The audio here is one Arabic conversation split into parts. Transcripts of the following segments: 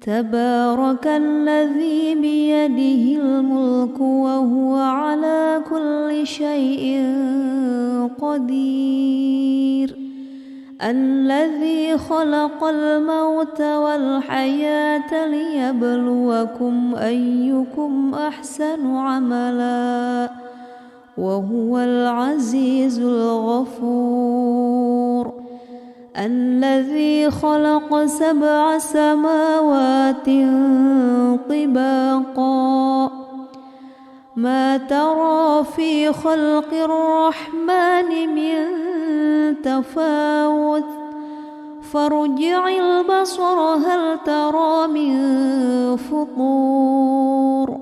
تبارك الذي بيده الملك وهو على كل شيء قدير الذي خلق الموت والحياة ليبلوكم أيكم أحسن عملا وهو العزيز الغفور الذي خلق 7 سماوات طباقا ما ترى في خلق الرحمن من تفاوت فارجع البصر هل ترى من فطور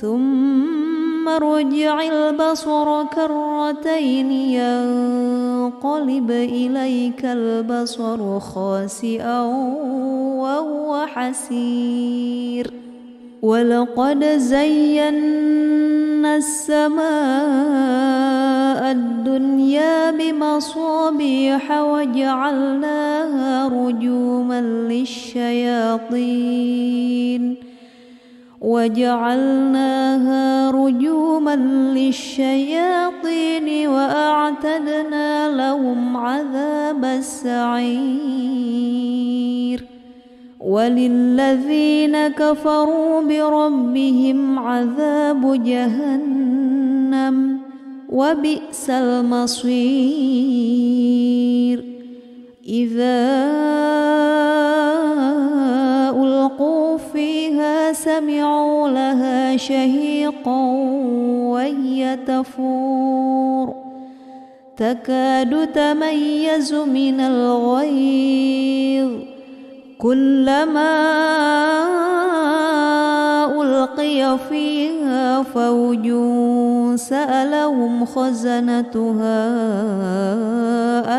ثم ارجع البصر كرتين ينقلب إليك البصر خاسئا وهو حسير ولقد زينا السماء الدنيا بمصابيح وجعلناها رجوما للشياطين وأعتدنا لهم عذاب السعير وللذين كفروا بربهم عذاب جهنم وبئس المصير إذا ألقوا فيها سمعوا لها شهيقا وهي تفور تكاد تميز من الغيظ كلما ألقي فيها فوج سألهم خزنتها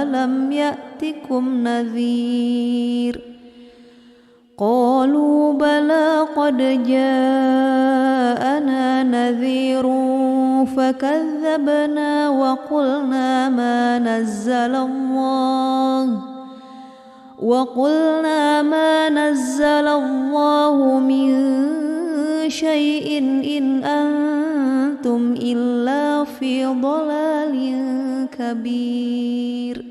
ألم يأتكم نذير قالوا بلى قد جاءنا نذير فكذبنا وقلنا ما نزل الله من شيء إن أنتم إلا في ضلال كبير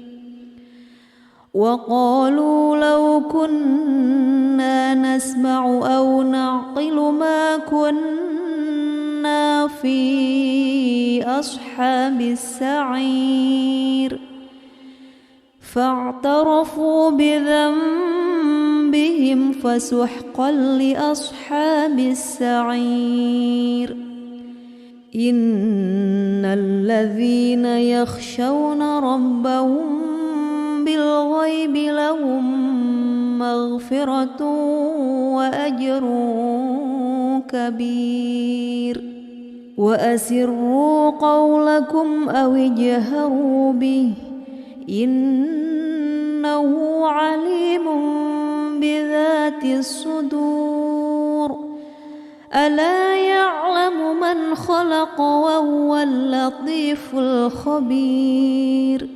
وقالوا لو كنا نسمع أو نعقل ما كنا في أصحاب السعير فاعترفوا بذنبهم فسحقا لأصحاب السعير إن الذين يخشون ربهم بالغيب لهم مغفرة وأجر كبير وأسروا قولكم أو اجهروا به إنه عليم بذات الصدور ألا يعلم من خلق وهو اللطيف الخبير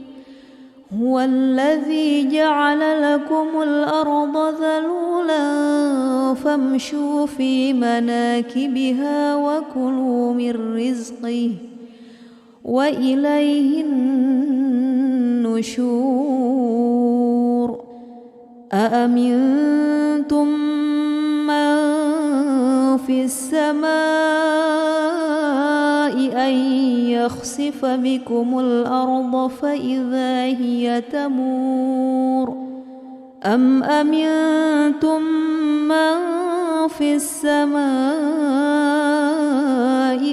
هو الذي جعل لكم الأرض ذلولا فامشوا في مناكبها وكلوا من رزقه وإليه النشور أأمنتم من في السماء أن يخسف بكم الأرض فإذا هي تمور أم أمنتم من في السماء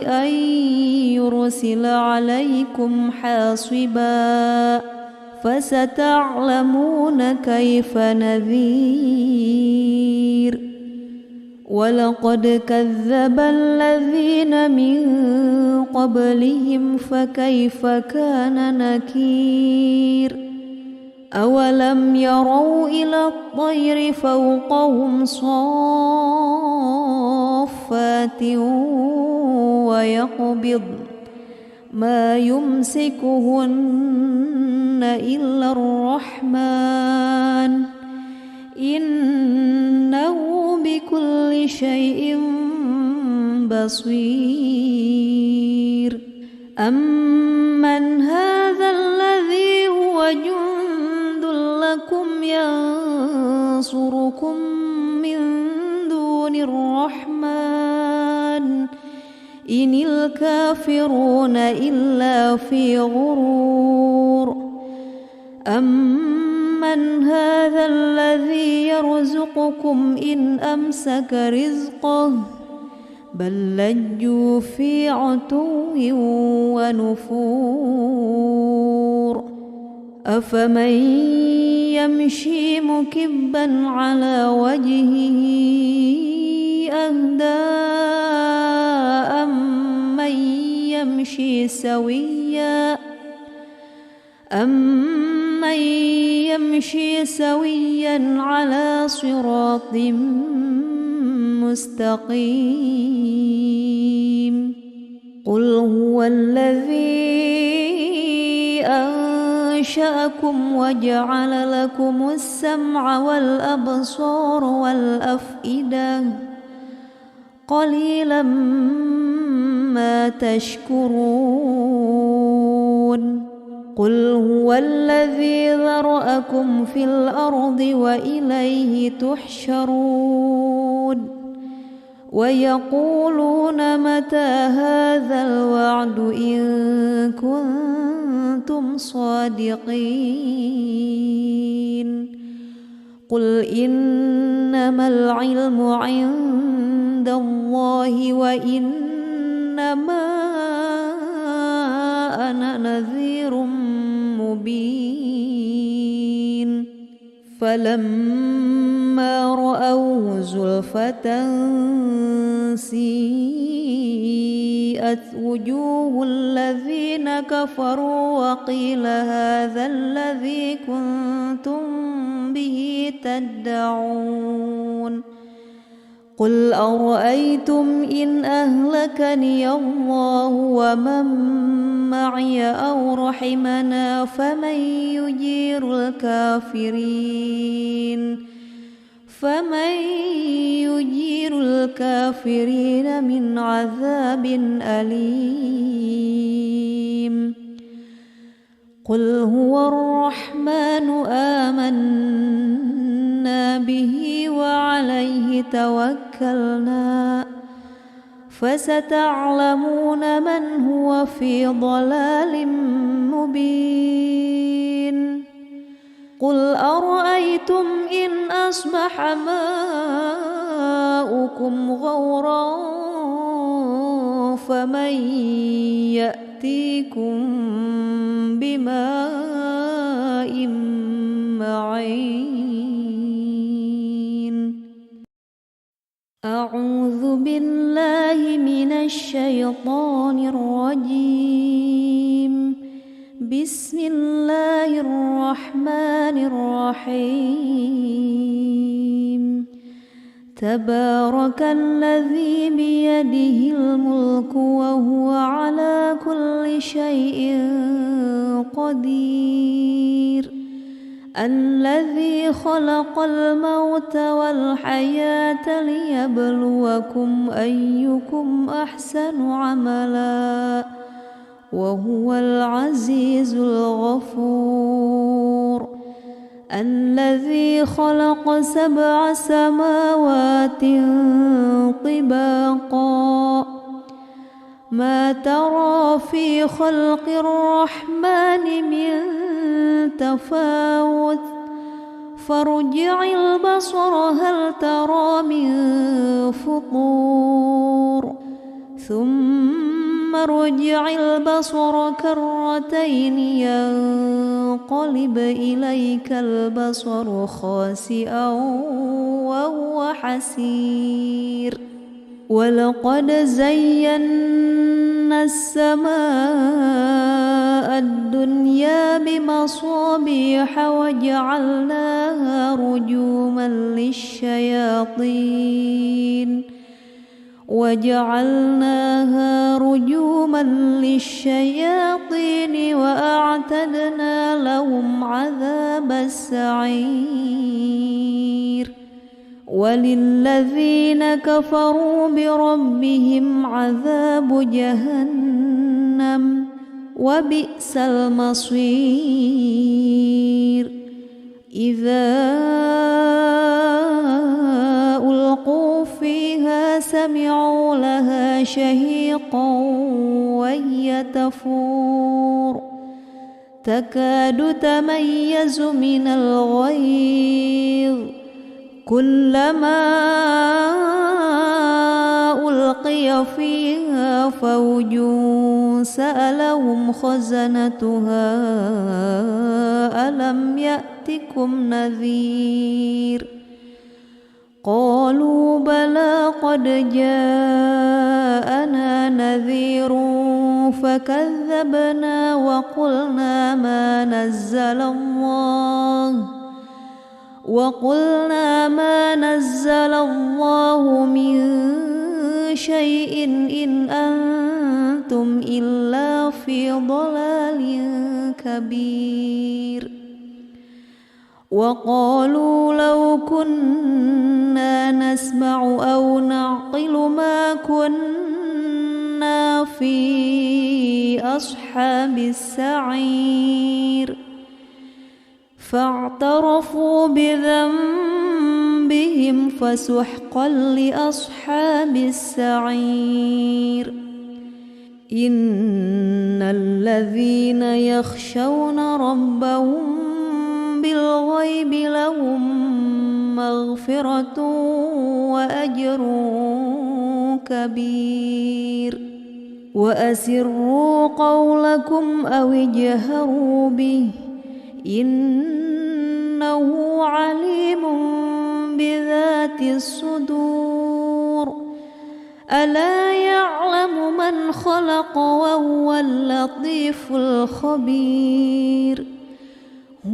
أن يرسل عليكم حاصبا فستعلمون كيف نذير ولقد كذب الذين من قبلهم فكيف كان نكير أولم يروا إلى الطير فوقهم صافات ويقبض ما يمسكهن إلا الرحمن إنه بكل شيء بصير أمن هذا الذي هو جند لكم ينصركم من دون الرحمن إن الكافرون إلا في غرور أمن هذا الذي يرزقكم إن أمسك رزقه بل لجوا في عتو ونفور أفمن يمشي مكبا على وجهه أهدى أمن يمشي سويا على صراط مستقيم قل هو الذي أنشأكم وجعل لكم السمع والأبصار والأفئدة قليلا ما تشكرون قل هو الذي ذرأكم في الأرض وإليه تحشرون ويقولون متى هذا الوعد إن كنتم صادقين قل إنما العلم عند الله وإنما أنا نذير مبين فلما رأوه زلفة سيئت وجوه الذين كفروا وقيل هذا الذي كنتم به تدعون قل أرأيتم إن أهلكني الله ومن معي أو رحمنا فمن يجير الكافرين من عذاب أليم قل هو الرحمن آمنا به وعليه توكلنا فستعلمون من هو في ضلال مبين قل أرأيتم إن أصبح ماؤكم غورا فمن يأتيكم بماء معين أعوذ بالله من الشيطان الرجيم بسم الله الرحمن الرحيم تبارك الذي بيده الملك وهو على كل شيء قدير الذي خلق الموت والحياة ليبلوكم أيكم أحسن عملا وهو العزيز الغفور الذي خلق 7 سماوات طباقا ما ترى في خلق الرحمن من تفاوت فارجع البصر هل ترى من فطور ثم ارجع البصر كرتين ينقلب إليك البصر خاسئا وهو حسير ولقد زينا السماء الدنيا بمصابيح وجعلناها رجوما للشياطين وأعتدنا لهم عذاب السعير وللذين كفروا بربهم عذاب جهنم وبئس المصير إذا ألقوا فيها سمعوا لها شهيقا وهي تفور تكاد تميز من الغيظ كلما ألقي فيها فوج سألهم خزنتها ألم يأتكم نذير قالوا بلى قد جاءنا نذير فكذبنا وقلنا ما نزل الله من شيء إن أنتم إلا في ضلال كبير وقالوا لو كنا نسمع أو نعقل ما كنا في أصحاب السعير فاعترفوا بذنبهم فسحقا لأصحاب السعير إن الذين يخشون ربهم بالغيب لهم مغفرة وأجر كبير وأسروا قولكم أو اجهروا به إنه عليم بذات الصدور ألا يعلم من خلق وهو اللطيف الخبير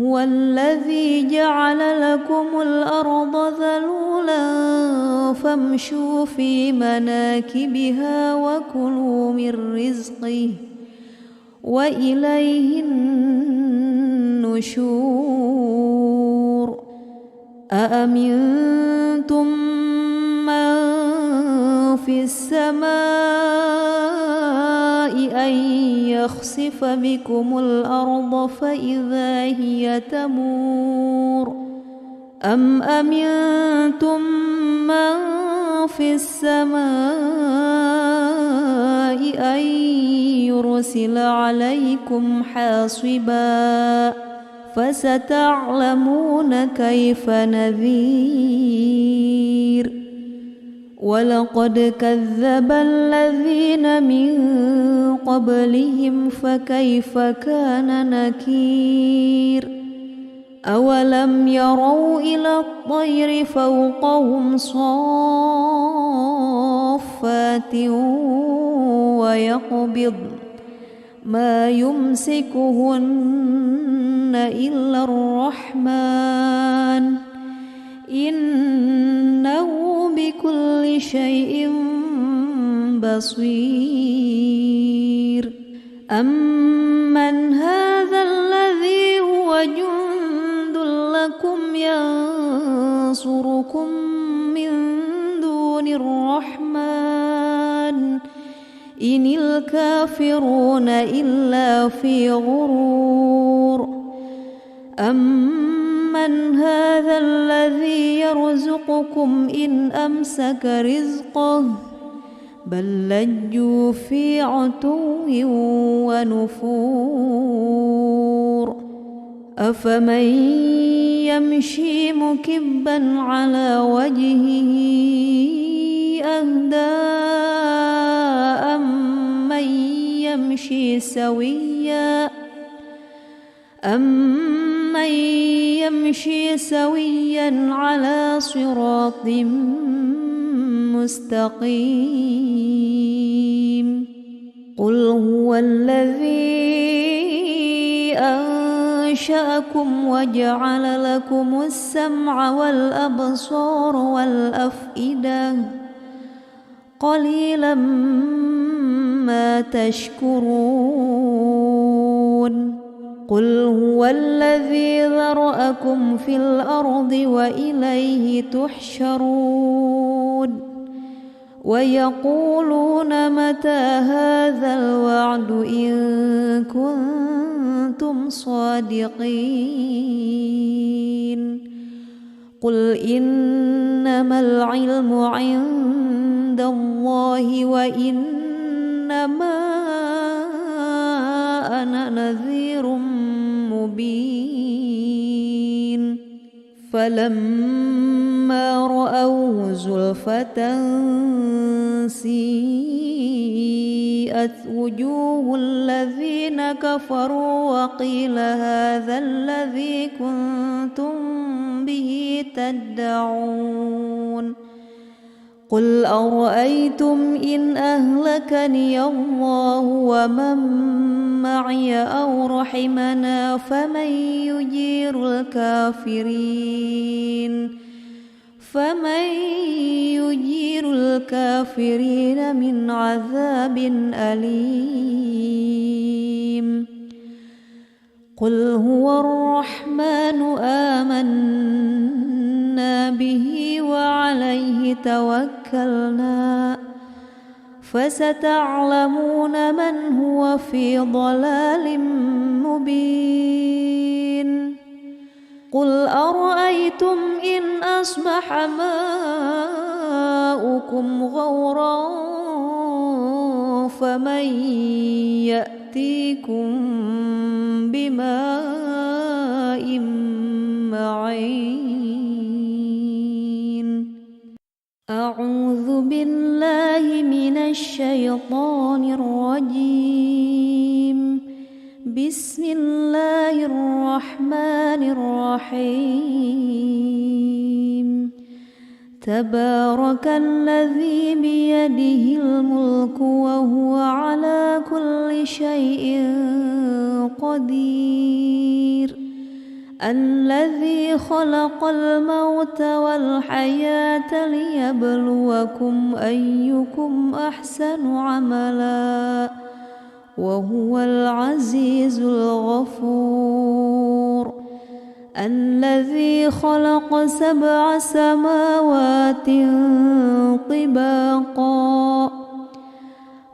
هو الذي جعل لكم الأرض ذلولا فامشوا في مناكبها وكلوا من رزقه وإليه النشور أأمنتم من في السماء أن يخسف بكم الأرض فإذا هي تمور أم أمنتم من في السماء أن يرسل عليكم حاصبا فستعلمون كيف نذير ولقد كذب الذين من قبلهم فكيف كان نكير أولم يروا إلى الطير فوقهم صافات ويقبض ما يمسكهن إلا الرحمن إنه بكل شيء بصير أمن هذا الذي هو جند لكم ينصركم من دون الرحمن إن الكافرون إلا في غرور أمن هذا الذي يرزقكم إن أمسك رزقه بل لجوا في عتو ونفور أفمن يمشي مكبا على وجهه أهدى أمن يمشي سويا على صراط مستقيم قل هو الذي أنشأكم وجعل لكم السمع والأبصار والأفئدة قليلا ما تشكرون قل هو الذي ذرأكم في الأرض وإليه تحشرون ويقولون متى هذا الوعد إن كنتم صادقين قل إنما العلم عند الله وإنما أنا نذير مبين فلما رأوه زلفة سيئت وجوه الذين كفروا وقيل هذا الذي كنتم به تدعون قل أرأيتم إن أهلكني الله ومن معي أو رحمنا فمن يجير الكافرين من عذاب أليم قل هو الرحمن آمنا به وعليه توكلنا فستعلمون من هو في ضلال مبين قل أرأيتم إن أصبح ماؤكم غورا فمن يأتيكم بماء معين أعوذ بالله من الشيطان الرجيم بسم الله الرحمن الرحيم تبارك الذي بيده الملك وهو على كل شيء قدير الذي خلق الموت والحياة ليبلوكم أيكم أحسن عملا وهو العزيز الغفور الذي خلق 7 سماوات طباقا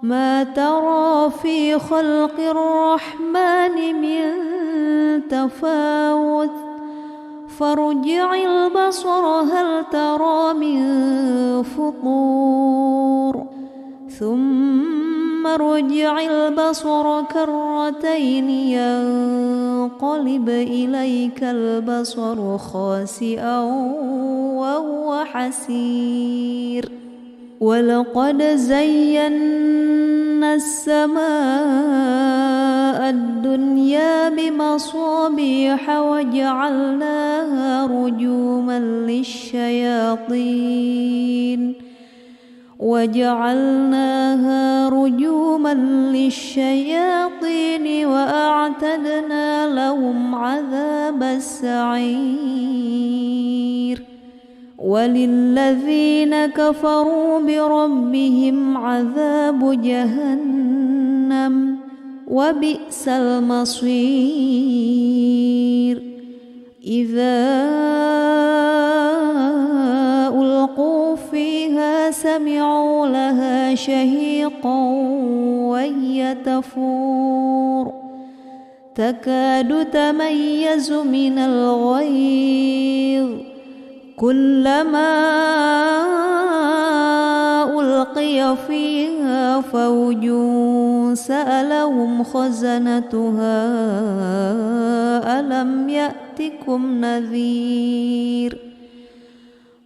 ما ترى في خلق الرحمن من تفاوت فارجع البصر هل ترى من فطور ثم ارجع البصر كرتين ينقلب إليك البصر خاسئا وهو حسير ولقد زينا السماء الدنيا بمصابيح وجعلناها رجوما للشياطين وأعتدنا لهم عذاب السعير وللذين كفروا بربهم عذاب جهنم وبئس المصير إذا ألقوا فيها سمعوا لها شهيقا وهي تفور تكاد تميز من الغيظ كلما ألقي فيها فوج سألهم خزنتها ألم يأتكم نذير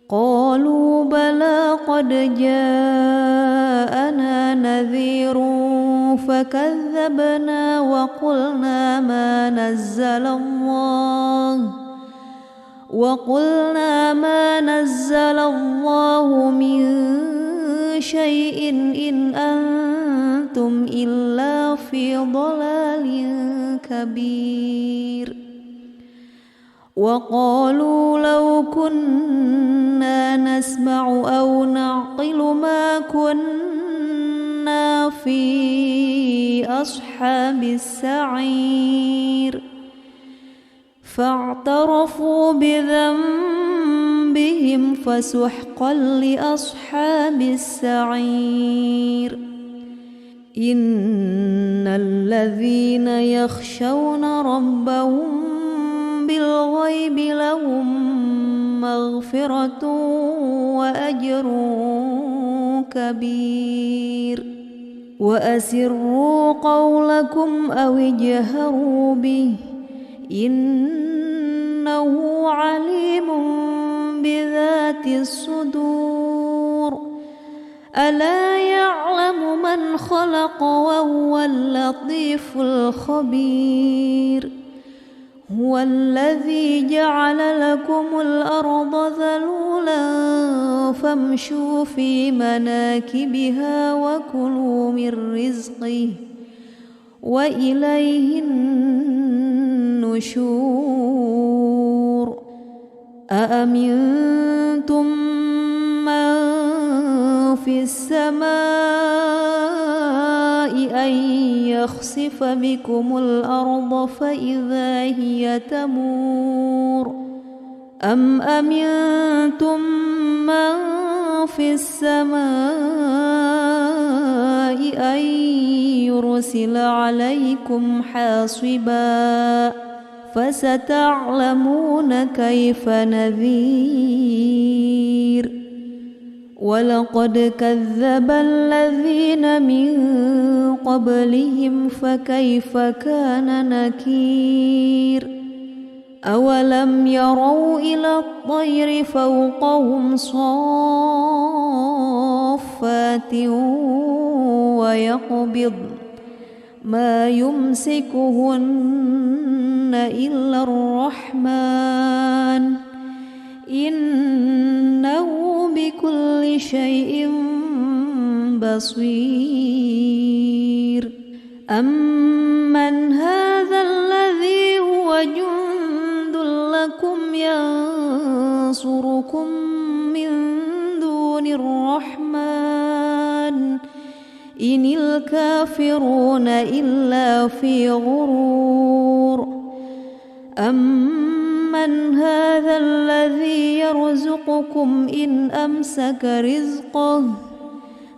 قالوا بلى قد جاءنا نذير فكذبنا وقلنا ما نزل الله من شيء إن أنتم إلا في ضلال كبير وقالوا لو كنا نسمع أو نعقل ما كنا في أصحاب السعير فاعترفوا بذنبهم فسحقا لأصحاب السعير إن الذين يخشون ربهم بالغيب لهم مغفرة وأجر كبير وأسروا قولكم أو اجهروا به إنه عليم بذات الصدور ألا يعلم من خلق وهو اللطيف الخبير هو الذي جعل لكم الأرض ذلولا فامشوا في مناكبها وكلوا من رزقه وإليه النشور أأمنتم من في السماء أن يخسف بكم الأرض فإذا هي تمور أم أمنتم من في السماء أن يرسل عليكم حاصبا فستعلمون كيف نذير ولقد كذب الذين من قبلهم فكيف كان نكير أولم يروا إلى الطير فوقهم صافات ويقبض ما يمسكهن إلا الرحمن إنه بكل شيء بصير أمن هذا الذي هو جند لكم ينصركم من دون الرحمن إن الكافرون إلا في غرور أمن هذا الذي يرزقكم إن أمسك رزقه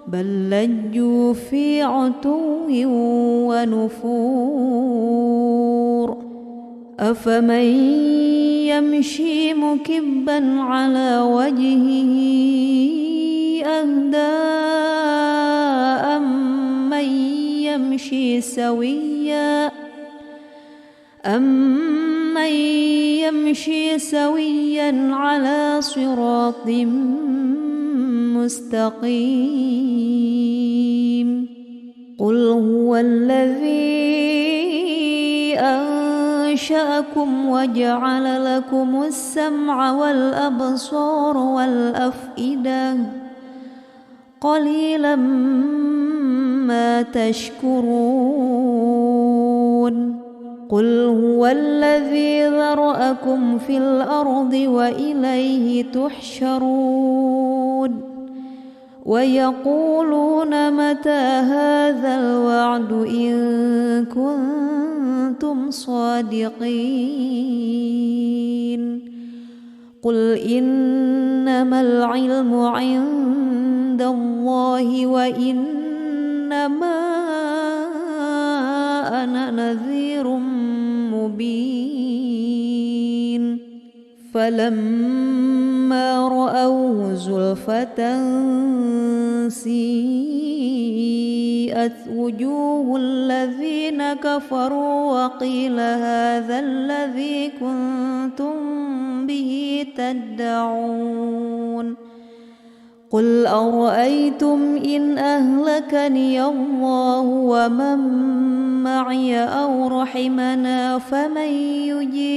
بل لجوا في عتو ونفور أفمن يمشي مكبا على وجهه أهدى أمن يمشي سويا على صراط مستقيم قل هو الذي أنشأكم وجعل لكم السمع والأبصار والأفئدة قليلا ما تشكرون قل هو الذي ذرأكم في الأرض وإليه تحشرون ويقولون متى هذا الوعد إن كنتم صادقين قل إنما العلم عند الله وإنما أنا نذير مبين فلما رأوه زلفة سيئت وجوه الذين كفروا وقيل هذا الذي كنتم به تدعون قل أرأيتم إن أهلكني الله ومن معي أو رحمنا فمن يجير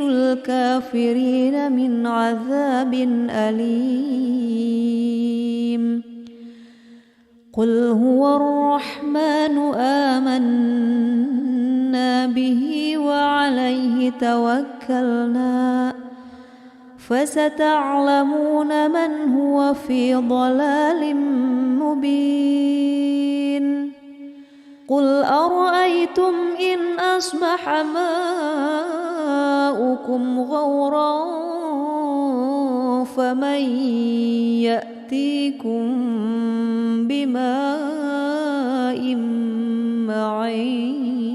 الكافرين من عذاب أليم قل هو الرحمن آمنا به وعليه توكلنا فستعلمون من هو في ضلال مبين قل أرأيتم إن أصبح ماؤكم غورا فمن يأتيكم بماء معين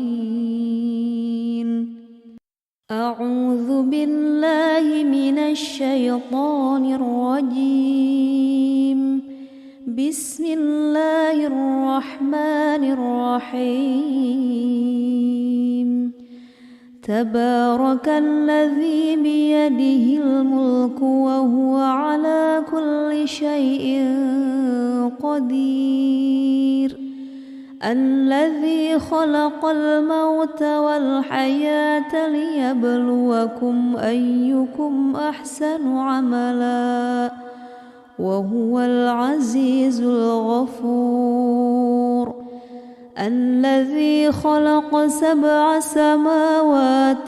أعوذ بالله من الشيطان الرجيم بسم الله الرحمن الرحيم تبارك الذي بيده الملك وهو على كل شيء قدير الذي خلق الموت والحياة ليبلوكم أيكم أحسن عملا وهو العزيز الغفور الذي خلق 7 سماوات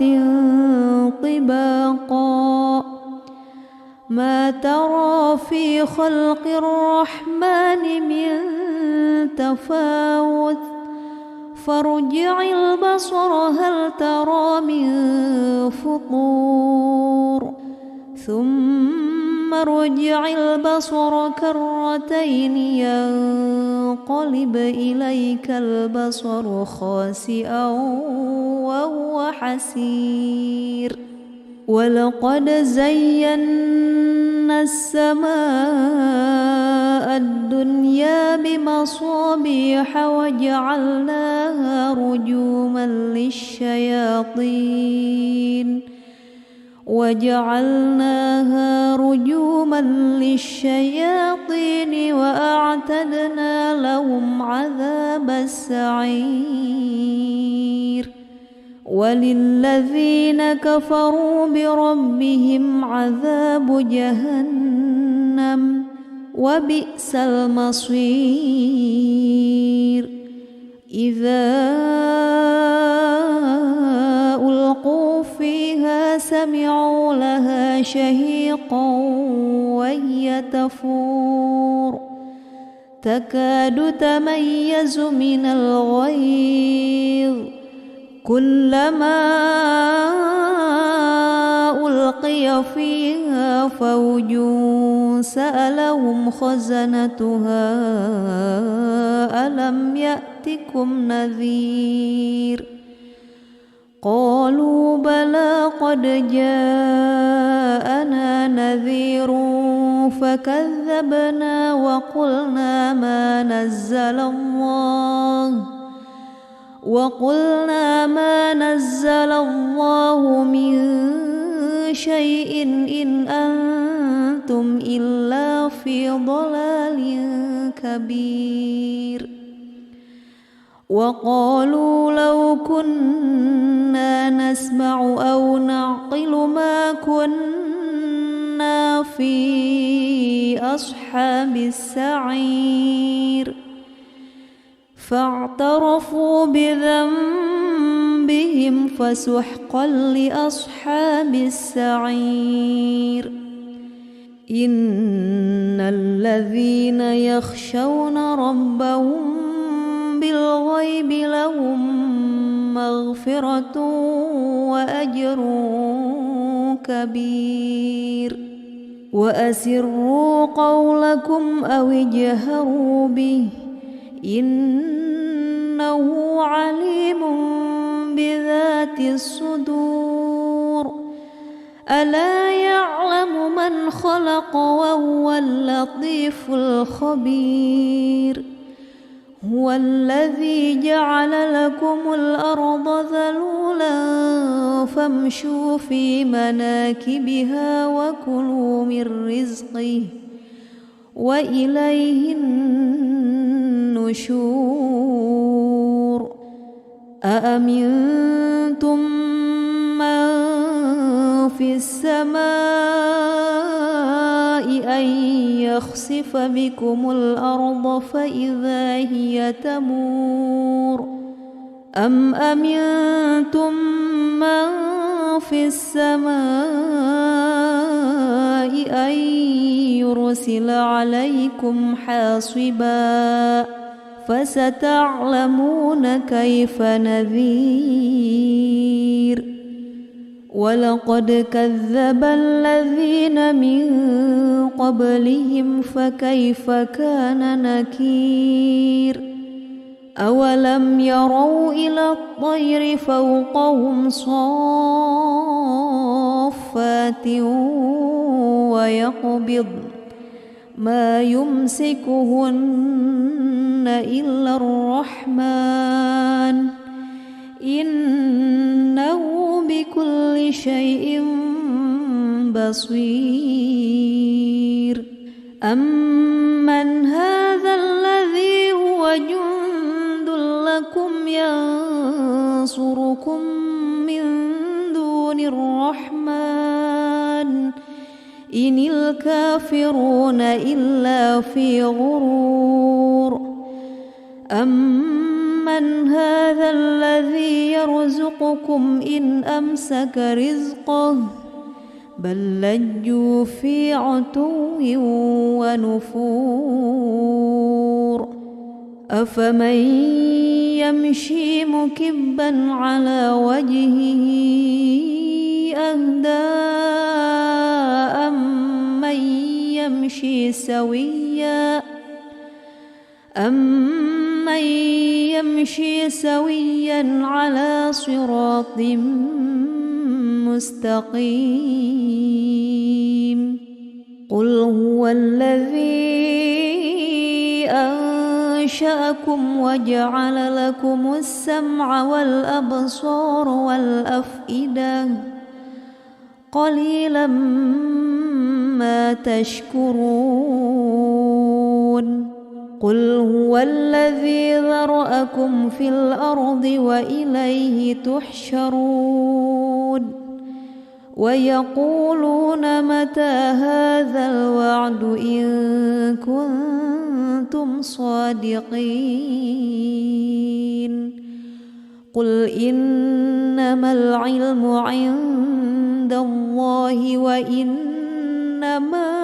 طباقا ما ترى في خلق الرحمن من تفاوت فارجع البصر هل ترى من فطور ثم ارجع البصر كرتين ينقلب إليك البصر خاسئا وهو حسير ولقد زينا السماء الدنيا بمصابيح وجعلناها رجوما للشياطين وأعتدنا لهم عذاب السعير وللذين كفروا بربهم عذاب جهنم وبئس المصير إذا ألقوا فيها سمعوا لها شهيقا وهي تفور تكاد تميز من الغيظ كلما ألقي فيها فوج سألهم خزنتها ألم يأتكم نذير قالوا بلى قد جاءنا نذير فكذبنا وقلنا ما نزل الله من شيء إن أنتم إلا في ضلال كبير وقالوا لو كنا نسمع أو نعقل ما كنا في أصحاب السعير فاعترفوا بذنبهم فسحقا لأصحاب السعير إن الذين يخشون ربهم بالغيب لهم مغفرة وأجر كبير وأسروا قولكم أو اجهروا به إنه عليم بذات الصدور ألا يعلم من خلق وهو اللطيف الخبير هو الذي جعل لكم الأرض ذلولا فامشوا في مناكبها وكلوا من رزقه وإليه النشور أأمنتم من في السماء أن يخسف بكم الأرض فإذا هي تمور أم أمنتم من في السماء أن يرسل عليكم حاصبا فستعلمون كيف نذير ولقد كذب الذين من قبلهم فكيف كان نكير أولم يروا إلى الطير فوقهم صافات ويقبض ما يمسكهن إلا الرحمن إنه بكل شيء بصير أمن هذا الذي هو جند لكم ينصركم من دون الرحمن إن الكافرون إلا في غرور أمن هذا الذي يرزقكم إن أمسك رزقه بل لجوا في عتو ونفور أفمن يمشي مكبا على وجهه أهدى أمن يمشي سويا على صراط مستقيم قل هو الذي أنشأكم وجعل لكم السمع والأبصار والأفئدة قليلا ما تشكرون قل هو الذي ذرأكم في الأرض وإليه تحشرون ويقولون متى هذا الوعد إن كنتم صادقين قل إنما العلم عند الله وإنما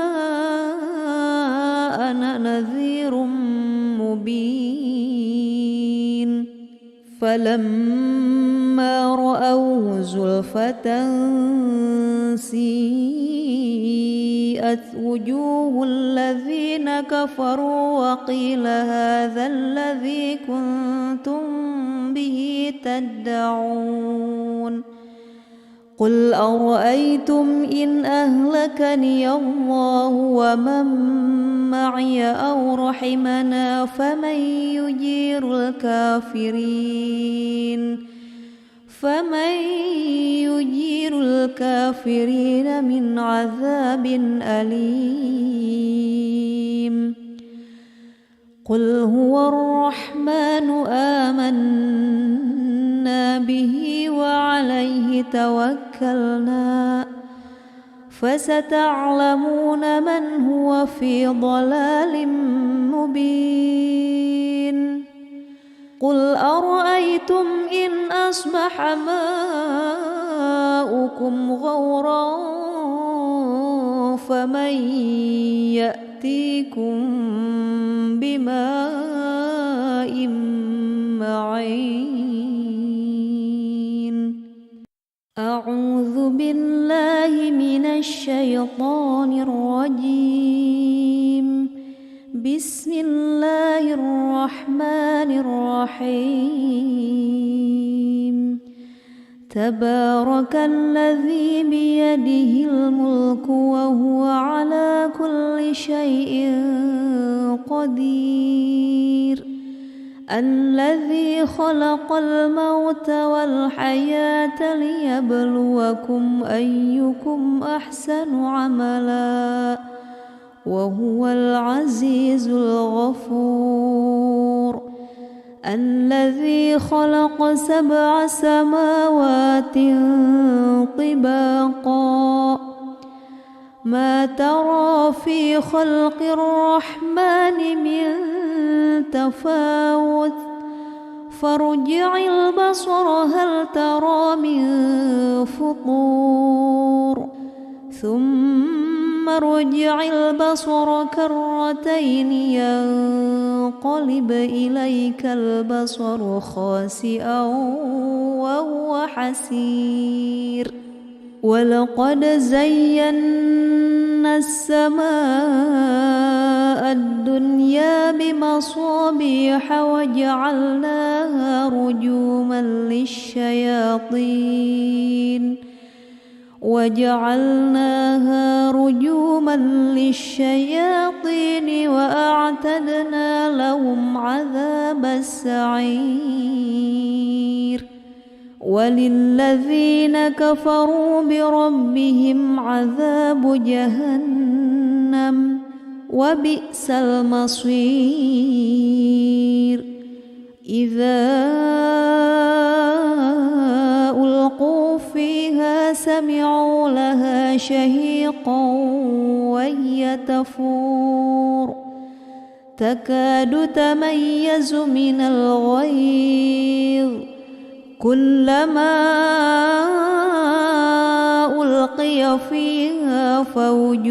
أنا نذير مبين فلما رأوه زلفة سيئت وجوه الذين كفروا وقيل هذا الذي كنتم به تدعون قل أرأيتم إن أهلكني الله ومن معي أو رحمنا فمن يجير الكافرين من عذاب أليم قل هو الرحمن آمنا به وعليه توكلنا فستعلمون من هو في ضلال مبين قل أرأيتم إن أصبح ماؤكم غورا فمن يأتيكم بماء معين أعوذ بالله من الشيطان الرجيم بسم الله الرحمن الرحيم تبارك الذي بيده الملك وهو على كل شيء قدير الذي خلق الموت والحياة ليبلوكم أيكم أحسن عملا وهو العزيز الغفور الذي خلق 7 سماوات طباقا ما ترى في خلق الرحمن من تفاوت فارجع البصر هل ترى من فطور ثم ارجع البصر كرتين ينقلب إليك البصر خاسئا وهو حسير ولقد زينا السماء الدنيا بمصابيح وجعلناها رجوما للشياطين وأعتدنا لهم عذاب السعير وللذين كفروا بربهم عذاب جهنم وبئس المصير إذا ألقوا فيها سمعوا لها شهيقا وهي تفور تكاد تميز من الغيظ كلما ألقي فيها فوج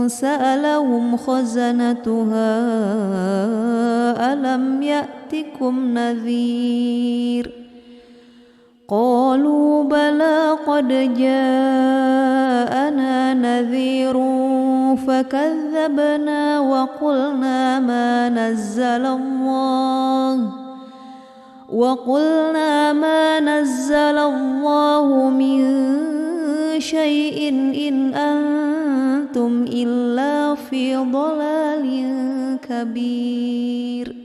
سألهم خزنتها ألم يأتكم نذير قالوا بلى قد جاءنا نذير فكذبنا وقلنا ما نزل الله من شيء إن أنتم إلا في ضلال كبير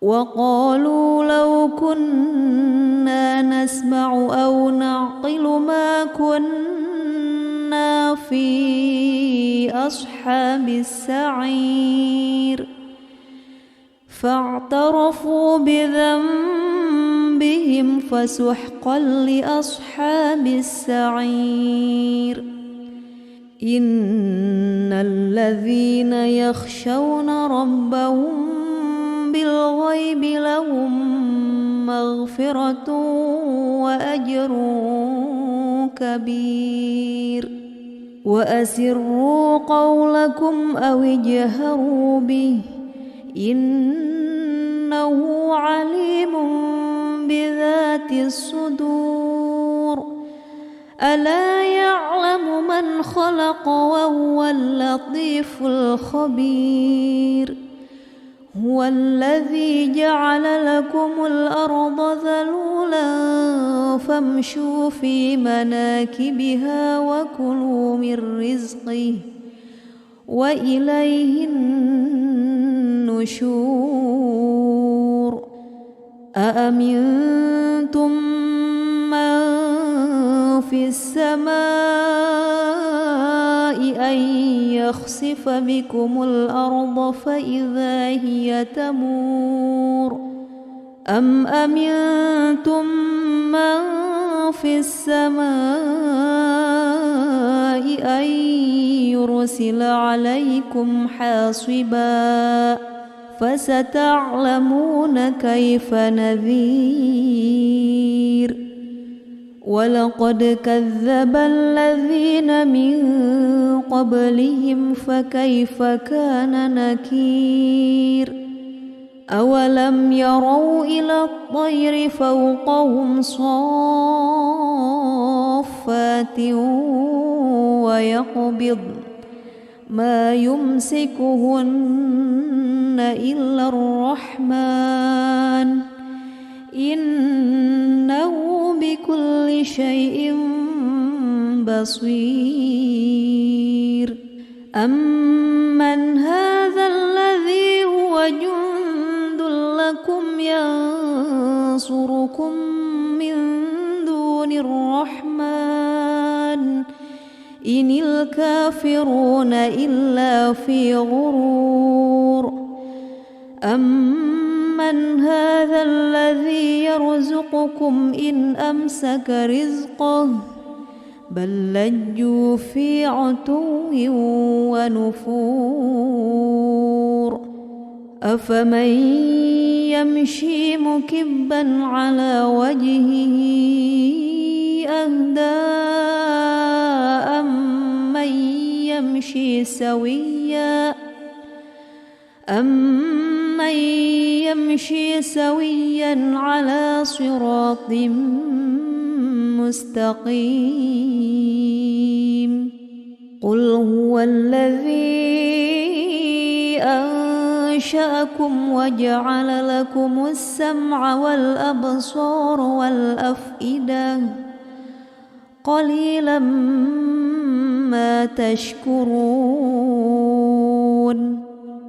وقالوا لو كنا نسمع أو نعقل ما كنا في أصحاب السعير فاعترفوا بذنبهم فسحقا لأصحاب السعير إن الذين يخشون ربهم بالغيب لهم مغفرة وأجر كبير وأسروا قولكم أو اجهروا به إنه عليم بذات الصدور ألا يعلم من خلق وهو اللطيف الخبير هو الذي جعل لكم الأرض ذلولا فامشوا في مناكبها وكلوا من رزقه وإليه النشور أأمنتم من في السماء أن يخسف بكم الأرض فإذا هي تمور أم أمنتم من في السماء أن يرسل عليكم حاصبا فستعلمون كيف نذير ولقد كذب الذين من قبلهم فكيف كان نكير أولم يروا إلى الطير فوقهم صافات ويقبض ما يمسكهن إلا الرحمن إنه بكل شيء بصير أمن هذا الذي هو جند لكم ينصركم من دون الرحمن إن الكافرون إلا في غرور أمن هذا الذي يرزقكم إن أمسك رزقه بل لجوا في عتو ونفور أفمن يمشي مكبا على وجهه أهدى أمن يمشي سويا على صراط مستقيم قل هو الذي أنشأكم وجعل لكم السمع والأبصار والأفئدة قليلا ما تشكرون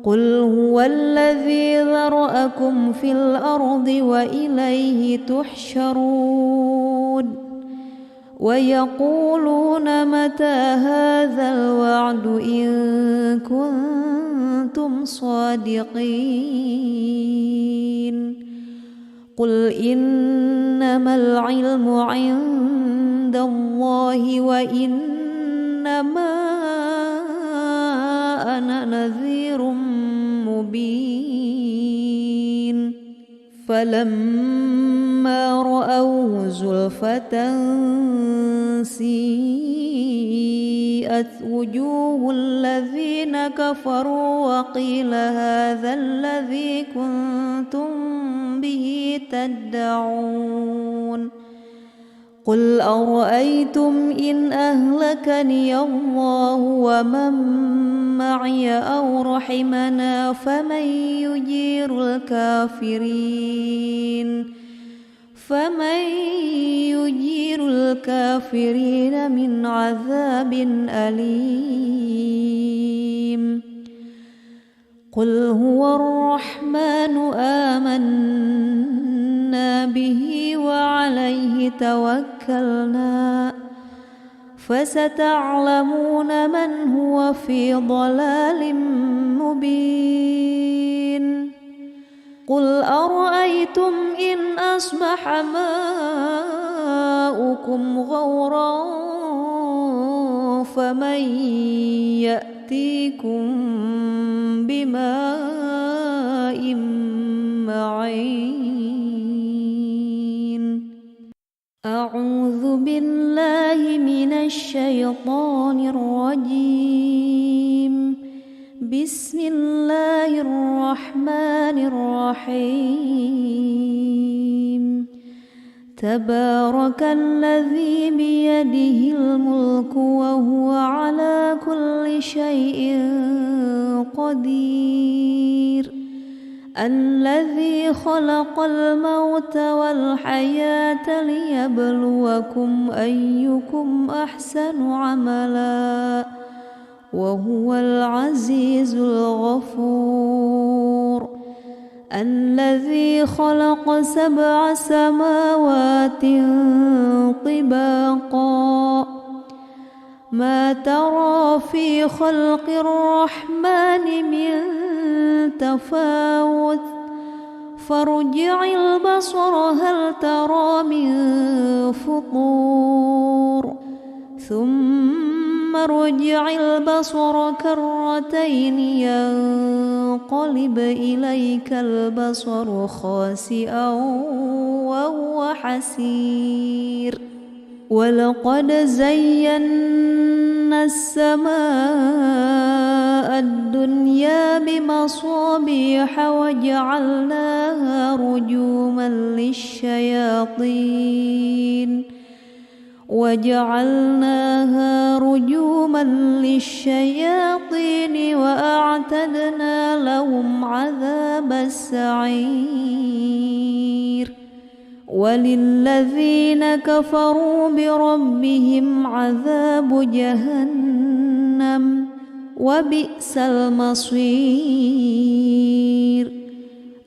قل هو الذي ذرأكم في الأرض وإليه تحشرون ويقولون متى هذا الوعد إن كنتم صادقين قل إنما العلم عند الله وإنما أنا نذير مبين فلما رأوه زلفة سيئت وجوه الذين كفروا وقيل هذا الذي كنتم به تدعون قل أرأيتم إن أهلكني الله ومن معي أو رحمنا فمن يجير الكافرين من عذاب أليم قل هو الرحمن آمنا به وعليه توكلنا فستعلمون من هو في ضلال مبين قل أرأيتم إن أصبح ماؤكم غورا فمن يأتيكم بماء معين أعوذ بالله من الشيطان الرجيم بسم الله الرحمن الرحيم تبارك الذي بيده الملك وهو على كل شيء قدير الذي خلق الموت والحياة ليبلوكم أيكم أحسن عملا وهو العزيز الغفور الذي خلق 7 سماوات طباقا ما ترى في خلق الرحمن من تفاوت فارجع البصر هل ترى من فطور ثم ارجع البصر كرتين ينقلب إليك البصر خاسئا وهو حسير ولقد زينا السماء الدنيا بمصابيح وجعلناها رجوما للشياطين وأعتدنا لهم عذاب السعير وللذين كفروا بربهم عذاب جهنم وبئس المصير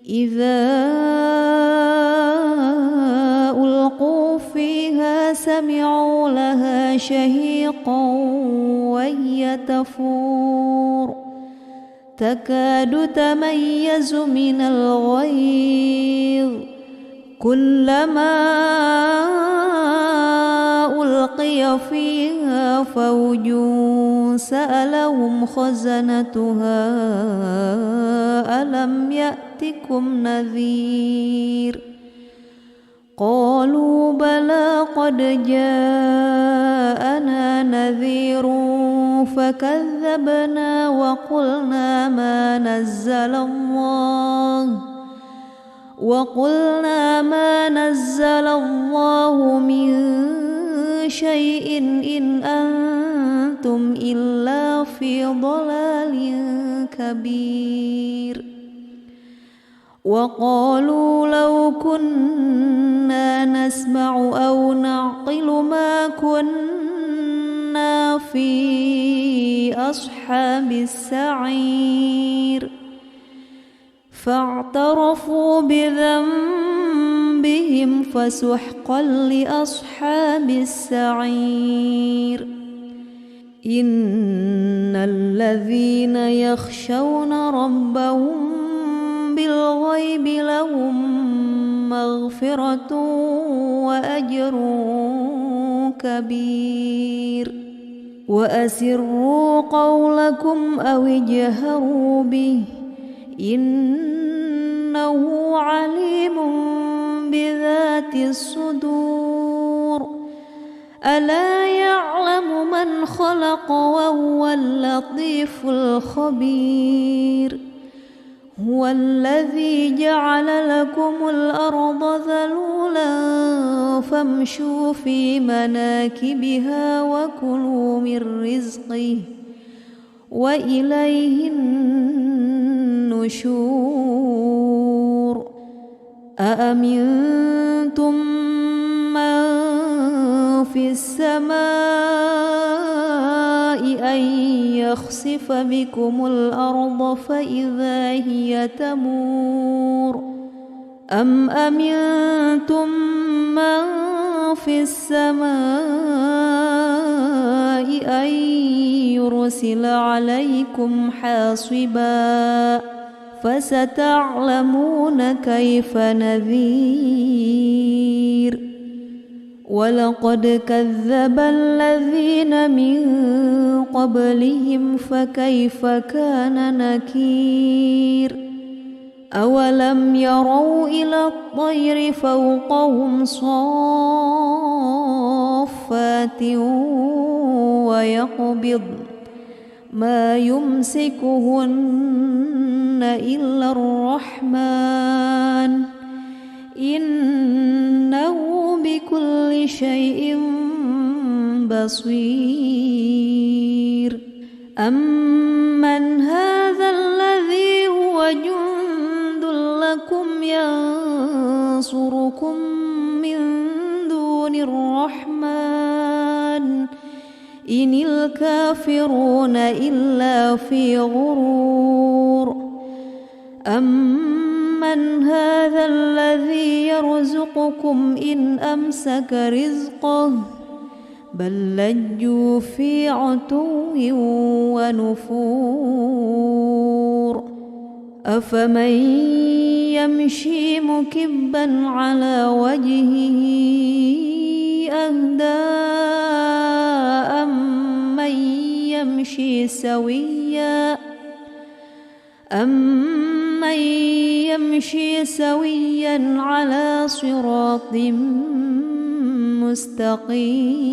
إذا ألقوا فيها سمعوا لها شهيقا وهي تفور تكاد تميز من الغيظ كلما ألقي فيها فوج سألهم خزنتها ألم يأتكم نذير قالوا بلى قد جاءنا نذير فكذبنا وقلنا ما نزل الله من شيء إن أنتم إلا في ضلال كبير. وقالوا لو كنا نسمع أو نعقل ما كنا في أصحاب السعير فاعترفوا بذنبهم فسحقا لأصحاب السعير. إن الذين يخشون ربهم بالغيب لهم مغفرة وأجر كبير. وأسروا قولكم أو اجهروا به إنه عليم بذات الصدور. ألا يعلم من خلق وهو اللطيف الخبير. هو الذي جعل لكم الأرض ذلولا فامشوا في مناكبها وكلوا من رزقه وإليه النشور. أأمنتم من في السماء أن يخسف بكم الأرض فإذا هي تمور أم أمنتم من في السماء أن يرسل عليكم حاصبا فستعلمون كيف نذير. ولقد كذب الذين من قبلهم فكيف كان نكير. أولم يروا إلى الطير فوقهم صافات ويقبض ما يمسكهن إلا الرحمن إنه بكل شيء بصير. أمن هذا الذي هو جند لكم ينصركم من دون الرحمن إن الكافرون إلا في غرور. أمن هذا الذي يرزقكم إن أمسك رزقه بل لجوا في عتو ونفور. أفمن يمشي مكبا على وجهه أهدى أمن يمشي سويا على صراط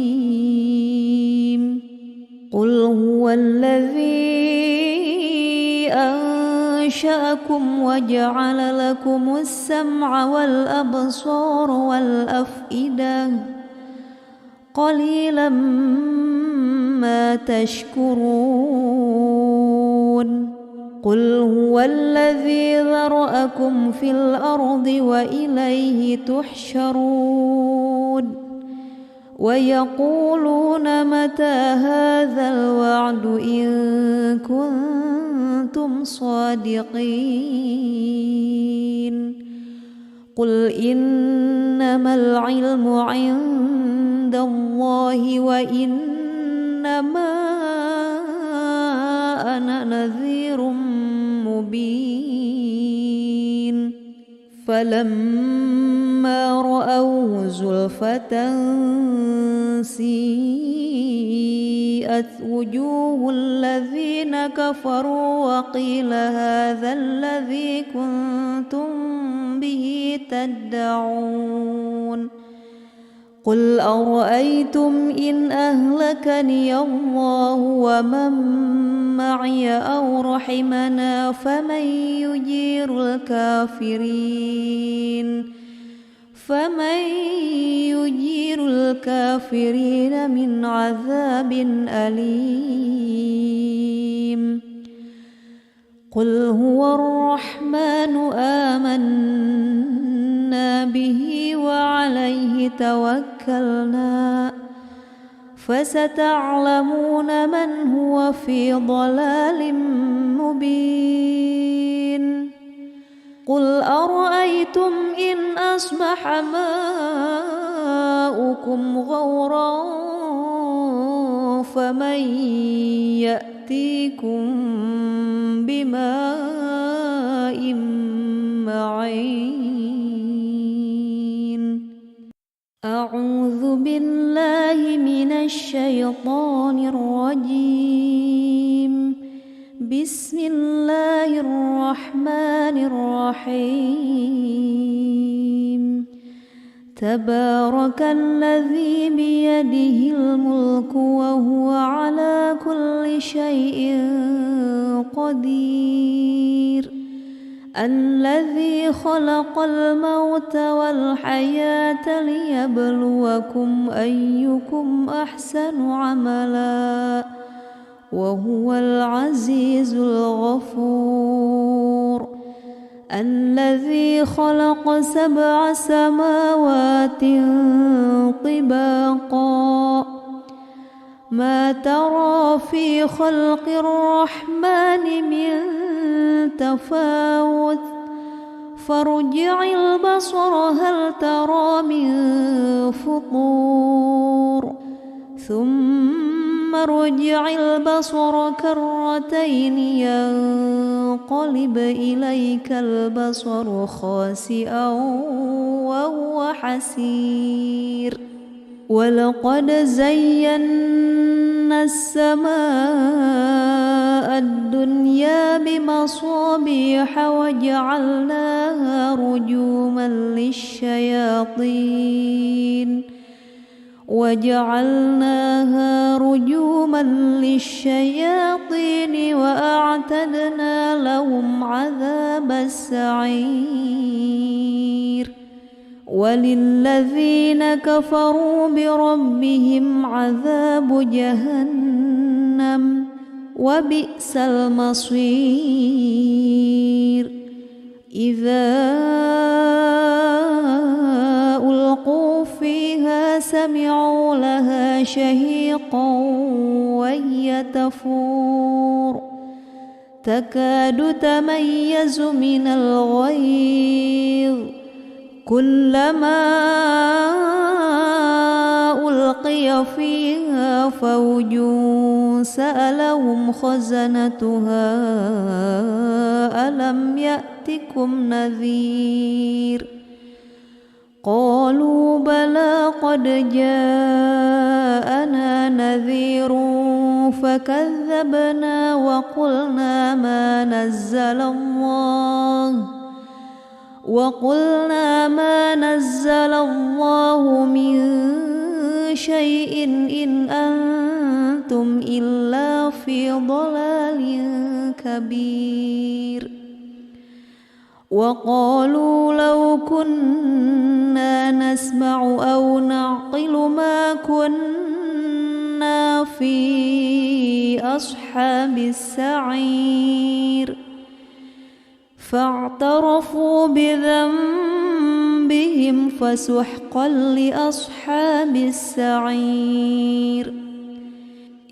مستقيم. قل هو الذي أنشأكم وجعل لكم السمع والأبصار والأفئدة قليلا ما تشكرون. قل هو الذي ذرأكم في الأرض وإليه تحشرون. ويقولون متى هذا الوعد إن كنتم صادقين. قل إنما العلم عند الله وإنما أنا نذير مبين. فلما رأوه زلفة سيئت وجوه الذين كفروا وقيل هذا الذي كنتم به تدعون. قل أرأيتم إن أهلكني الله ومن معي أو رحمنا فمن يجير الكافرين من عذاب أليم قل هو الرحمن آمنا به وعليه توكلنا فستعلمون من هو في ضلال مبين قل أرأيتم إن أصبح ماؤكم غورا فمن يأتيكم بماء معين أعوذ بالله من الشيطان الرجيم بسم الله الرحمن الرحيم تبارك الذي بيده الملك وهو على كل شيء قدير الذي خلق الموت والحياة ليبلوكم أيكم أحسن عملا وهو العزيز الغفور الذي خلق 7 سماوات طباقا ما ترى في خلق الرحمن من تفاوت فارجع البصر هل ترى من فطور ثم ارجع البصر كرتين ينقلب إليك البصر خاسئا وهو حسير ولقد زينا السماء الدنيا بمصابيح وجعلناها رجوما للشياطين وأعتدنا لهم عذاب السعير وللذين كفروا بربهم عذاب جهنم وبئس المصير إذا ألقوا فيها سمعوا لها شهيقا وهي تفور تكاد تميز من الغيظ كلما ألقي فيها فوج سألهم خزنتها ألم يأتكم نذير قالوا بلى قد جاءنا نذير فكذبنا وقلنا ما نزل الله من شيء إن أنتم إلا في ضلال كبير وقالوا لو كنا نسمع أو نعقل ما كنا في أصحاب السعير فاعترفوا بذنبهم فسحقا لأصحاب السعير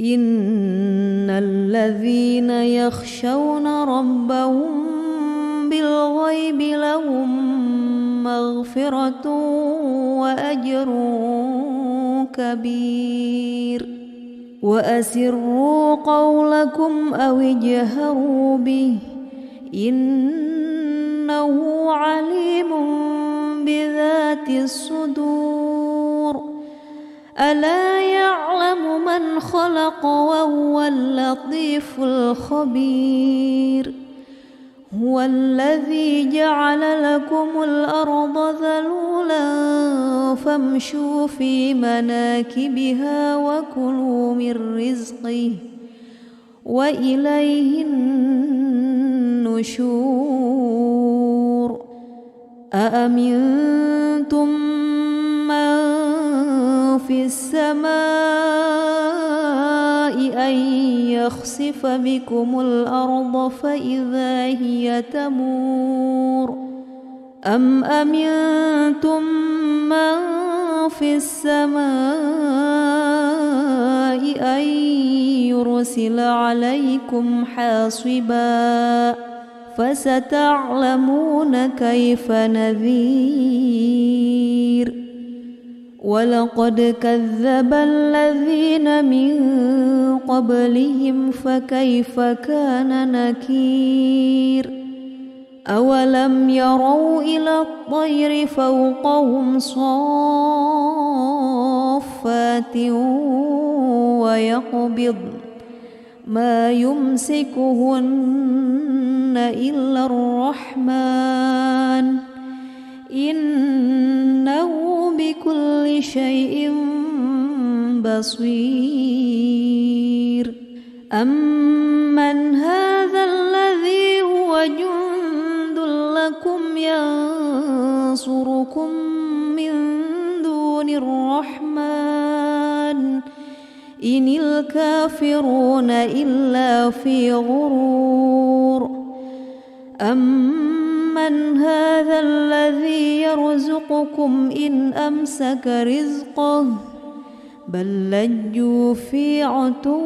إن الذين يخشون ربهم بالغيب لهم مغفرة وأجر كبير وأسروا قولكم أو اجهروا به إنه عليم بذات الصدور ألا يعلم من خلق وهو اللطيف الخبير هو الذي جعل لكم الأرض ذلولا فامشوا في مناكبها وكلوا من رزقه وإليه النشور أأمنتم من في السماء أن يخسف بكم الأرض فإذا هي تمور أم أمنتم من في السماء أن يرسل عليكم حاصبا فستعلمون كيف نذير ولقد كذب الذين من قبلهم فكيف كان نكير أولم يروا إلى الطير فوقهم صافات ويقبض ما يمسكهن إلا الرحمن إنه بكل شيء بصير أمن هذا الذي هو جند لكم ينصركم من دون الرحمن إن الكافرون إلا في غرور أمن هذا الذي يرزقكم إن أمسك رزقه بل لجوا في عتو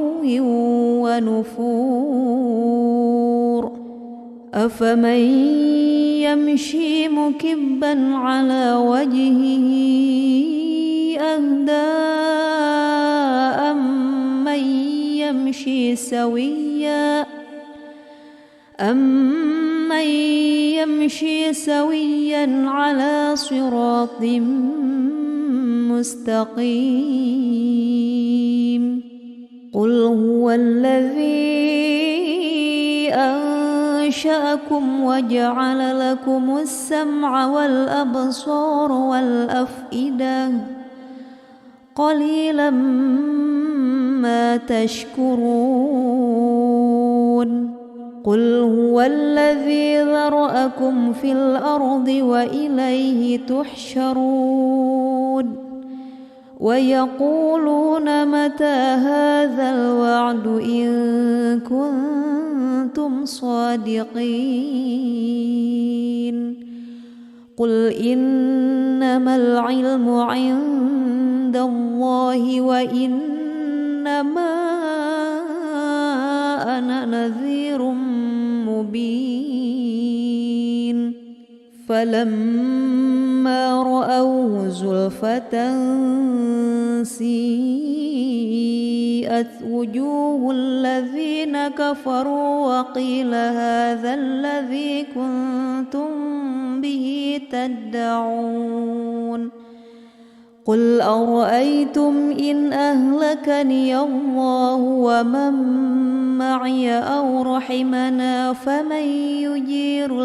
ونفور أفمن يمشي مكبا على وجهه أهدى أمن يمشي سويا على صراط مستقيم قل هو الذي أنشأكم وجعل لكم السمع والأبصار والأفئدة قليلا ما تشكرون قل هو الذي ذرأكم في الأرض وإليه تحشرون ويقولون متى هذا الوعد إن كنتم صادقين قل إنما العلم عند الله وإنما أنا نذير مبين فلما رأوه زلفة سيئت وجوه الذين كفروا وقيل هذا الذي كنتم به تدعون قل أرأيتم إن أهلكني الله ومن معي أو رحمنا فمن يجير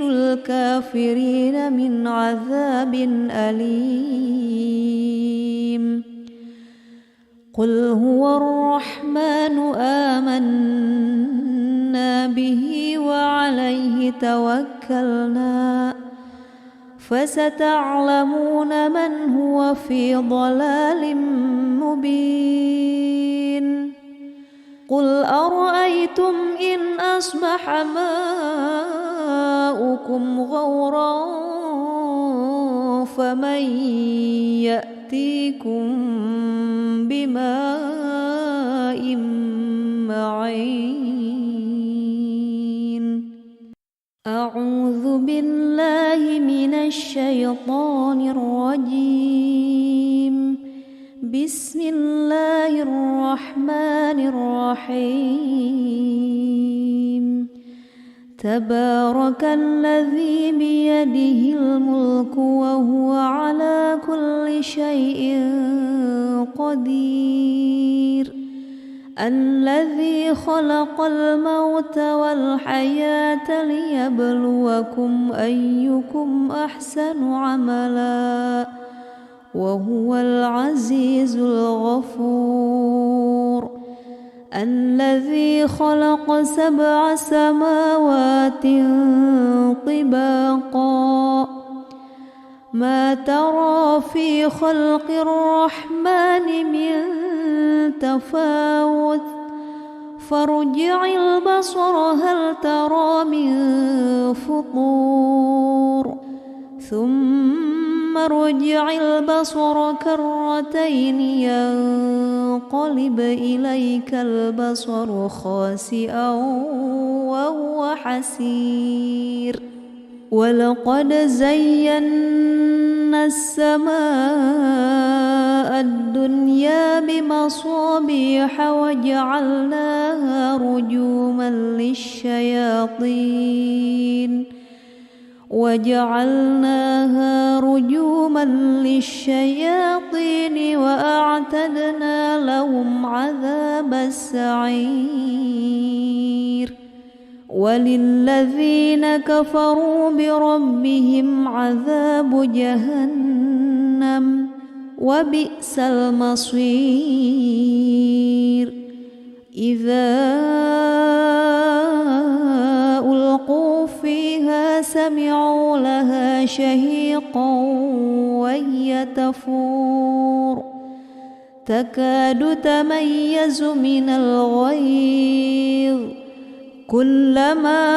الكافرين من عذاب أليم قل هو الرحمن آمنا به وعليه توكلنا فستعلمون من هو في ضلال مبين قل أرأيتم إن أصبح ماؤكم غورا فمن يأتيكم بماء معين أعوذ بالله من الشيطان الرجيم بسم الله الرحمن الرحيم تبارك الذي بيده الملك وهو على كل شيء قدير الذي خلق الموت والحياة ليبلوكم أيكم أحسن عملا وهو العزيز الغفور الذي خلق 7 سماوات طباقا ما ترى في خلق الرحمن من تفاوت فارجع البصر هل ترى من فطور ثم ارجع البصر كرتين ينقلب إليك البصر خاسئا وهو حسير ولقد زينا السماء الدنيا بمصابيح وجعلناها رجوما للشياطين وأعتدنا لهم عذاب السعير وللذين كفروا بربهم عذاب جهنم وبئس المصير إذا ألقوا فيها سمعوا لها شهيقا وهي تفور تكاد تميز من الغيظ كلما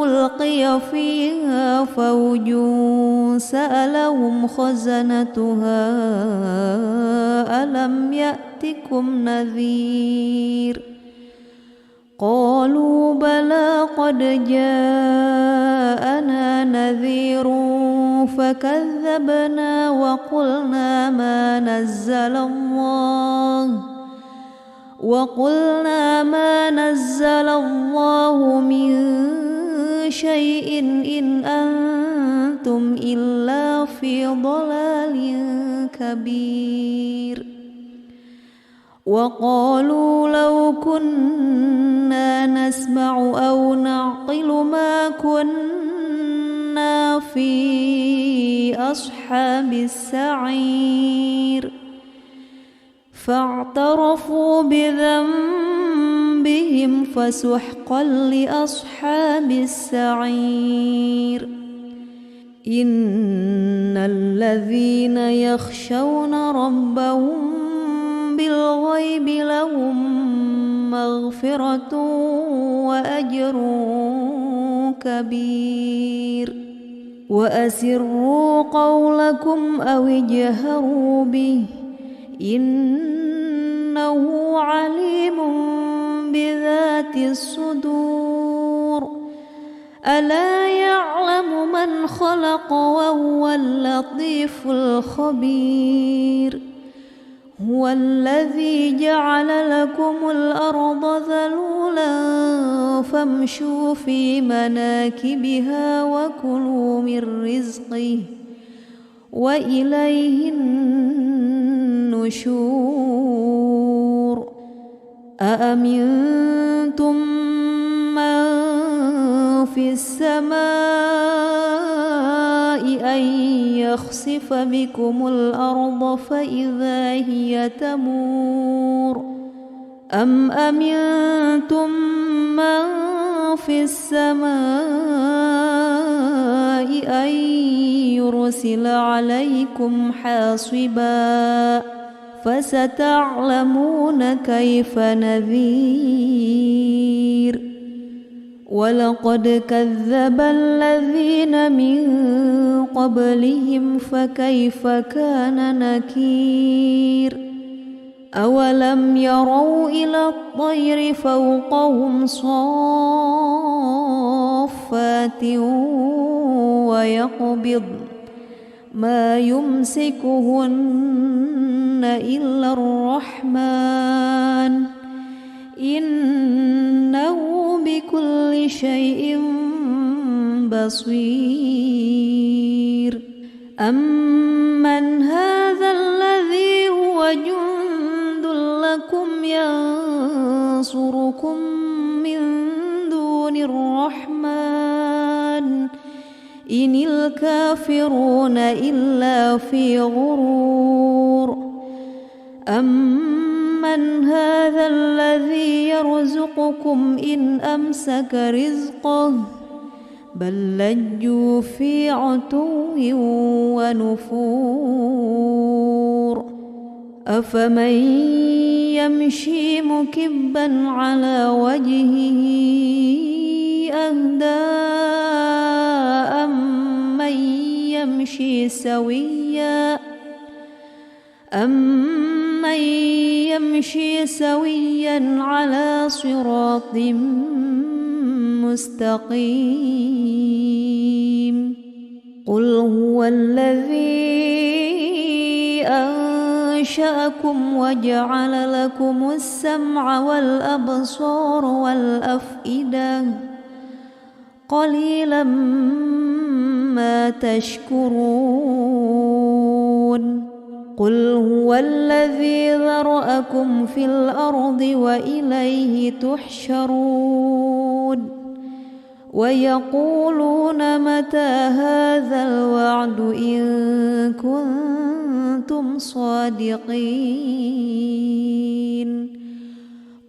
ألقي فيها فوج سألهم خزنتها ألم يأتكم نذير قالوا بلى قد جاءنا نذير فكذبنا وقلنا ما نزل الله من شيء إن أنتم إلا في ضلال كبير وقالوا لو كنا نسمع أو نعقل ما كنا في أصحاب السعير فاعترفوا بذنبهم فسحقا لأصحاب السعير إن الذين يخشون ربهم بالغيب لهم مغفرة وأجر كبير وأسروا قولكم أو اجهروا به إنه عليم بذات الصدور ألا يعلم من خلق وهو اللطيف الخبير هو الذي جعل لكم الأرض ذلولا فامشوا في مناكبها وكلوا من رزقه وإليه النشور أأمنتم من في السماء أن يخسف بكم الأرض فإذا هي تمور أم أمنتم من في السماء أن يرسل عليكم حاصبا فستعلمون كيف نذير ولقد كذب الذين من قبلهم فكيف كان نكير أولم يروا إلى الطير فوقهم صافات ويقبض ما يمسكهن إلا الرحمن إنه بكل شيء بصير أمن هذا الذي هو جند ينصركم من دون الرحمن إن الكافرون إلا في غرور أمن هذا الذي يرزقكم إن أمسك رزقه بل لجوا في عتو ونفور أفمن يمشي مكبا على وجهه أهدى أمن يمشي سويا على صراط مستقيم قل هو الذي أنشأكم وجعل لكم السمع والأبصار والأفئدة قليلا ما تشكرون قل هو الذي ذرأكم في الأرض وإليه تحشرون ويقولون متى هذا الوعد إن كنتم صادقين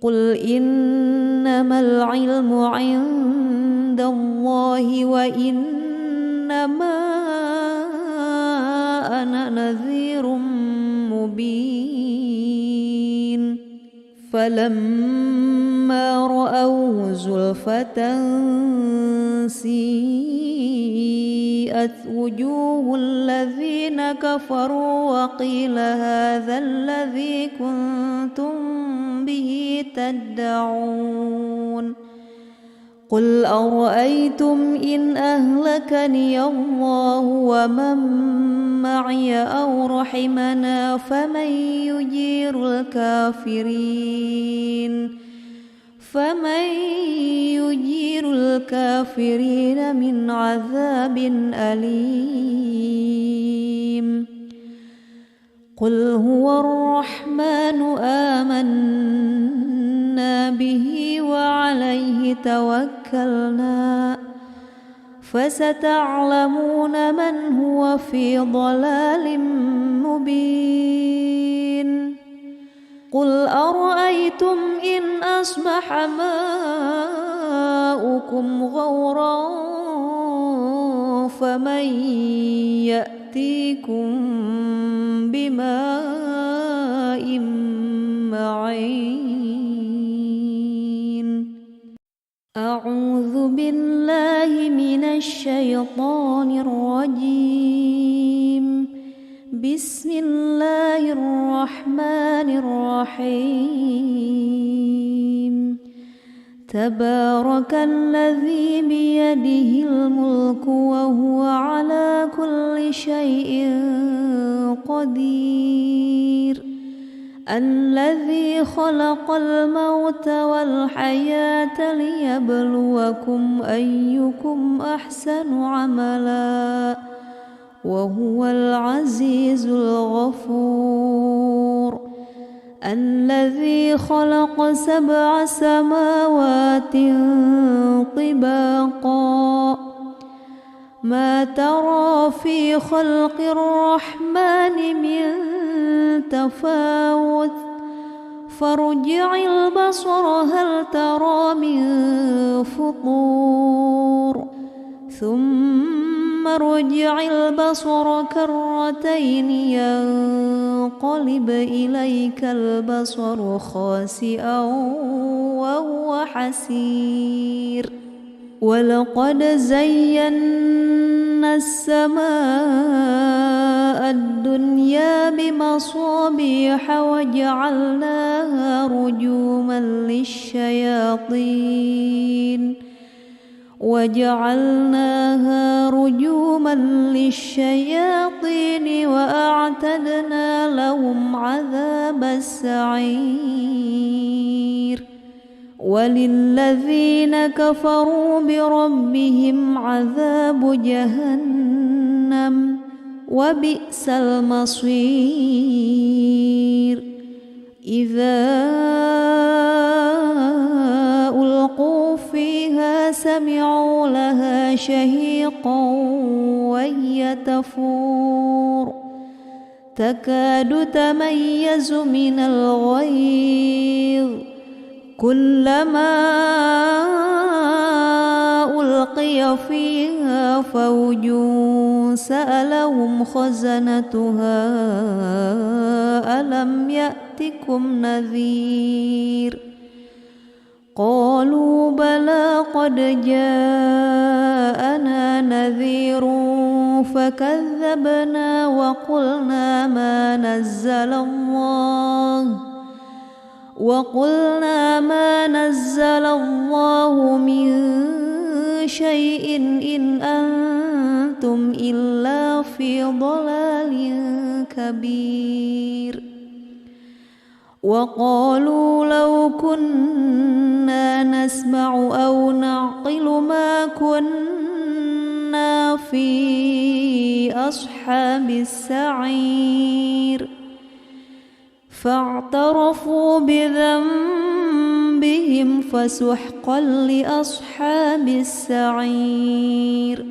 قل إنما العلم عند الله وإنما أنا نذير مبين فلما رأوه زلفة سيئت وجوه الذين كفروا وقيل هذا الذي كنتم به تدعون قل أرأيتم إن أهلكني الله ومن معي أو رحمنا فمن يجير الكافرين من عذاب أليم قل هو الرحمن آمنا به وعليه توكلنا فستعلمون من هو في ضلال مبين قل أرأيتم إن أصبح ماؤكم غورا فمن يأتيكم بماء معين أعوذ بالله من الشيطان الرجيم بسم الله الرحمن الرحيم تبارك الذي بيده الملك وهو على كل شيء قدير الذي خلق الموت والحياة ليبلوكم أيكم أحسن عملا وهو العزيز الغفور الذي خلق 7 سماوات طباقا ما ترى في خلق الرحمن من تفاوت فارجع البصر هل ترى من فطور ثم ارجع البصر كرتين ينقلب إليك البصر خاسئا وهو حسير ولقد زينا السماء الدنيا بمصابيح وجعلناها رجوما للشياطين وأعتدنا لهم عذاب السعير وللذين كفروا بربهم عذاب جهنم وبئس المصير إذا ألقوا فيها سمعوا لها شهيقا وهي تفور تكاد تميز من الغيظ كلما ألقي فيها فوج سألهم خزنتها ألم يأتكم نذير قالوا بلى قد جاءنا نذير فكذبنا وقلنا ما نزل الله من شيء إن أنتم إلا في ضلال كبير وقالوا لو كنا نسمع أو نعقل ما كنا في أصحاب السعير فاعترفوا بذنبهم فسحقا لأصحاب السعير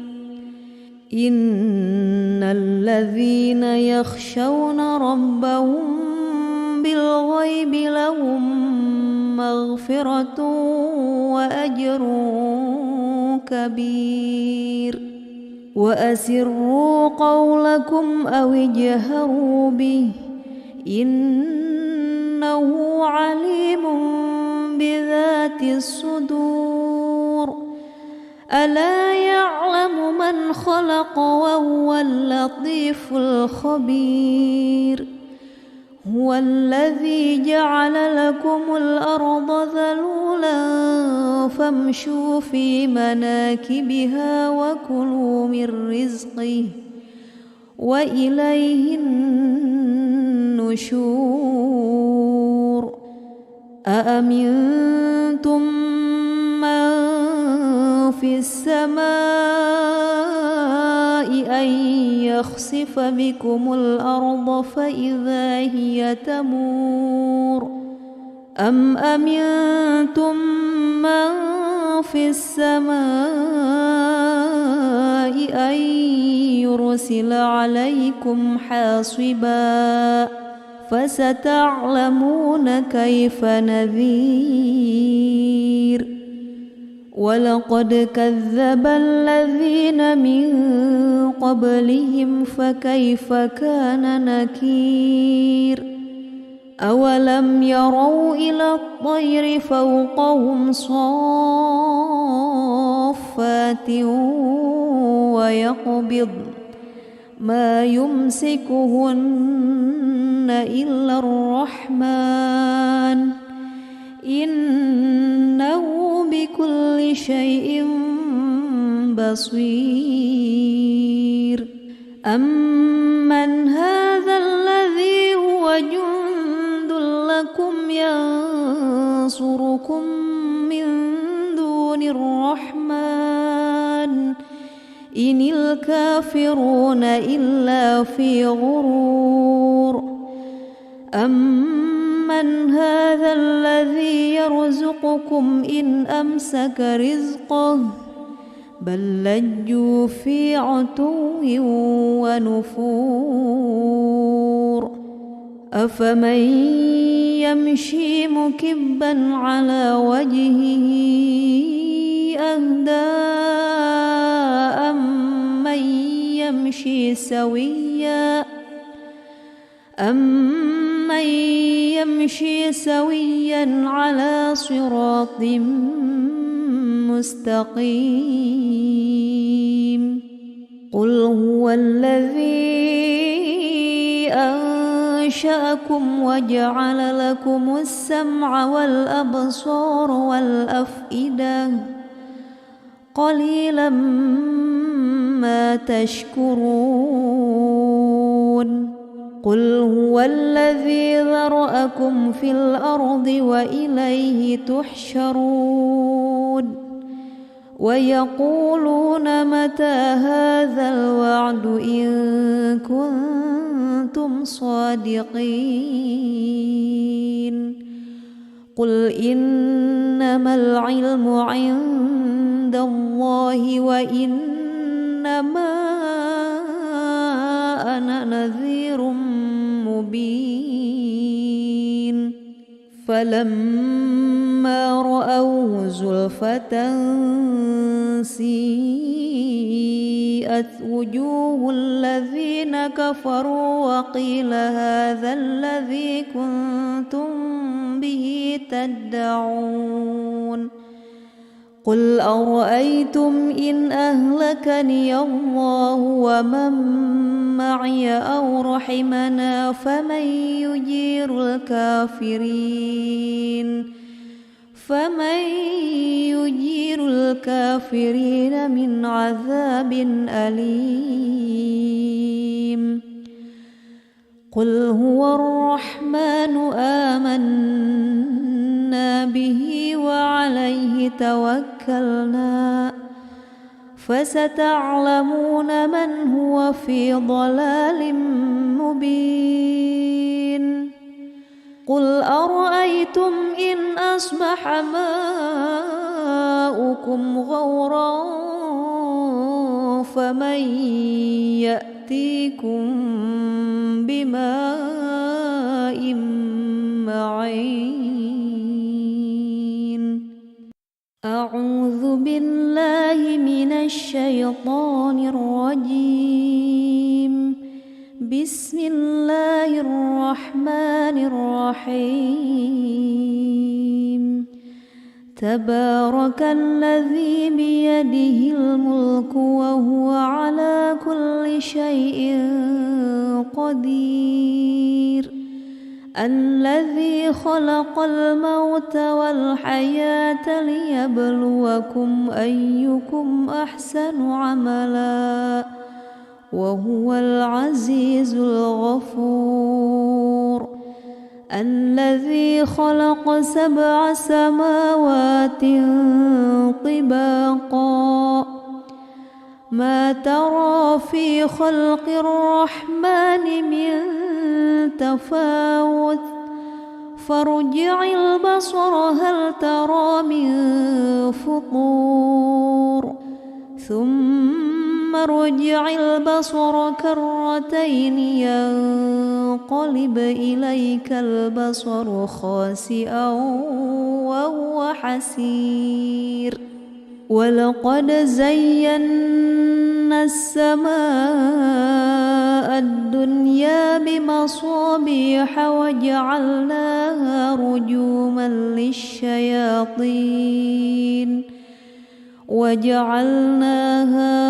إن الذين يخشون ربهم بالغيب لهم مغفرة وأجر كبير وأسروا قولكم أو اجهروا به إنه عليم بذات الصدور ألا يعلم من خلق وهو اللطيف الخبير هو الذي جعل لكم الأرض ذلولا فامشوا في مناكبها وكلوا من رزقه وإليه النشور أأمنتم من في السماء أن يخسف بكم الأرض فإذا هي تمور أم أمنتم من في السماء أن يرسل عليكم حاصبا فستعلمون كيف نذير ولقد كذب الذين من قبلهم فكيف كان نكير أولم يروا إلى الطير فوقهم صافات ويقبض ما يمسكهن إلا الرحمن إنه بكل شيء بصير أمن هذا الذي هو جند لكم ينصركم من دون الرحمن إن الكافرون إلا في غرور أمن هذا الذي يرزقكم إن أمسك رزقه بل لجوا في عتو ونفور أفمن يمشي مكبا على وجهه أهدى أمن يمشي سويا على صراط مستقيم قل هو الذي أنشأكم وجعل لكم السمع والأبصار والأفئدة قليلا ما تشكرون قل هو الذي ذرأكم في الأرض وإليه تحشرون ويقولون متى هذا الوعد إن كنتم صادقين قل إنما العلم عند الله وإنما أنا نذير مبين فلما رأوه زلفة سيئت وجوه الذين كفروا وقيل هذا الذي كنتم به تدعون قل أرأيتم إن أهلكني الله ومن معي أو رحمنا فمن يجير الكافرين من عذاب أليم قل هو الرحمن آمنا به وعليه توكلنا فستعلمون من هو في ضلال مبين قل أرأيتم إن أصبح ماؤكم غورا فمن يأتيكم بماء معين أعوذ بالله من الشيطان الرجيم بسم الله الرحمن الرحيم تبارك الذي بيده الملك وهو على كل شيء قدير الذي خلق الموت والحياة ليبلوكم أيكم أحسن عملا وهو العزيز الغفور الذي خلق 7 سماوات طباقا ما ترى في خلق الرحمن من تفاوت فارجع البصر هل ترى من فطور ثم ارجع البصر كرتين ينقلب إليك البصر خاسئا وهو حسير ولقد زينا السماء الدنيا بمصابيح وجعلناها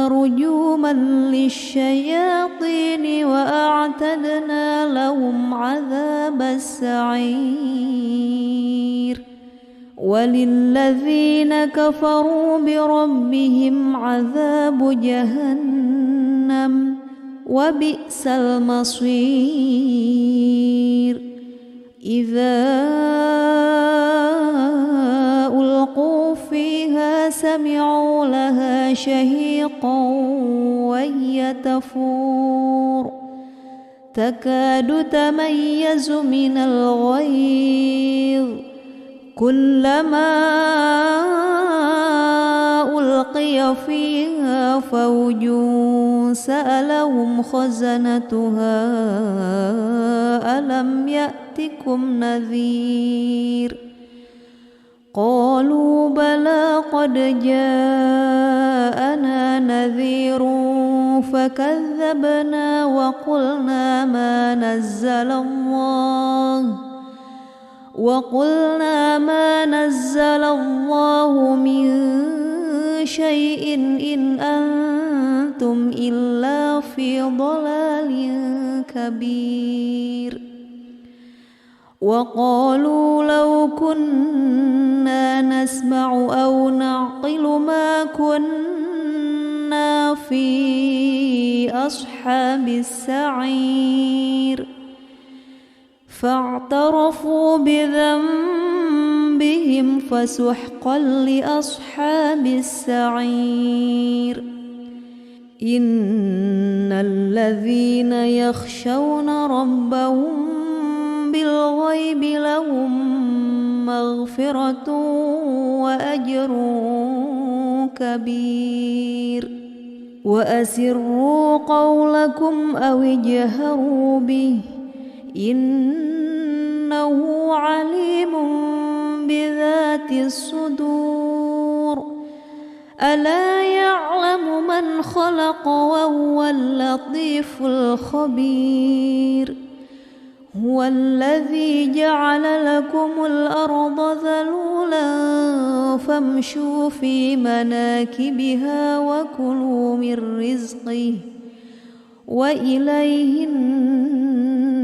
رجوما للشياطين وأعتدنا لهم عذاب السعير وللذين كفروا بربهم عذاب جهنم وبئس المصير إذا ألقوا فيها سمعوا لها شهيقا وهي تفور تكاد تميز من الغيظ كلما ألقي فيها فوج سألهم خزنتها ألم يأتكم نذير قالوا بلى قد جاءنا نذير فكذبنا وقلنا ما نزل الله من شيء إن أنتم إلا في ضلال كبير وقالوا لو كنا نسمع أو نعقل ما كنا في أصحاب السعير فاعترفوا بذنبهم فسحقا لأصحاب السعير إن الذين يخشون ربهم بالغيب لهم مغفرة وأجر كبير وأسروا قولكم أو اجهروا به إنه عليم بذات الصدور ألا يعلم من خلق وهو اللطيف الخبير هو الذي جعل لكم الأرض ذلولا فامشوا في مناكبها وكلوا من رزقه وإليه النشور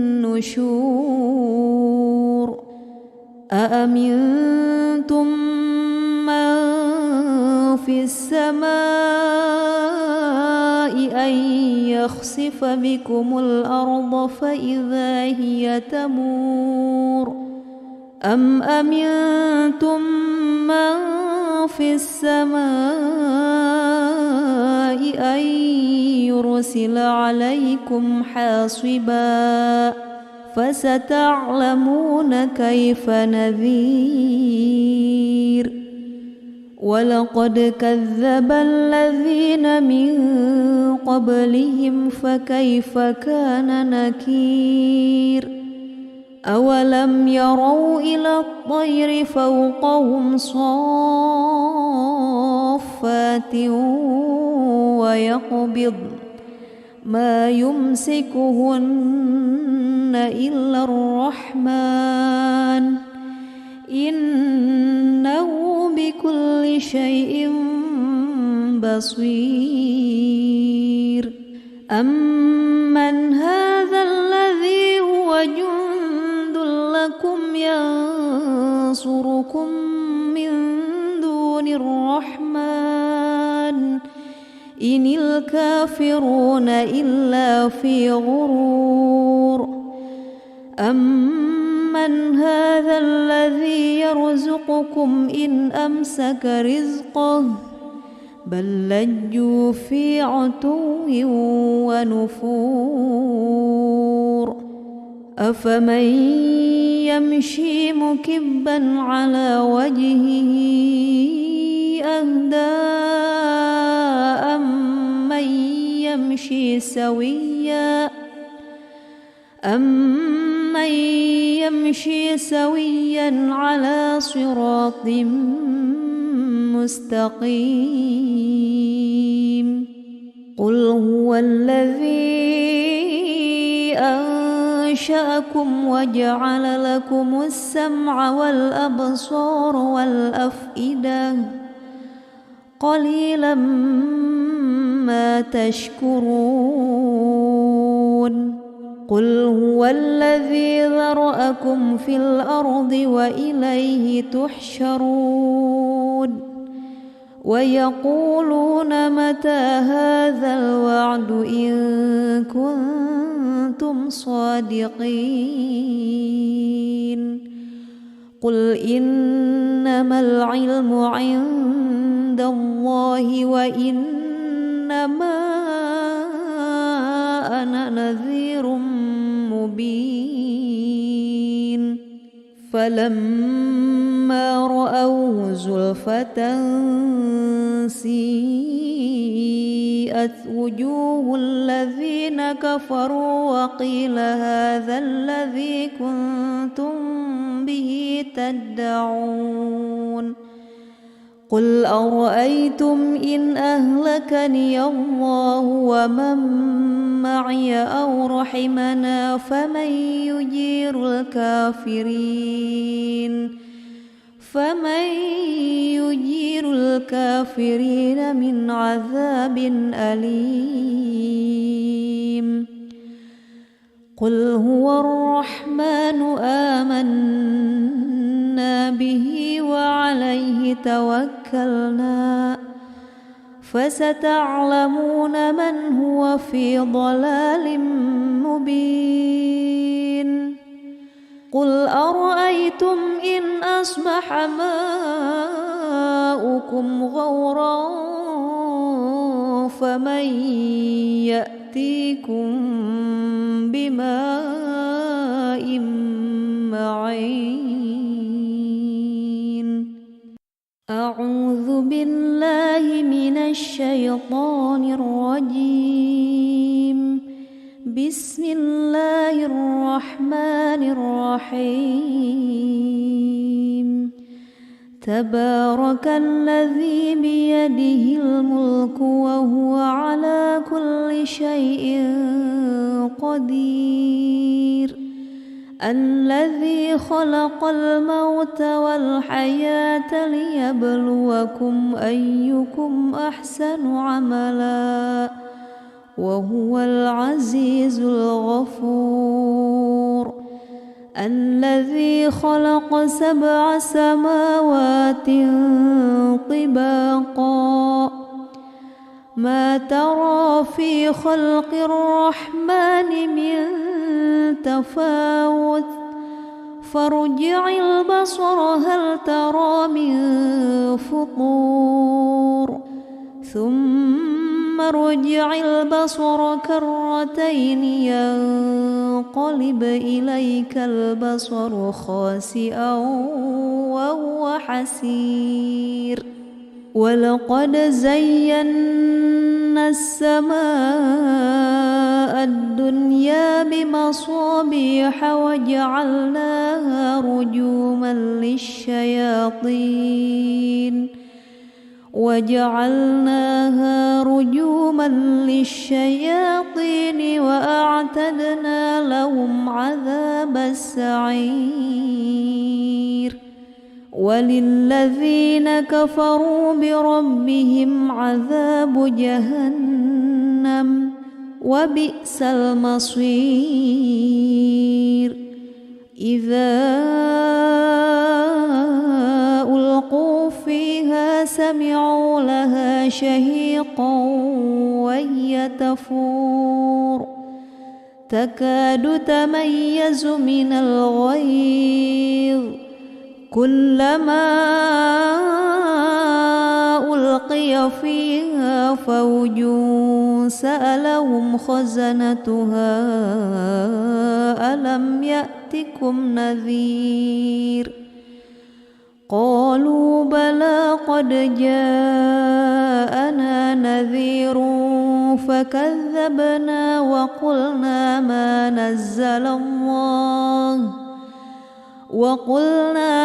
أأمنتم من في السماء أن يخسف بكم الأرض فإذا هي تمور أم أمنتم من في السماء أن يرسل عليكم حاصبا فستعلمون كيف نذير ولقد كذب الذين من قبلهم فكيف كان نكير أولم يروا إلى الطير فوقهم صافات ويقبض ما يمسكهن إلا الرحمن إنه بكل شيء بصير أمن هذا الذي هو جند لكم ينصركم من دون الرحمن إن الكافرون إلا في غرور أمن هذا الذي يرزقكم إن أمسك رزقه بل لجوا في عتو ونفور أفمن يمشي مكبا على وجهه أهدى أمن يمشي سويا على صراط مستقيم قل هو الذي أنشأكم وجعل لكم السمع والأبصار والأفئدة قليلا ما تشكرون قل هو الذي ذرأكم في الأرض وإليه تحشرون ويقولون متى هذا الوعد إن كنتم صادقين قل إنما العلم عند الله وإنما أنا نذير مبين فلما رأوه زلفة سيئت وجوه الذين كفروا وقيل هذا الذي كنتم به تدعون قل أرأيتم إن أهلكني الله ومن معي أو رحمنا فمن يجير الكافرين من عذاب أليم قل هو الرحمن آمنا به وعليه توكلنا فستعلمون من هو في ضلال مبين قل أرأيتم إن أصبح ماؤكم غورا فمن يأتيكم بماء معين. أعوذ بالله من الشيطان الرجيم. بسم الله الرحمن الرحيم. تبارك الذي بيده الملك وهو على كل شيء قدير. الذي خلق الموت والحياة ليبلوكم أيكم أحسن عملا وهو العزيز الغفور. الذي خلق 7 سماوات طباقا ما ترى في خلق الرحمن من تفاوت فارجع البصر هل ترى من فطور ثم ارجع البصر كرتين ينقلب إليك البصر خاسئا وهو حسير. ولقد زينا السماء الدنيا بمصابيح وجعلناها رجوما للشياطين وأعتدنا لهم عذاب السعير. وللذين كفروا بربهم عذاب جهنم وبئس المصير. إذا ألقوا فيها سمعوا لها شهيقا وهي تفور تكاد تميز من الغيظ كلما ألقي فيها فوج سألهم خزنتها ألم يأتكم نذير قالوا بلى قد جاءنا نذير فكذبنا وقلنا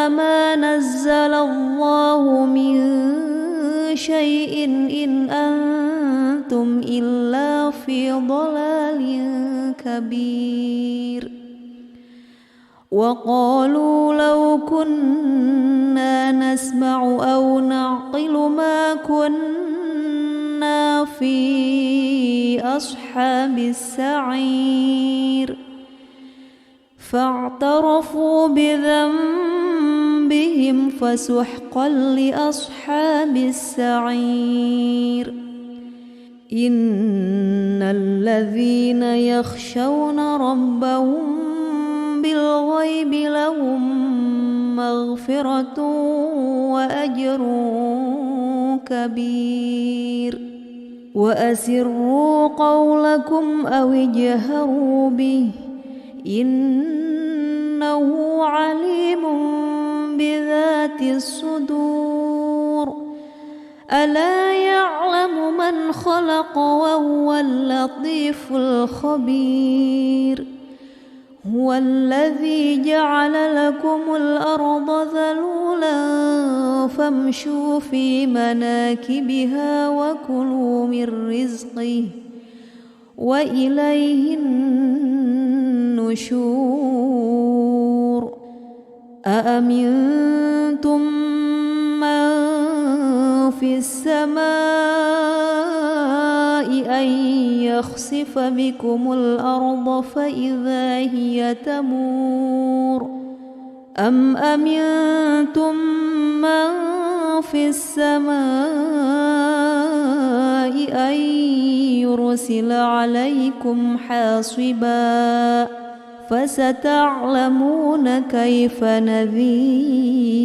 ما نزل الله من شيء إن أنتم إلا في ضلال كبير. وقالوا لو كنا نسمع أو نعقل ما كنا في أصحاب السعير فاعترفوا بذنبهم فسحقا لأصحاب السعير. إن الذين يخشون ربهم بالغيب لهم مغفرة وأجر كبير. وأسروا قولكم أو اجهروا به إنه عليم بذات الصدور. ألا يعلم من خلق وهو اللطيف الخبير. هو الذي جعل لكم الأرض ذلولا فامشوا في مناكبها وكلوا من رزقه وإليه النشور. أأمنتم من في السماء أن يخسف بكم الأرض فإذا هي تمور أم أمنتم من في السماء أن يرسل عليكم حاصبا فستعلمون كيف نذير.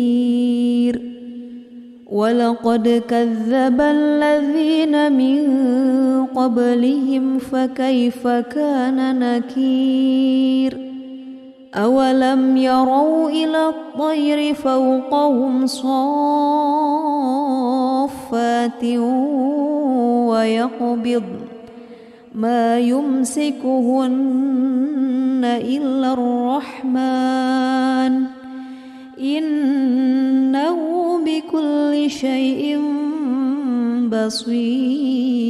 ولقد كذب الذين من قبلهم فكيف كان نكير أولم يروا إلى الطير فوقهم صافات ويقبض ما يمسكهن إلا الرحمن إنه بكل شيء بصير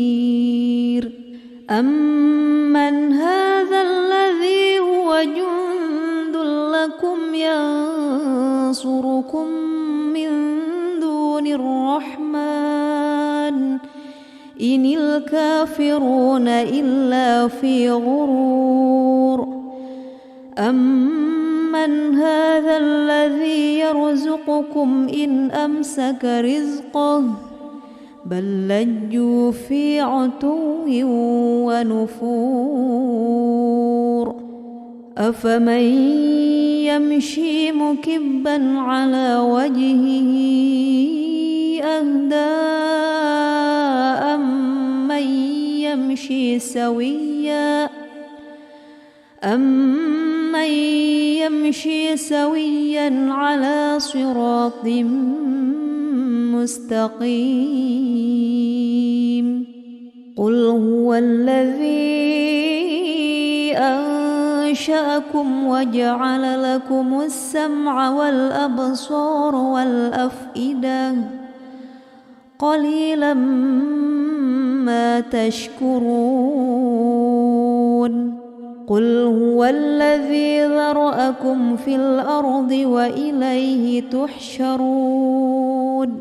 أمن هذا الذي هو جند لكم ينصركم من دون الرحمن إن الكافرون إلا في غرور أمن هذا الذي يرزقكم إن أمسك رزقه بل لجوا في عتو ونفور أفمن يمشي مكبا على وجهه أهدى أمن يمشي سويا على صراط مستقيم قل هو الذي أنشأكم وجعل لكم السمع والأبصار والأفئدة قليلا ما تشكرون قل هو الذي ذرأكم في الأرض وإليه تحشرون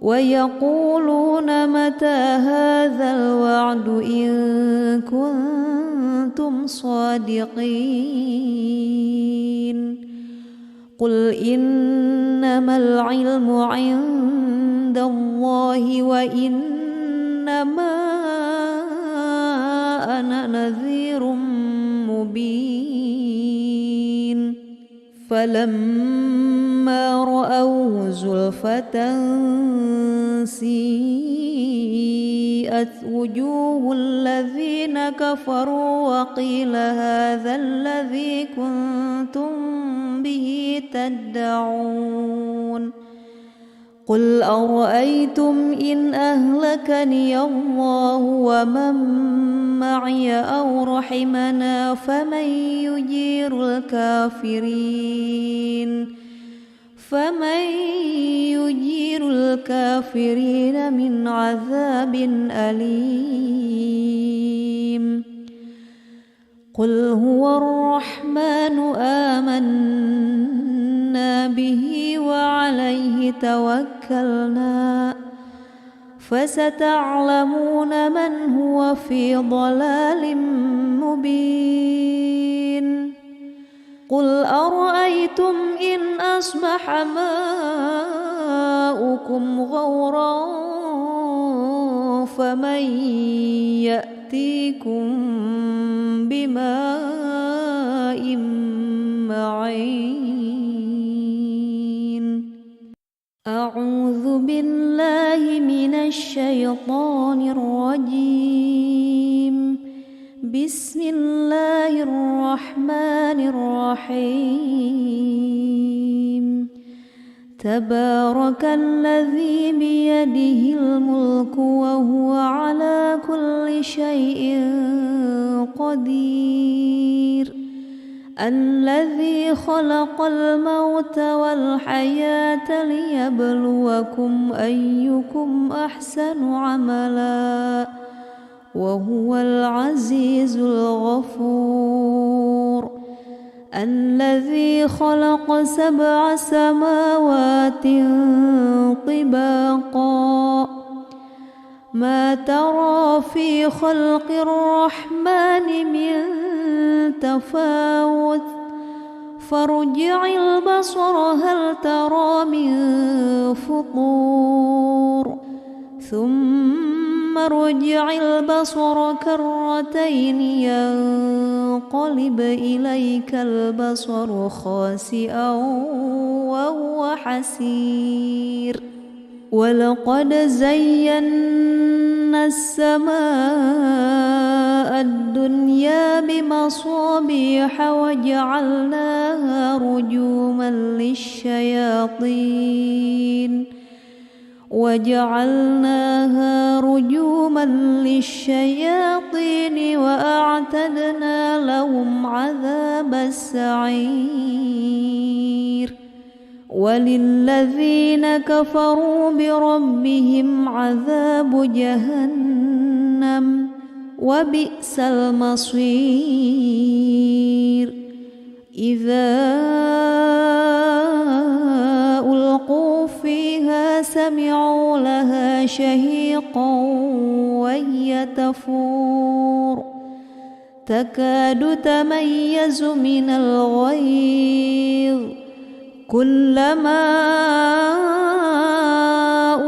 ويقولون متى هذا الوعد إن كنتم صادقين قل إنما العلم عند الله وإنما أنا نذير مبين فلما رأوه زلفة سيئت وجوه الذين كفروا وقيل هذا الذي كنتم به تدعون قل أرأيتم إن أهلكني الله ومن معي أو رحمنا فمن يجير الكافرين من عذاب أليم قل هو الرحمن آمنا به وعليه توكلنا فستعلمون من هو في ضلال مبين قل أرأيتم إن أصبح ماؤكم غورا فمن يأتيكم بماء معين أعوذ بالله من الشيطان الرجيم بسم الله الرحمن الرحيم تبارك الذي بيده الملك وهو على كل شيء قدير الذي خلق الموت والحياة ليبلوكم أيكم أحسن عملا وهو العزيز الغفور الذي خلق 7 سماوات طباقا ما ترى في خلق الرحمن من تفاوت فارجع البصر هل ترى من فطور ثم ارجع البصر كرتين ينقلب إليك البصر خاسئا وهو حسير ولقد زينا السماء الدنيا بمصابيح وجعلناها رجوما للشياطين وأعتدنا لهم عذاب السعير وللذين كفروا بربهم عذاب جهنم وبئس المصير إذا ألقوا فيها سمعوا لها شهيقا وهي تفور تكاد تميز من الغيظ كلما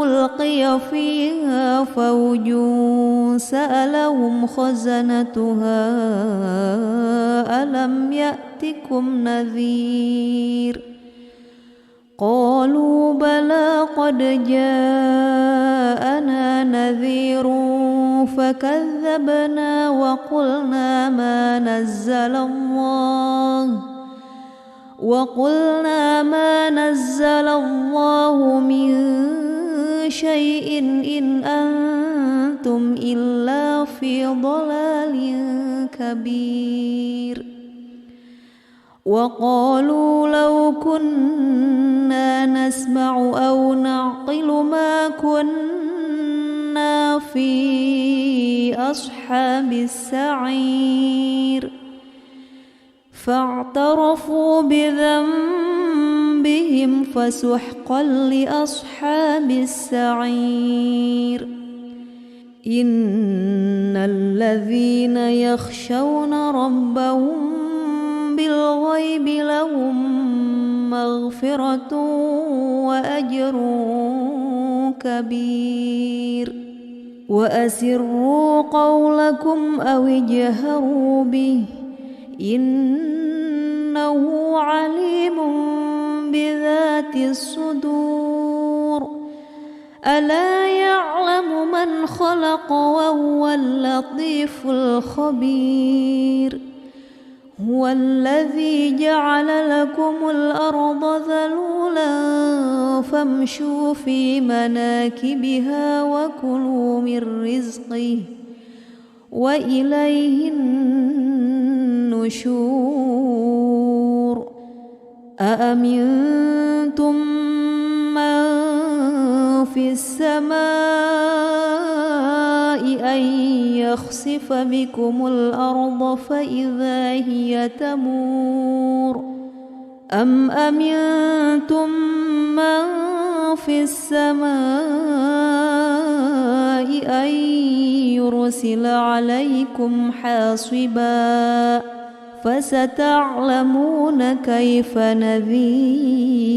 ألقي فيها فوج سألهم خزنتها ألم يأتكم نذير قالوا بلى قد جاءنا نذير فكذبنا وقلنا ما نزل الله من شيء إن أنتم إلا في ضلال كبير وقالوا لو كنا نسمع أو نعقل ما كنا في أصحاب السعير فاعترفوا بذنبهم فسحقا لأصحاب السعير إن الذين يخشون ربهم بالغيب لهم مغفرة وأجر كبير وأسروا قولكم أو اجهروا به إنه عليم بذات الصدور ألا يعلم من خلق وهو اللطيف الخبير هو الذي جعل لكم الأرض ذلولا فامشوا في مناكبها وكلوا من رزقه وإليه النشور أأمنتم من في السماء أن يخسف بكم الأرض فإذا هي تمور أم أمنتم من في السماء أن يرسل عليكم حاصبا فستعلمون كيف نذير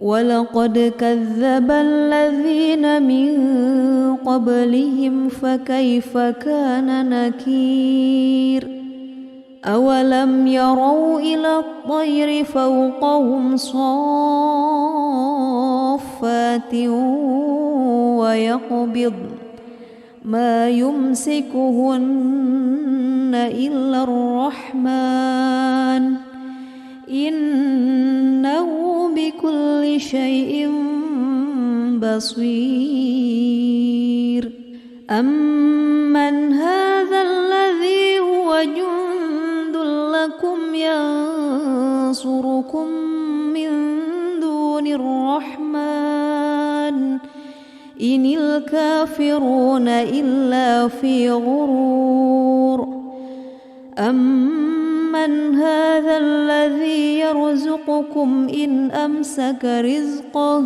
ولقد كذب الذين من قبلهم فكيف كان نكير أولم يروا إلى الطير فوقهم صافات ويقبض ما يمسكهن إلا الرحمن إنه بكل شيء بصير أمن هذا الذي هو جند لكم ينصركم من دون الرحمن إن الكافرون إلا في غرور أمن هذا الذي يرزقكم إن أمسك رزقه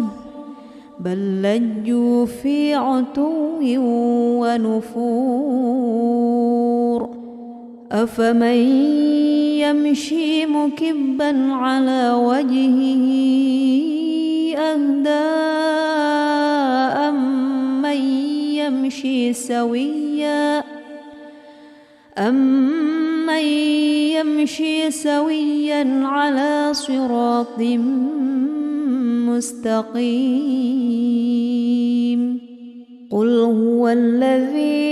بل لجوا في عتو ونفور أفمن يمشي مكبا على وجهه أهدى أمن يمشي سويا على صراط مستقيم قل هو الذي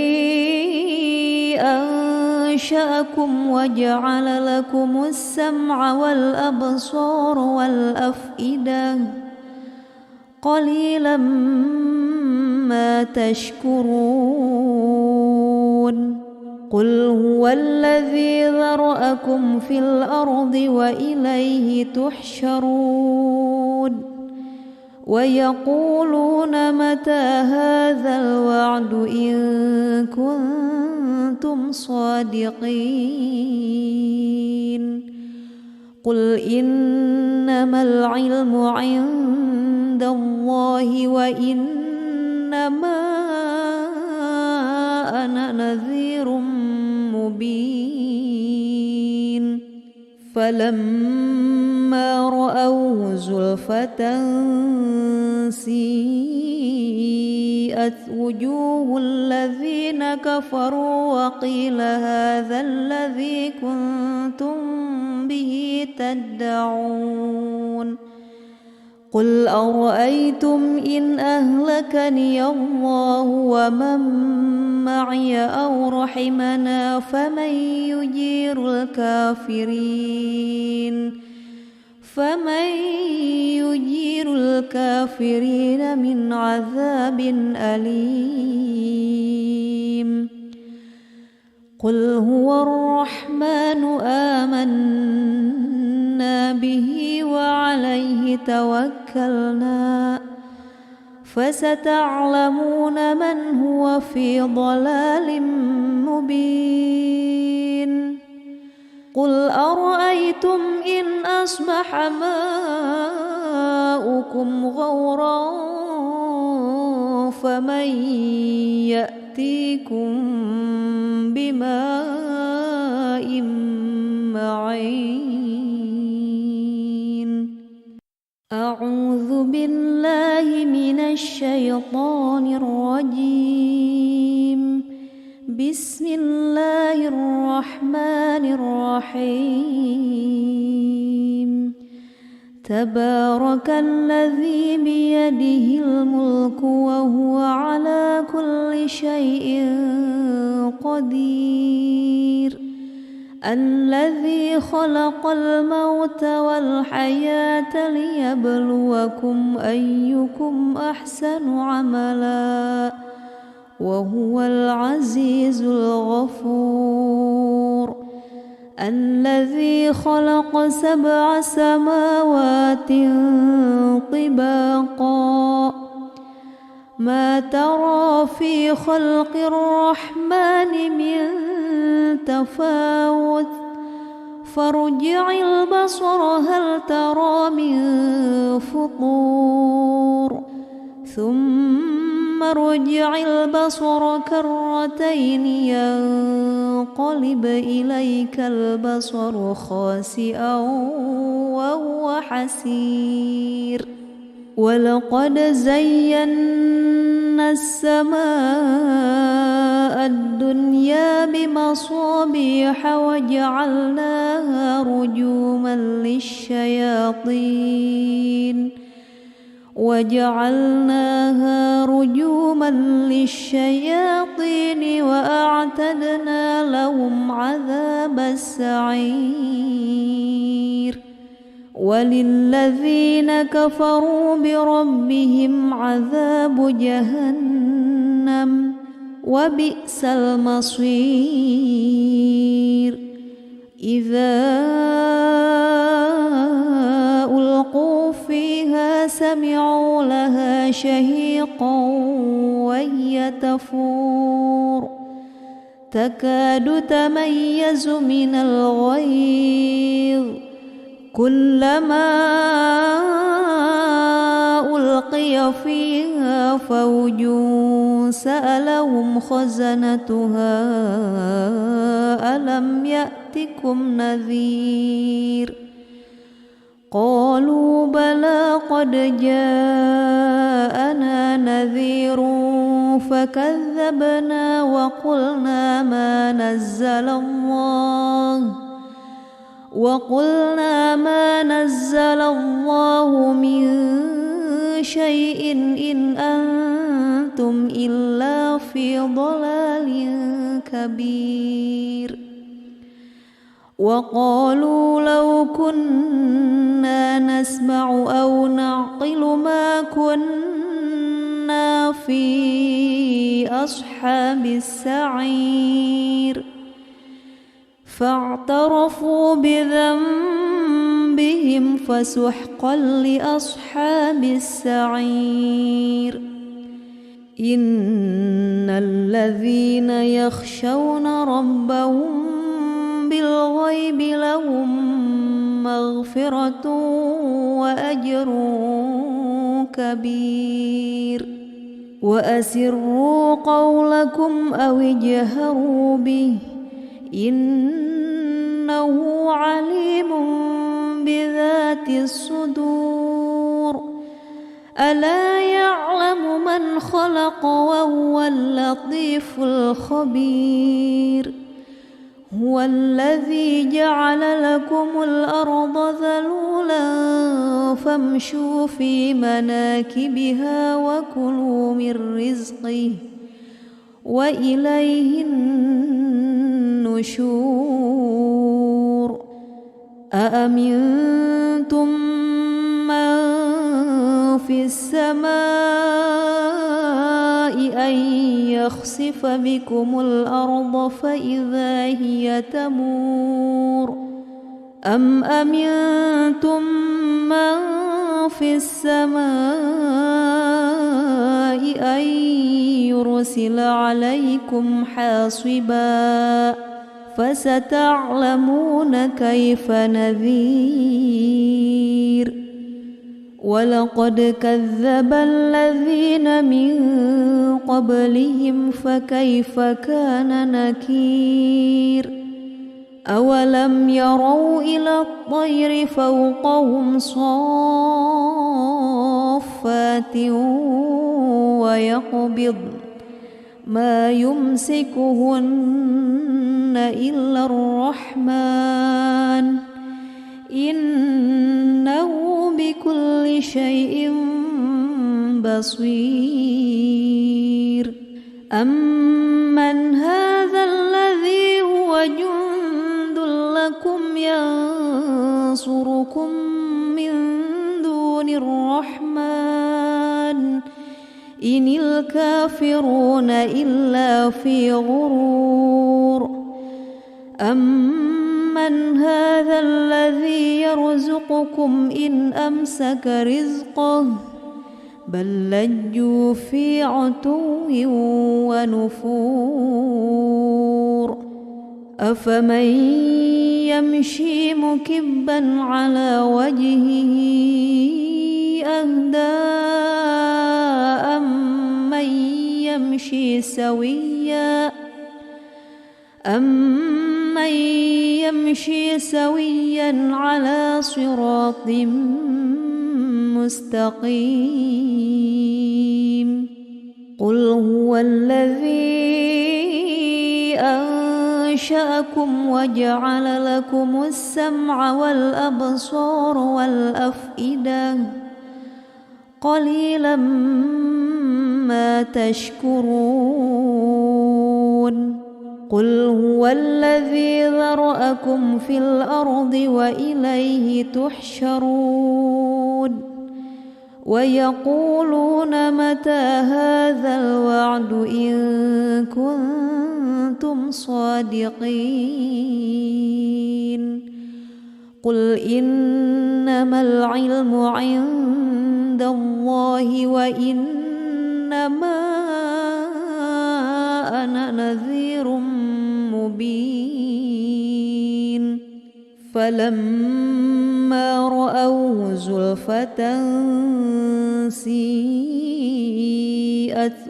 أنشأكم وجعل لكم السمع والأبصار والأفئدة قليلا ما تشكرون قل هو الذي ذرأكم في الأرض وإليه تحشرون ويقولون متى هذا الوعد إن كنتم صادقين قل إنما العلم عند الله وإنما أنا نذير مبين فلما رأوه زلفة سيئت وجوه الذين كفروا وقيل هذا الذي كنتم به تدعون قل أرأيتم إن أهلكني الله ومن معي أو رحمنا فمن يجير الكافرين من عذاب أليم قل هو الرحمن آمنا به وعليه توكلنا فستعلمون من هو في ضلال مبين قل أرأيتم إن أصبح ماؤكم غورا فمن يأتيكم بماء معين أعوذ بالله من الشيطان الرجيم بسم الله الرحمن الرحيم تبارك الذي بيده الملك وهو على كل شيء قدير الذي خلق الموت والحياة ليبلوكم أيكم أحسن عملا وهو العزيز الغفور الذي خلق 7 سماوات طباقا ما ترى في خلق الرحمن من تفاوت فارجع البصر هل ترى من فطور ثم ارجع البصر كرتين ينقلب إليك البصر خاسئا وهو حسير ولقد زينا السماء الدنيا بمصابيح وجعلناها رجوما للشياطين وأعتدنا لهم عذاب السعير وللذين كفروا بربهم عذاب جهنم وبئس المصير إذا ألقوا فيها سمعوا لها شهيقا وهي تفور تكاد تميز من الغيظ كلما ألقي فيها فوج سألهم خزنتها ألم يأتكم نذير قالوا بلى قد جاءنا نذير فكذبنا وقلنا ما نزل الله من شيء إن أنتم إلا في ضلال كبير وقالوا لو كنا نسمع أو نعقل ما كنا في أصحاب السعير فاعترفوا بذنبهم فسحقا لأصحاب السعير إن الذين يخشون ربهم بالغيب لهم مغفرة وأجر كبير وأسروا قولكم أو اجهروا به إنه عليم بذات الصدور ألا يعلم من خلق وهو اللطيف الخبير هو الذي جعل لكم الأرض ذلولا فامشوا في مناكبها وكلوا من رزقه وإليه النشور أأمنتم من في السماء أن يخسف بكم الأرض فإذا هي تمور أم أمنتم من في السماء أن يرسل عليكم حاصبا فستعلمون كيف نذير ولقد كذب الذين من قبلهم فكيف كان نكير أولم يروا إلى الطير فوقهم صافات ويقبض ما يمسكهن إلا الرحمن إنه بكل شيء بصير أمن هذا الذي هو جند لكم ينصركم من دون الرحمن إن الكافرون إلا في غرور أمن هذا الذي يرزقكم إن أمسك رزقه بل لجوا في عتو ونفور أفمن يمشي مكبا على وجهه أهدى أمن يمشي سويا على صراط مستقيم قل هو الذي أنشأكم وجعل لكم السمع والأبصار والأفئدة قليلا ما تشكرون قل هو الذي ذرأكم في الأرض وإليه تحشرون ويقولون متى هذا الوعد إن كنتم صادقين قل إنما العلم عند الله وإنما أنا نذير مبين فلما رأوه زلفة سيئت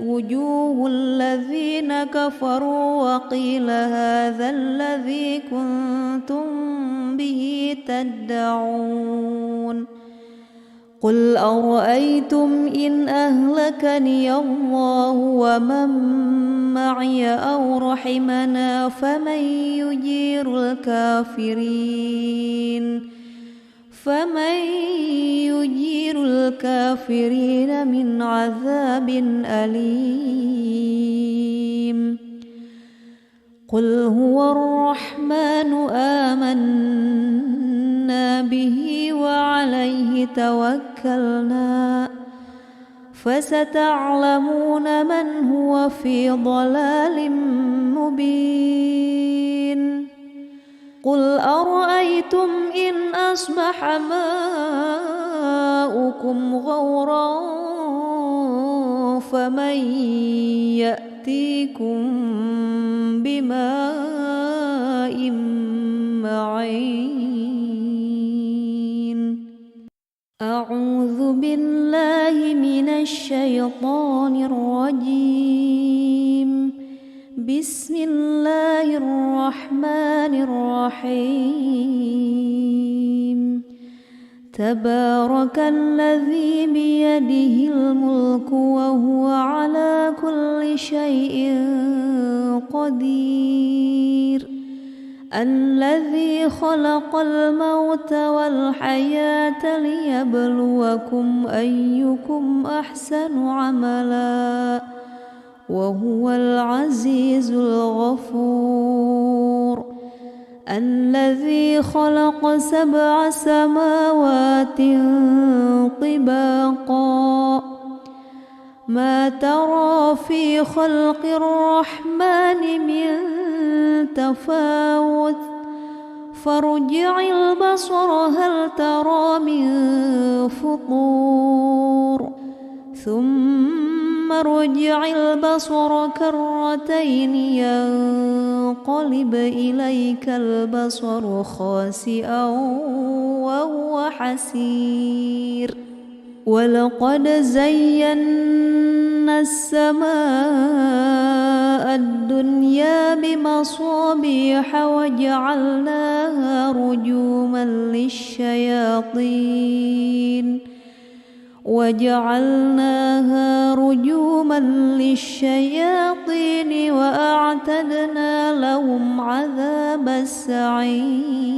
وجوه الذين كفروا وقيل هذا الذي كنتم به تدعون قل أرأيتم إن أهلكني الله ومن معي أو رحمنا فمن يجير فمن يجير الكافرين من عذاب أليم قل هو الرحمن آمنا به وعليه توكلنا فستعلمون من هو في ضلال مبين قل أرأيتم إن أصبح ماؤكم غورا فمن يأتيكم بماء معين أعوذ بالله من الشيطان الرجيم بسم الله الرحمن الرحيم تبارك الذي بيده الملك وهو على كل شيء قدير الذي خلق الموت والحياة ليبلوكم أيكم أحسن عملا وهو العزيز الغفور الذي خلق 7 سماوات طباقا ما ترى في خلق الرحمن من تفاوت فارجع البصر هل ترى من فطور ثم ارجع البصر كرتين ينقلب إليك البصر خاسئا وهو حسير ولقد زينا السماء الدنيا بمصابيح وجعلناها رجوما للشياطين وأعتدنا لهم عذاب السعير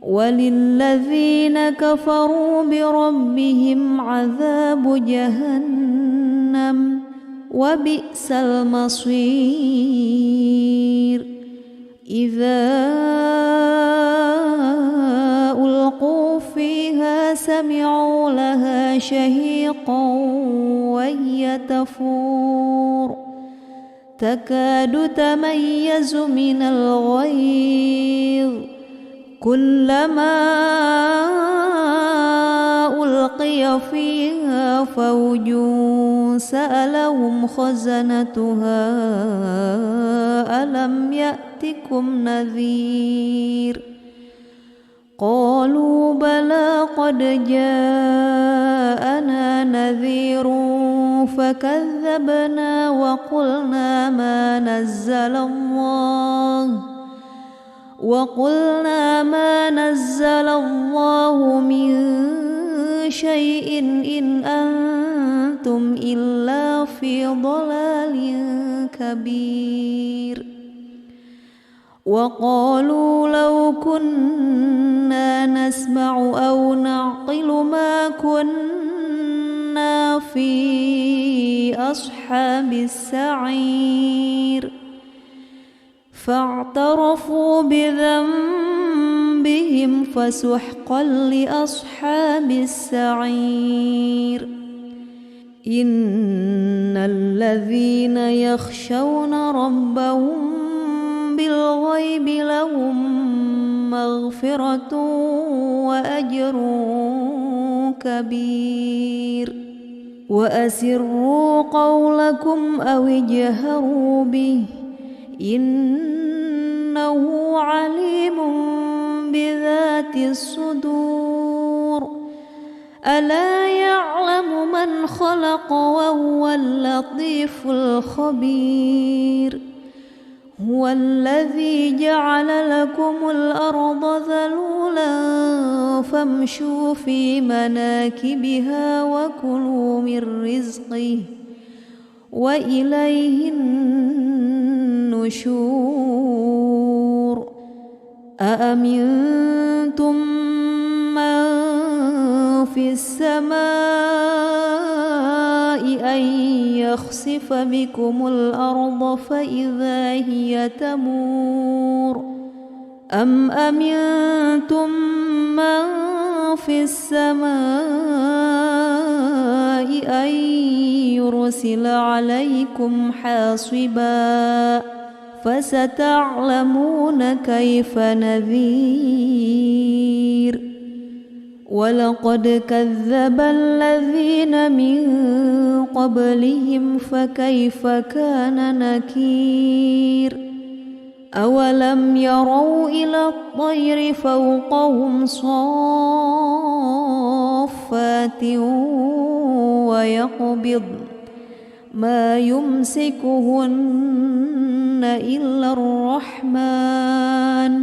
وللذين كفروا بربهم عذاب جهنم وبئس المصير إذا ألقوا فيها سمعوا لها شهيقا وهي تفور تكاد تميز من الغيظ كلما ألقي فيها فوج سألهم خزنتها ألم يأتكم نذير قالوا بلى قد جاءنا نذير فكذبنا وقلنا ما نزل الله من شيء إن أنتم إلا في ضلال كبير وقالوا لو كنا نسمع أو نعقل ما كنا في أصحاب السعير فاعترفوا بذنبهم فسحقا لأصحاب السعير إن الذين يخشون ربهم بالغيب لهم مغفرة وأجر كبير وأسروا قولكم أو اجهروا به إنه عليم بذات الصدور ألا يعلم من خلق وهو اللطيف الخبير هو الذي جعل لكم الأرض ذلولا فامشوا في مناكبها وكلوا من رزقه وإليه النشور أأمنتم من في السماء أن يخسف بكم الأرض فإذا هي تمور أم أمنتم من في السماء أن يرسل عليكم حاصبا فستعلمون كيف نذير ولقد كذب الذين من قبلهم فكيف كان نكير أولم يروا إلى الطير فوقهم صافات ويقبض ما يمسكهن إلا الرحمن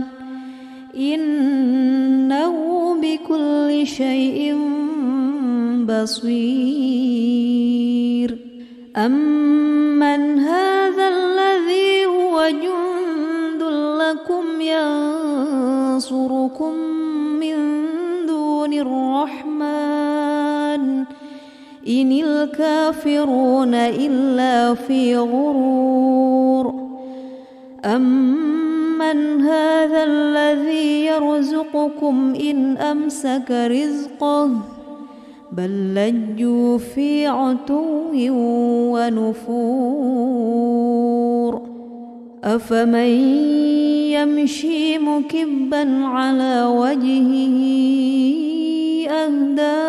إنه بكل شيء بصير أمن هذا الذي هو جند لكم ينصركم من دون الرحمن إن الكافرون إلا في غرور أمن هذا الذي يرزقكم إن أمسك رزقه بل لجوا في عتو ونفور أفمن يمشي مكبا على وجهه أهدى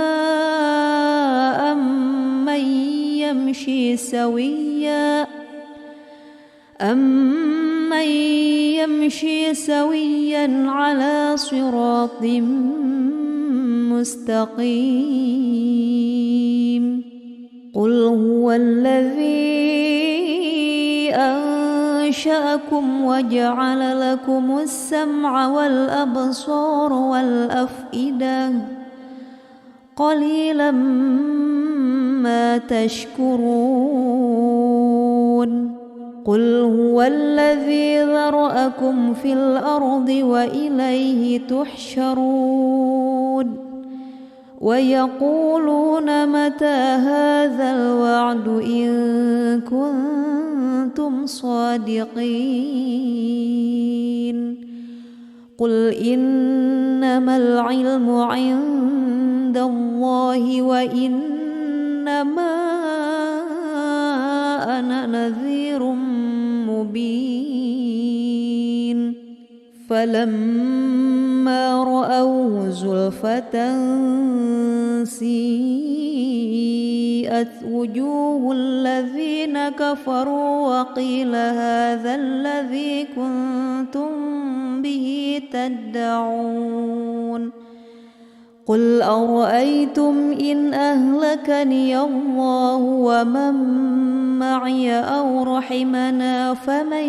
أمن يمشي سويا على صراط مستقيم قل هو الذي أنشأكم وجعل لكم السمع والأبصار والأفئدة قليلا ما تشكرون قل هو الذي ذرأكم في الأرض وإليه تحشرون ويقولون متى هذا الوعد إن كنتم صادقين قل إنما العلم عند الله وإنما أنا نذير مبين فلما رأوه زلفة سيئت وجوه الذين كفروا وقيل هذا الذي كنتم به تدعون قل أرأيتم إن أهلكني الله ومن معي أو رحمنا فمن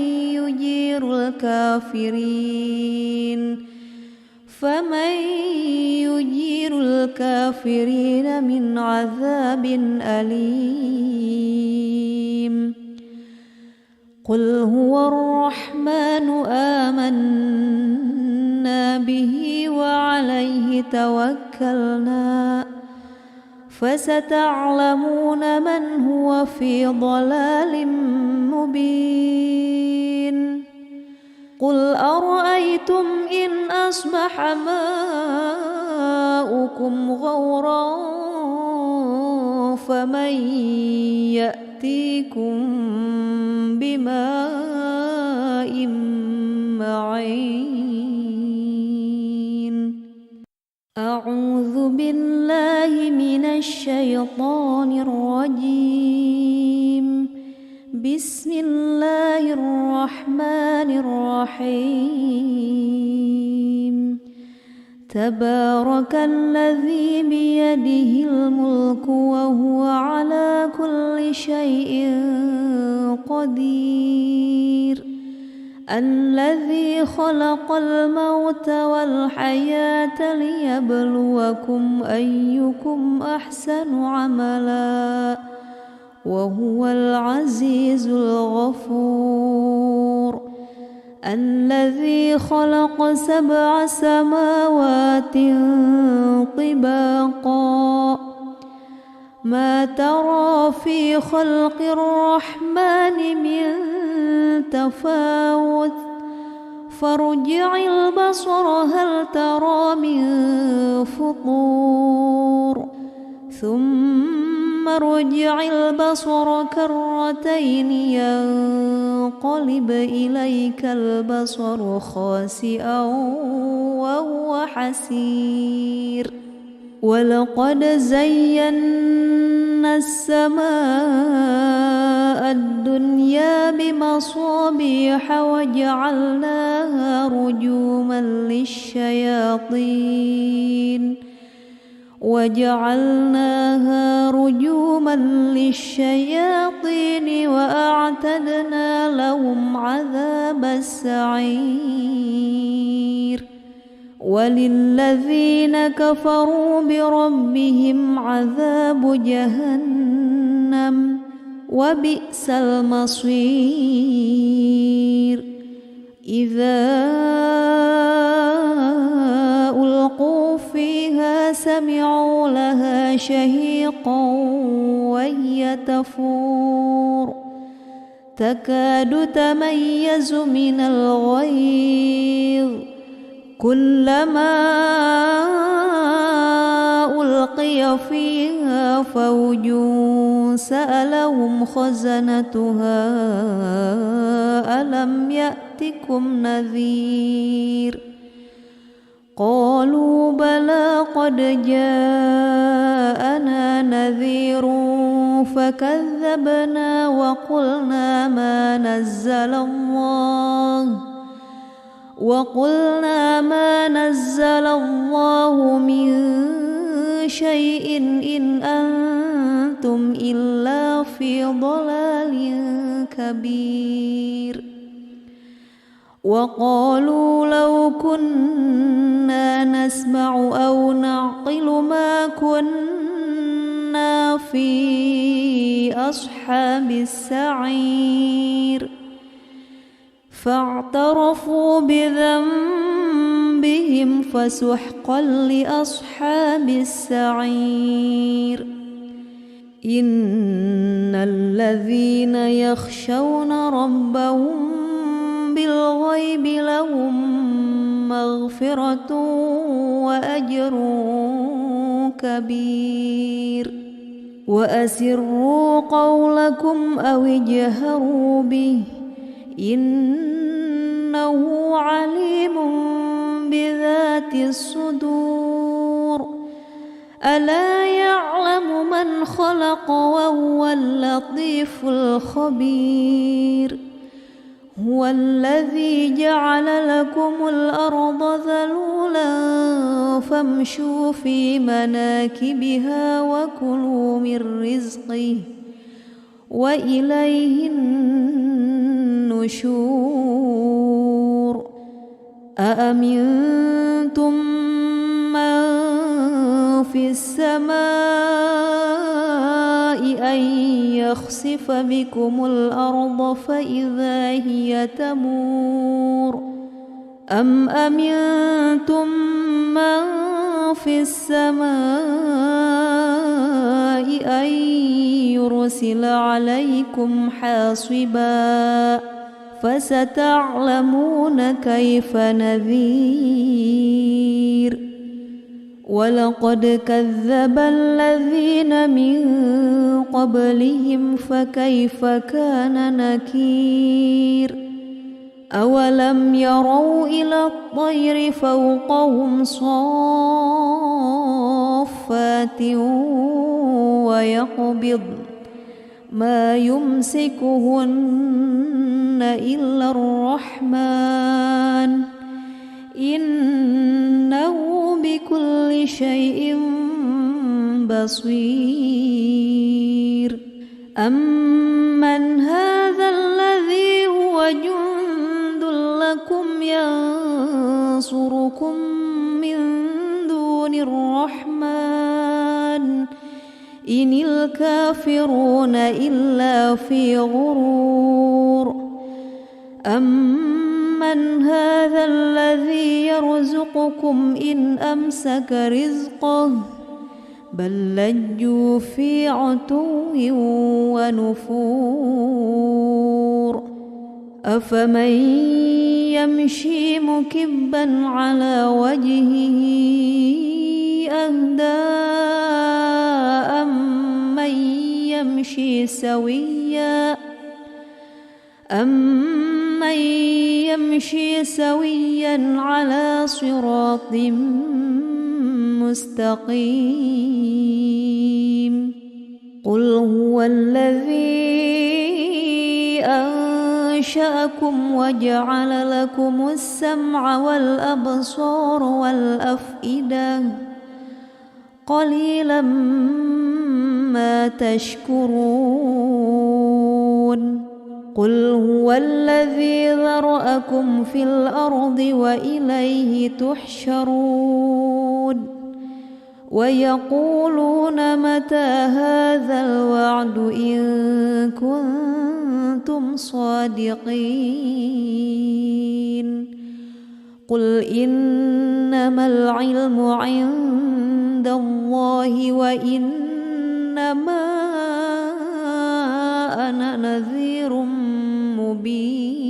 يجير الكافرين من عذاب أليم قل هو الرحمن آمنا به وعليه توكلنا فستعلمون من هو في ضلال مبين قل أرأيتم إن أصبح ماؤكم غورا فمن يأتيكم بماء معين أعوذ بالله من الشيطان الرجيم بسم الله الرحمن الرحيم تبارك الذي بيده الملك وهو على كل شيء قدير الذي خلق الموت والحياة ليبلوكم أيكم أحسن عملا وهو العزيز الغفور الذي خلق 7 سماوات طباقا ما ترى في خلق الرحمن من تفاوت فارجع البصر هل ترى من فطور ثم ارجع البصر كرتين ينقلب إليك البصر خاسئا وهو حسير ولقد زينا السماء الدنيا بمصابيح وجعلناها رجوما للشياطين وأعتدنا لهم عذاب السعير وللذين كفروا بربهم عذاب جهنم وبئس المصير إذا ألقوا فيها سمعوا لها شهيقا وهي تفور تكاد تميز من الغيظ كلما ألقي فيها فوج سألهم خزنتها ألم يأتكم نذير قالوا بلى قد جاءنا نذير فكذبنا وقلنا ما نزل الله من شيء إن أنتم إلا في ضلال كبير وقالوا لو كنا نسمع أو نعقل ما كنا في أصحاب السعير فاعترفوا بذنبهم فسحقا لأصحاب السعير إن الذين يخشون ربهم بالغيب لهم مغفرة وأجر كبير وأسروا قولكم أو اجهروا به إنه عليم بذات الصدور ألا يعلم من خلق وهو اللطيف الخبير هو الذي جعل لكم الأرض ذلولا فامشوا في مناكبها وكلوا من رزقه وإليه النشور أأمنتم من في السماء أن يخسف بكم الأرض فإذا هي تمور أم أمنتم من في السماء أن يرسل عليكم حاصبا فستعلمون كيف نذير ولقد كذب الذين من قبلهم فكيف كان نكير أولم يروا إلى الطير فوقهم صافات ويقبض ما يمسكهن إلا الرحمن إنه بكل شيء بصير أمن هذا الذي هو جند لكم ينصركم من دون الرحمن إن الكافرون إلا في غرور أمن يرزقكم إن أمسك رزقه بل لجوا في عتو ونفور أفمن يمشي مكبا على وجهه أهدى أمن يمشي سويا على صراط مستقيم قل هو الذي أنشأكم وجعل لكم السمع والأبصار والأفئدة قليلا ما تشكرون قل هو الذي ذرأكم في الأرض وإليه تحشرون ويقولون متى هذا الوعد إن كنتم صادقين قل إنما العلم عند الله وإنما أنا نذير مبين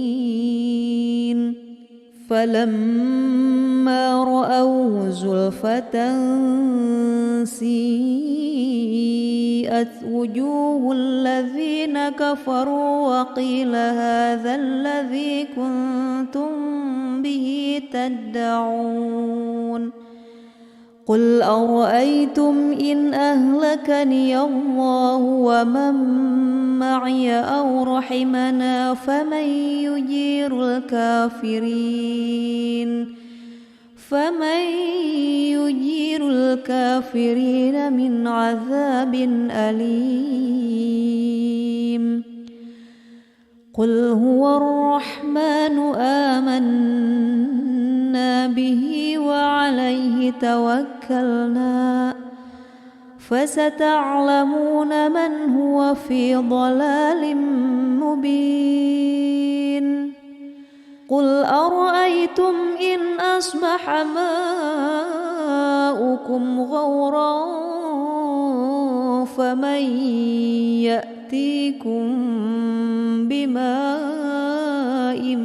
فلما رأوه زلفة سيئت وجوه الذين كفروا وقيل هذا الذي كنتم به تدعون قل أرأيتم إن أهلكني الله ومن معي أو رحمنا فمن يجير الكافرين من عذاب أليم قل هو الرحمن آمنا به وعليه توكلنا فستعلمون من هو في ضلال مبين قل أرأيتم إن أصبح ماؤكم غورا فمن يأتيكم بماء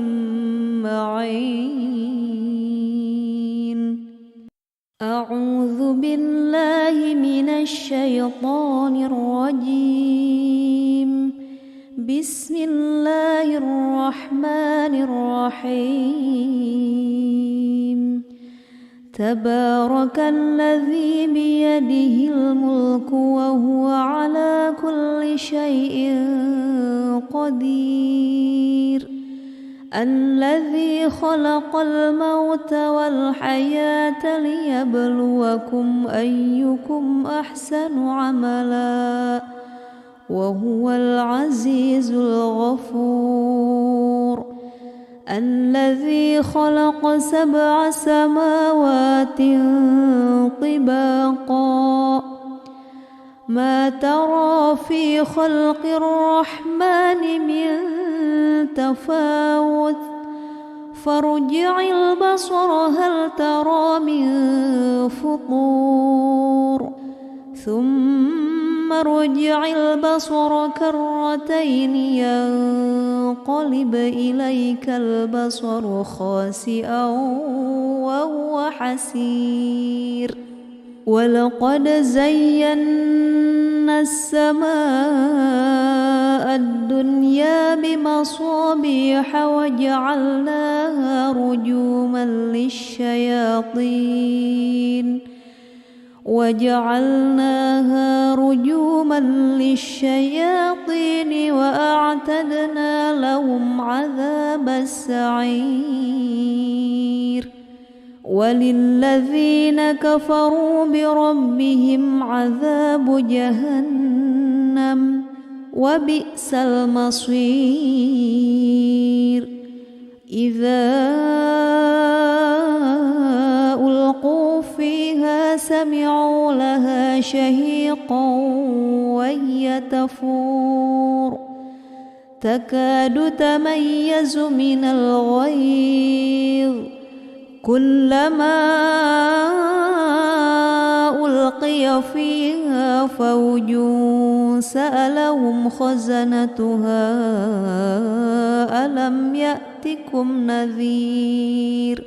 معين أعوذ بالله من الشيطان الرجيم بسم الله الرحمن الرحيم تبارك الذي بيده الملك وهو على كل شيء قدير الذي خلق الموت والحياة ليبلوكم أيكم أحسن عملا وهو العزيز الغفور الذي خلق 7 سماوات طباقا ما ترى في خلق الرحمن من تفاوت فارجع البصر هل ترى من فطور ثم ارجع البصر كرتين ينقلب إليك البصر خاسئا وهو حسير ولقد زينا السماء الدنيا بمصابيح وجعلناها رجوما للشياطين وأعتدنا لهم عذاب السعير وللذين كفروا بربهم عذاب جهنم وبئس المصير إذا ألقوا فيها سمعوا لها شهيقا وهي تفور تكاد تميز من الغيظ كلما ألقي فيها فوج سألهم خزنتها ألم يأتكم نذير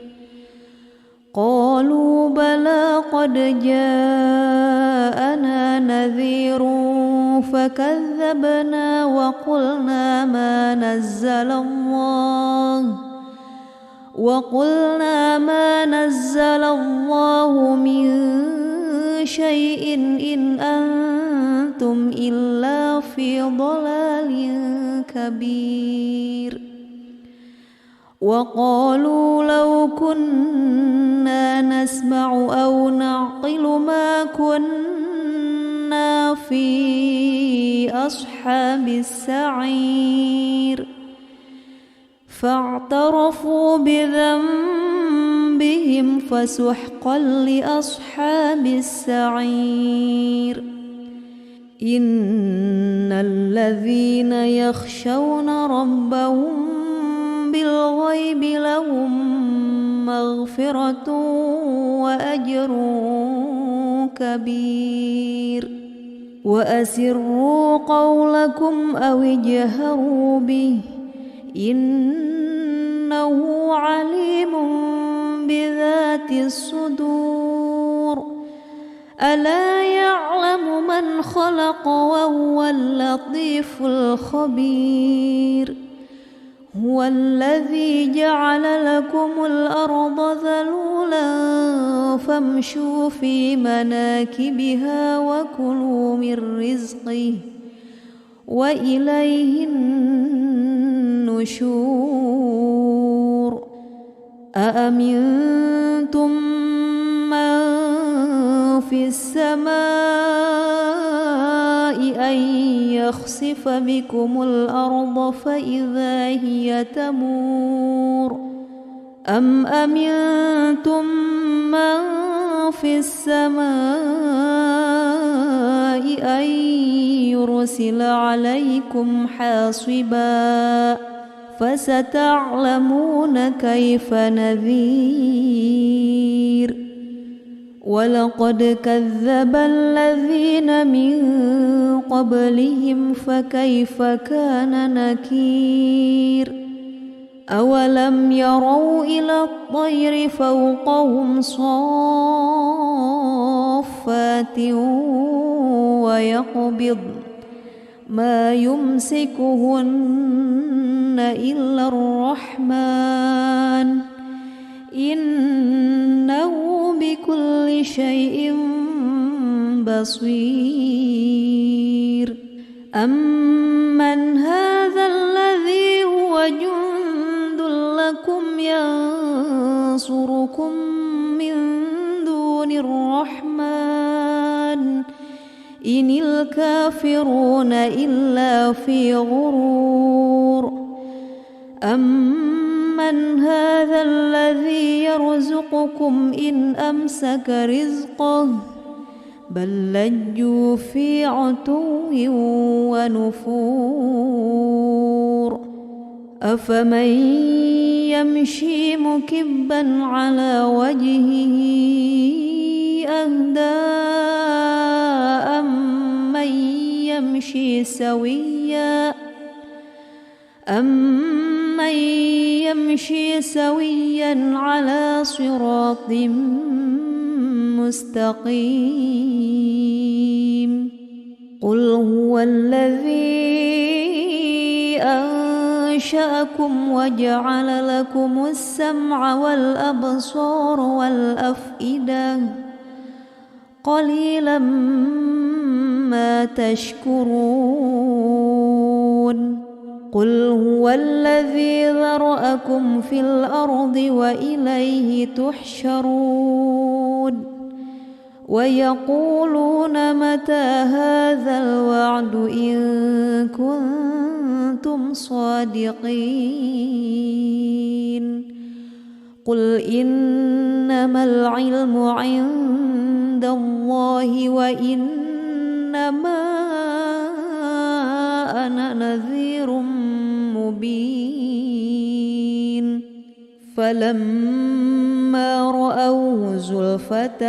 قالوا بلى قد جاءنا نذير فكذبنا وقلنا ما نزل الله من شيء إن أنتم إلا في ضلال كبير وقالوا لو كنا نسمع أو نعقل ما كنا في أصحاب السعير فاعترفوا بذنبهم فسحقا لأصحاب السعير إن الذين يخشون ربهم بالغيب لهم مغفرة وأجر كبير وأسروا قولكم أو اجهروا به إنه عليم بذات الصدور ألا يعلم من خلق وهو اللطيف الخبير هو الذي جعل لكم الأرض ذلولا فامشوا في مناكبها وكلوا من رزقه وإليه النشور أأمنتم من في السماء أن يخسف بكم الأرض فإذا هي تمور أم أمنتم من في السماء أن يرسل عليكم حاصبا فستعلمون كيف نذير ولقد كذب الذين من قبلهم فكيف كان نكير أولم يروا إلى الطير فوقهم صافات ويقبض ما يمسكهن إلا الرحمن إنه بكل شيء بصير أمن هذا الذي هو جند لكم ينصركم من دون الرحمن إن الكافرون إلا في غرور أمن هذا الذي يرزقكم إن أمسك رزقه بل لجوا في عتو ونفور أفمن يمشي مكبا على وجهه أهدى أمن يمشي سويا على صراط مستقيم قل هو الذي أنشأكم وجعل لكم السمع والأبصار والأفئدة قليلا ما تشكرون قل هو الذي ذرأكم في الأرض وإليه تحشرون ويقولون متى هذا الوعد إن كنتم صادقين قل إنما العلم عند الله وإنما أنا نذير مبين فلما فلما رأوه زلفة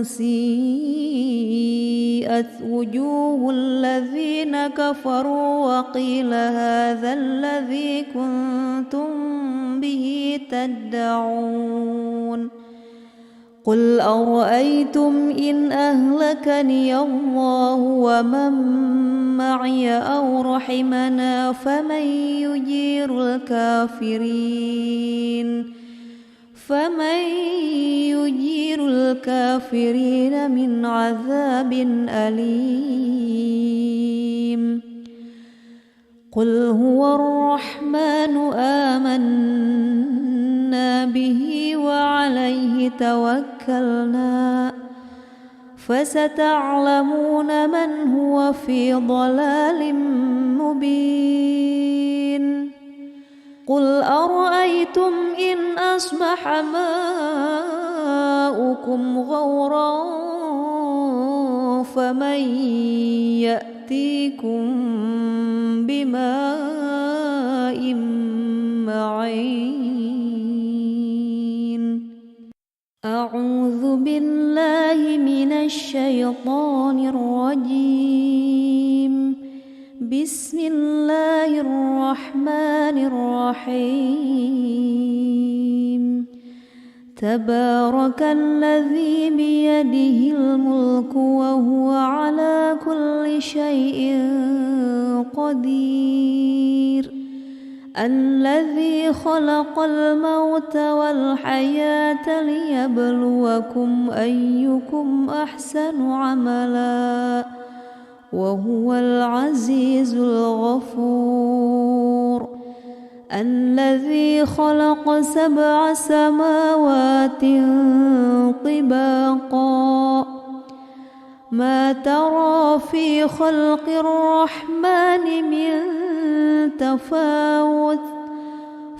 سيئت وجوه الذين كفروا وقيل هذا الذي كنتم به تدعون قل أرأيتم إن أهلكني الله ومن معي أو رحمنا فمن يجير الكافرين من عذاب أليم قل هو الرحمن آمنا به وعليه توكلنا فستعلمون من هو في ضلال مبين قل أرأيتم إن أصبح ماؤكم غورا فمن يأتيكم بماء معين أعوذ بالله من الشيطان الرجيم بسم الله الرحمن الرحيم تبارك الذي بيده الملك وهو على كل شيء قدير الذي خلق الموت والحياة ليبلوكم أيكم أحسن عملا وهو العزيز الغفور الذي خلق 7 سماوات طباقا ما ترى في خلق الرحمن من تفاوت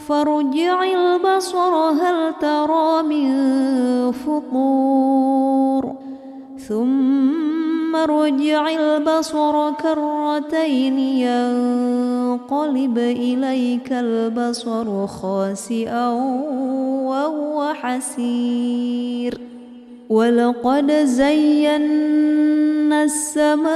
فارجع البصر هل ترى من فطور ثم ارجع البصر كرتين ينقلب إليك البصر خاسئا وهو حسير ولقد زينا السماء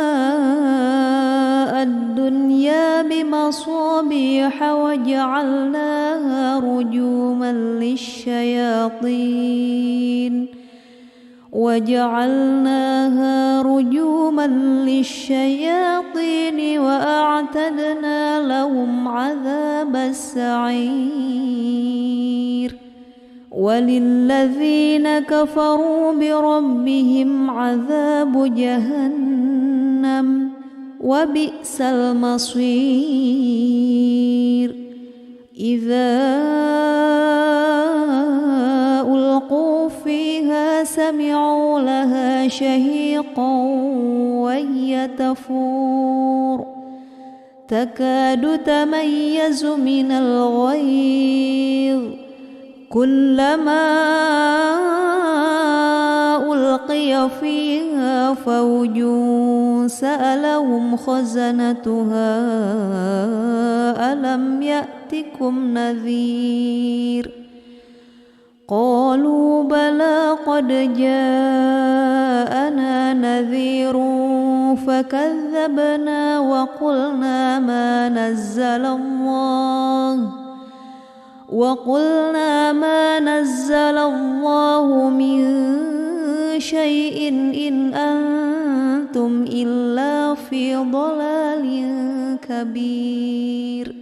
الدنيا بمصابيح وجعلناها رجوما للشياطين وأعتدنا لهم عذاب السعير وللذين كفروا بربهم عذاب جهنم وبئس المصير إذا ألقوا فيها سمعوا لها شهيقا وهي تفور تكاد تميز من الغيظ كلما ألقي فيها فوج سألهم خزنتها ألم يأتكم نذير قالوا بلى قد جاءنا نذير فكذبنا وقلنا ما نزل الله من شيء إن أنتم إلا في ضلال كبير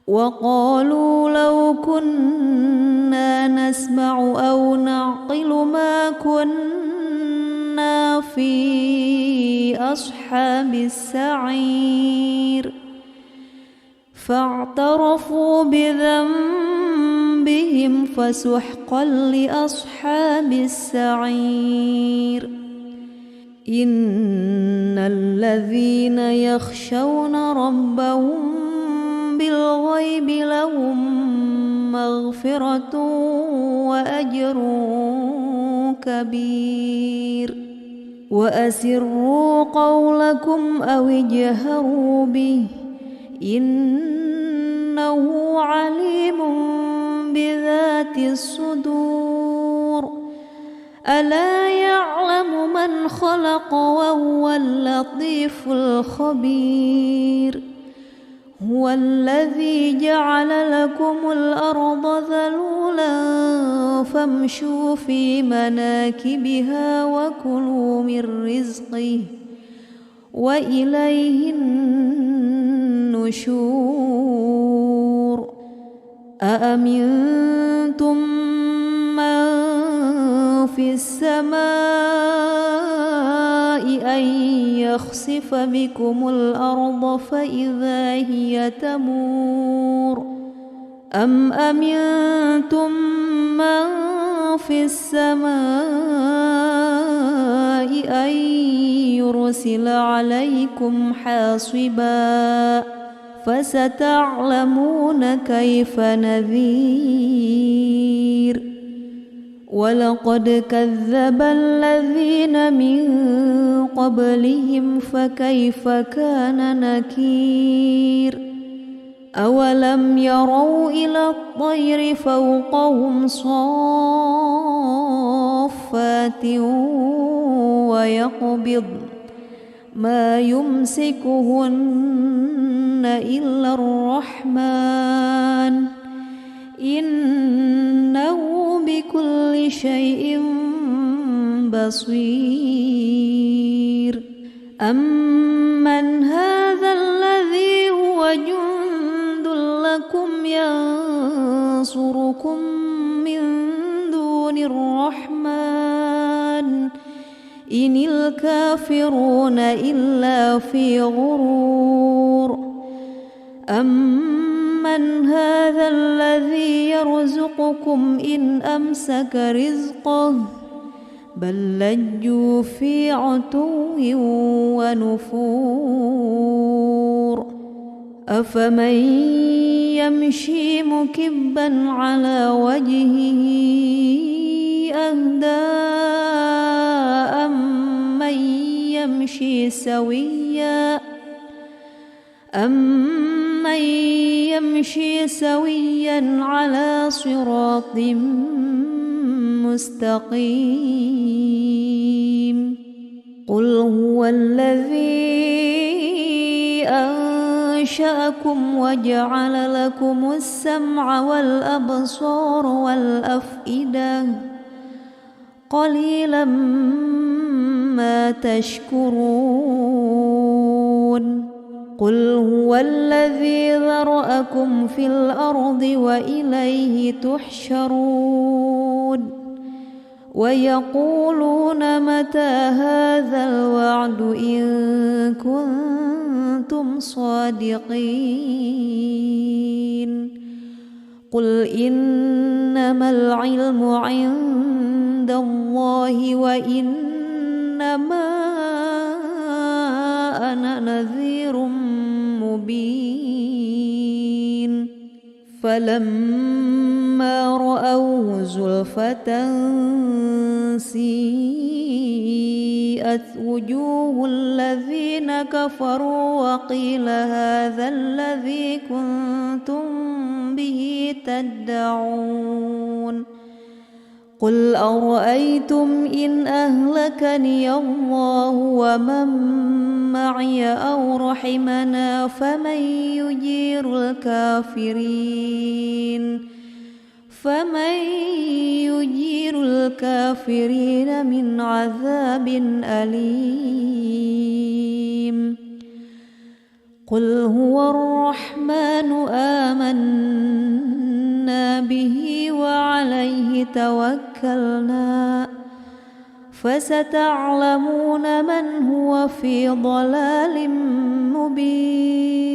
وقالوا لو كنا نسمع أو نعقل ما كنا في أصحاب السعير فاعترفوا بذنبهم فسحقا لأصحاب السعير إن الذين يخشون ربهم بالغيب لهم مغفرة وأجر كبير وأسروا قولكم أو اجهروا به إنه عليم بذات ذات الصدور ألا يعلم من خلق وهو اللطيف الخبير هو الذي جعل لكم الأرض ذلولا فامشوا في مناكبها وكلوا من رزقه وإليه النشور أأمنتم من في السماء أن يخسف بكم الأرض فإذا هي تمور أم أمنتم من في السماء أن يرسل عليكم حاصبا فستعلمون كيف نذير ولقد كذب الذين من قبلهم فكيف كان نكير أولم يروا إلى الطير فوقهم صافات ويقبض ما يمسكهن إلا الرحمن إنه بكل شيء بصير أمن هذا الذي هو جند لكم ينصركم من دون الرحمن إن الكافرون إلا في غرور أمن هذا الذي يرزقكم إن أمسك رزقه بل لجوا في عتو ونفور أفمن يمشي مكبا على وجهه أهدى أمن يمشي سويا على صراط مستقيم قل هو الذي أنشأكم وجعل لكم السمع والأبصار والأفئدة قليلا ما تشكرون قل هو الذي ذرأكم في الأرض وإليه تحشرون ويقولون متى هذا الوعد إن كنتم صادقين قل إنما العلم عند الله وإنما أنا نذير مبين فلما رأوه زلفة سيئت وجوه الذين كفروا وقيل هذا الذي كنتم به تدعون قل أرأيتم إن أهلكني الله ومن معي أو رحمنا فمن يجير الكافرين من عذاب أليم قل هو الرحمن آمنا به وعليه توكلنا فستعلمون من هو في ضلال مبين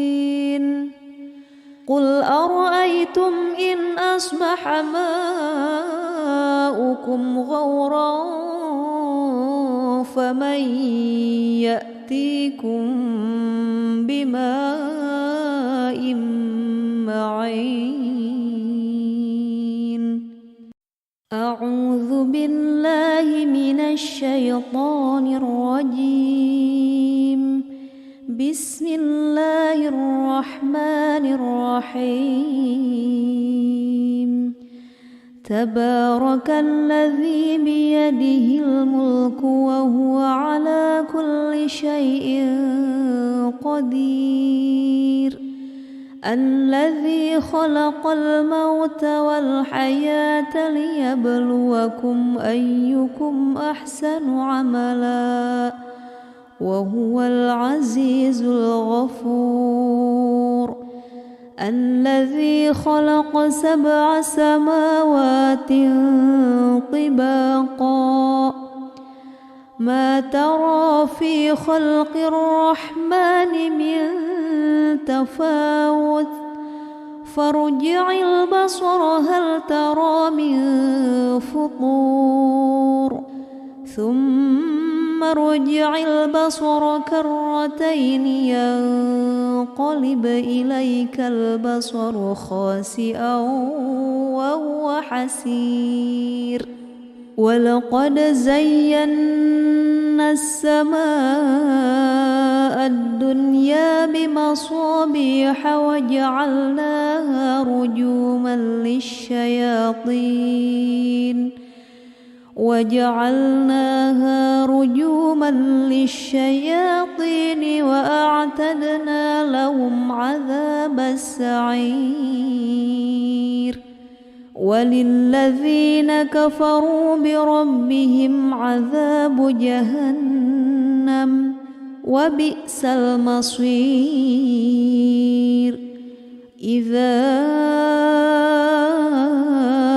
قل أرأيتم إن أصبح ماؤكم غورا فمن يأتيكم بماء معين أعوذ بالله من الشيطان الرجيم بسم الله الرحمن الرحيم تبارك الذي بيده الملك وهو على كل شيء قدير الذي خلق الموت والحياة ليبلوكم أيكم أحسن عملا وهو العزيز الغفور الذي خلق 7 سماوات طباقا ما ترى في خلق الرحمن من تفاوت فارجع البصر هل ترى من فطور ثم ارجع البصر كرتين ينقلب إليك البصر خاسئا وهو حسير ولقد زينا السماء الدنيا بمصابيح وجعلناها رجوما للشياطين وأعتدنا لهم عذاب السعير وللذين كفروا بربهم عذاب جهنم وبئس المصير إذا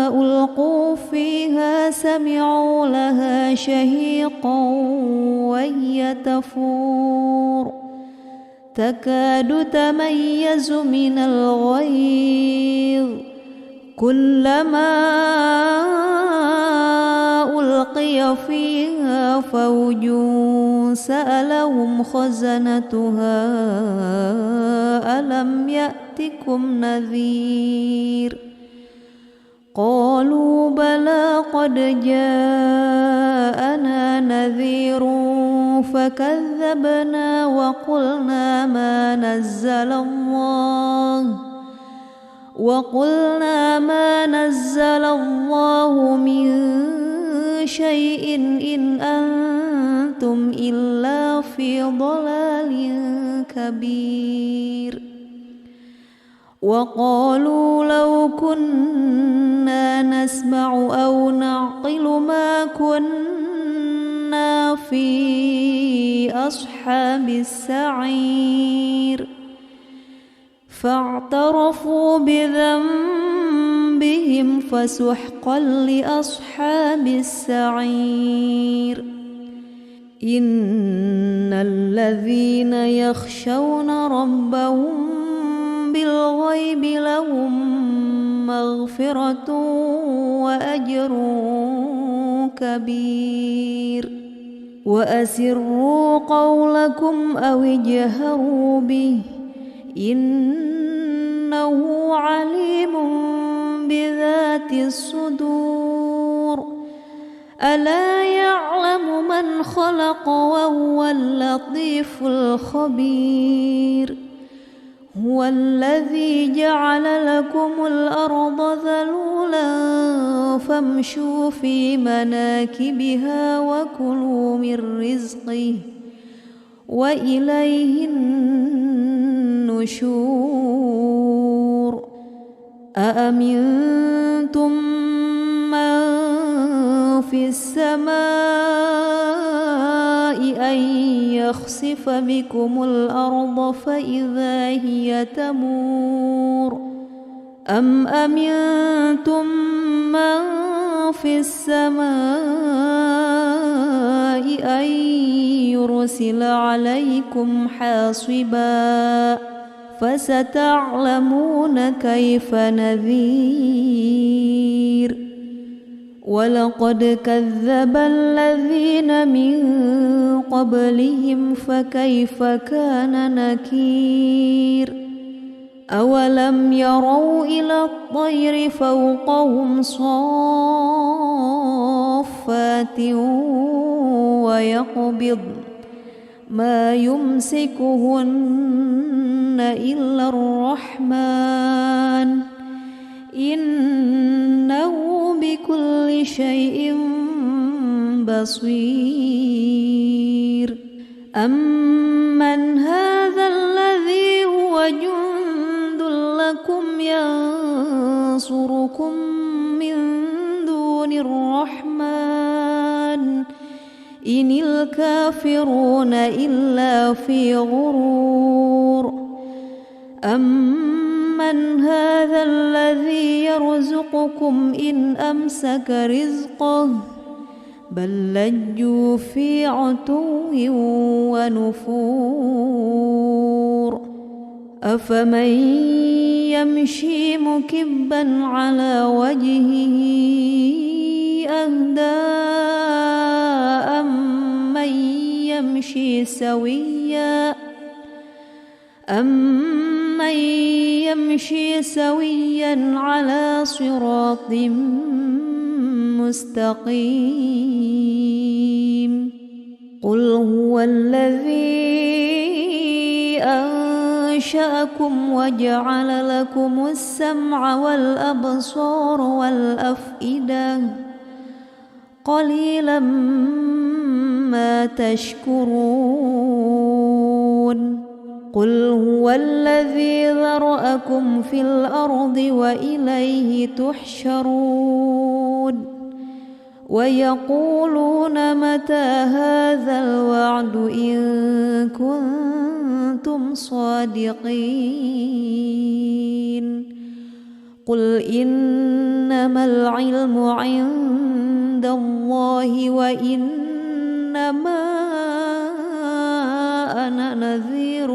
ألقوا فيها سمعوا لها شهيقا وهي تفور تكاد تميز من الغيظ كلما ألقي فيها فوج سألهم خزنتها ألم يأتكم نذير قالوا بلى قد جاءنا نذير فكذبنا وقلنا ما نزل الله من شيء إن أنتم إلا في ضلال كبير وقالوا لو كنا نسمع أو نعقل ما كنا في أصحاب السعير فاعترفوا بذنبهم فسحقا لأصحاب السعير إن الذين يخشون ربهم بالغيب لهم مغفرة وأجر كبير وأسروا قولكم أو اجهروا به إنه عليم بذات الصدور ألا يعلم من خلق وهو اللطيف الخبير هو الذي جعل لكم الأرض ذلولا فامشوا في مناكبها وكلوا من رزقه وإليه النشور أأمنتم من في السماء أن يخسف بكم الأرض فإذا هي تمور أم أمنتم من في السماء أن يرسل عليكم حاصبا فستعلمون كيف نذير ولقد كذب الذين من قبلهم فكيف كان نكير أولم يروا إلى الطير فوقهم صافات ويقبض ما يمسكهن إلا الرحمن إنه شيء بصير أمن هذا الذي هو جند لكم ينصركم من دون الرحمن إن الكافرون إلا في غرور أمن هذا الذي يرزقكم إن أمسك رزقه بل لجوا في عتو ونفور أفمن يمشي مكبا على وجهه أهدى أمن يمشي سويا على صراط مستقيم قل هو الذي أنشأكم وجعل لكم السمع والأبصار والأفئدة قليلا ما تشكرون قل هو الذي ذرأكم في الأرض وإليه تحشرون ويقولون متى هذا الوعد إن كنتم صادقين قل إنما العلم عند الله وإنما أنا نذير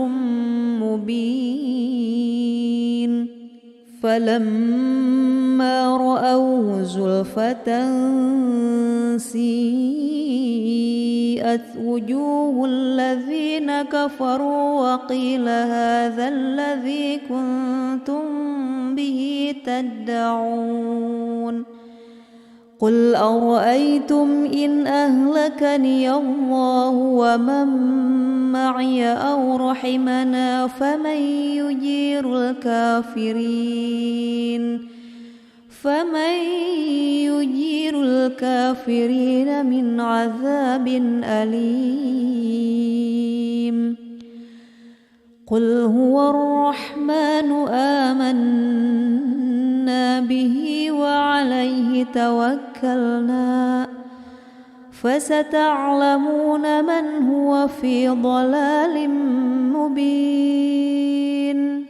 مبين فلما رأوه زلفة سيئت وجوه الذين كفروا وقيل هذا الذي كنتم به تدعون قل أرأيتم إن أهلكني الله ومن معي أو رحمنا فمن يجير الكافرين من عذاب أليم قل هو الرحمن آمنا به وعليه توكلنا فستعلمون من هو في ضلال مبين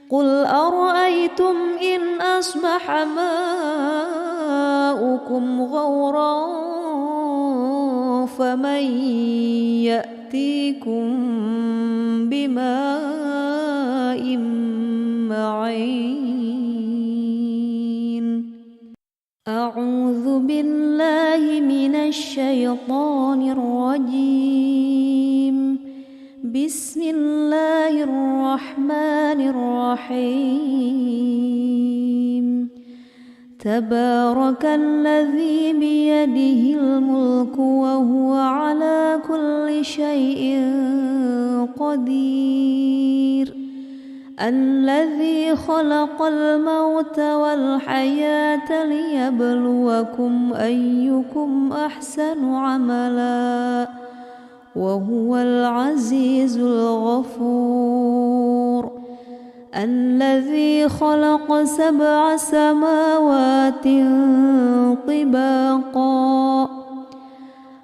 قل أرأيتم إن أصبح ماؤكم غورا فمن يأتيكم بماء معين أعوذ بالله من الشيطان الرجيم بسم الله الرحمن الرحيم تبارك الذي بيده الملك وهو على كل شيء قدير الذي خلق الموت والحياة ليبلوكم أيكم أحسن عملا وهو العزيز الغفور الذي خلق 7 سماوات طباقا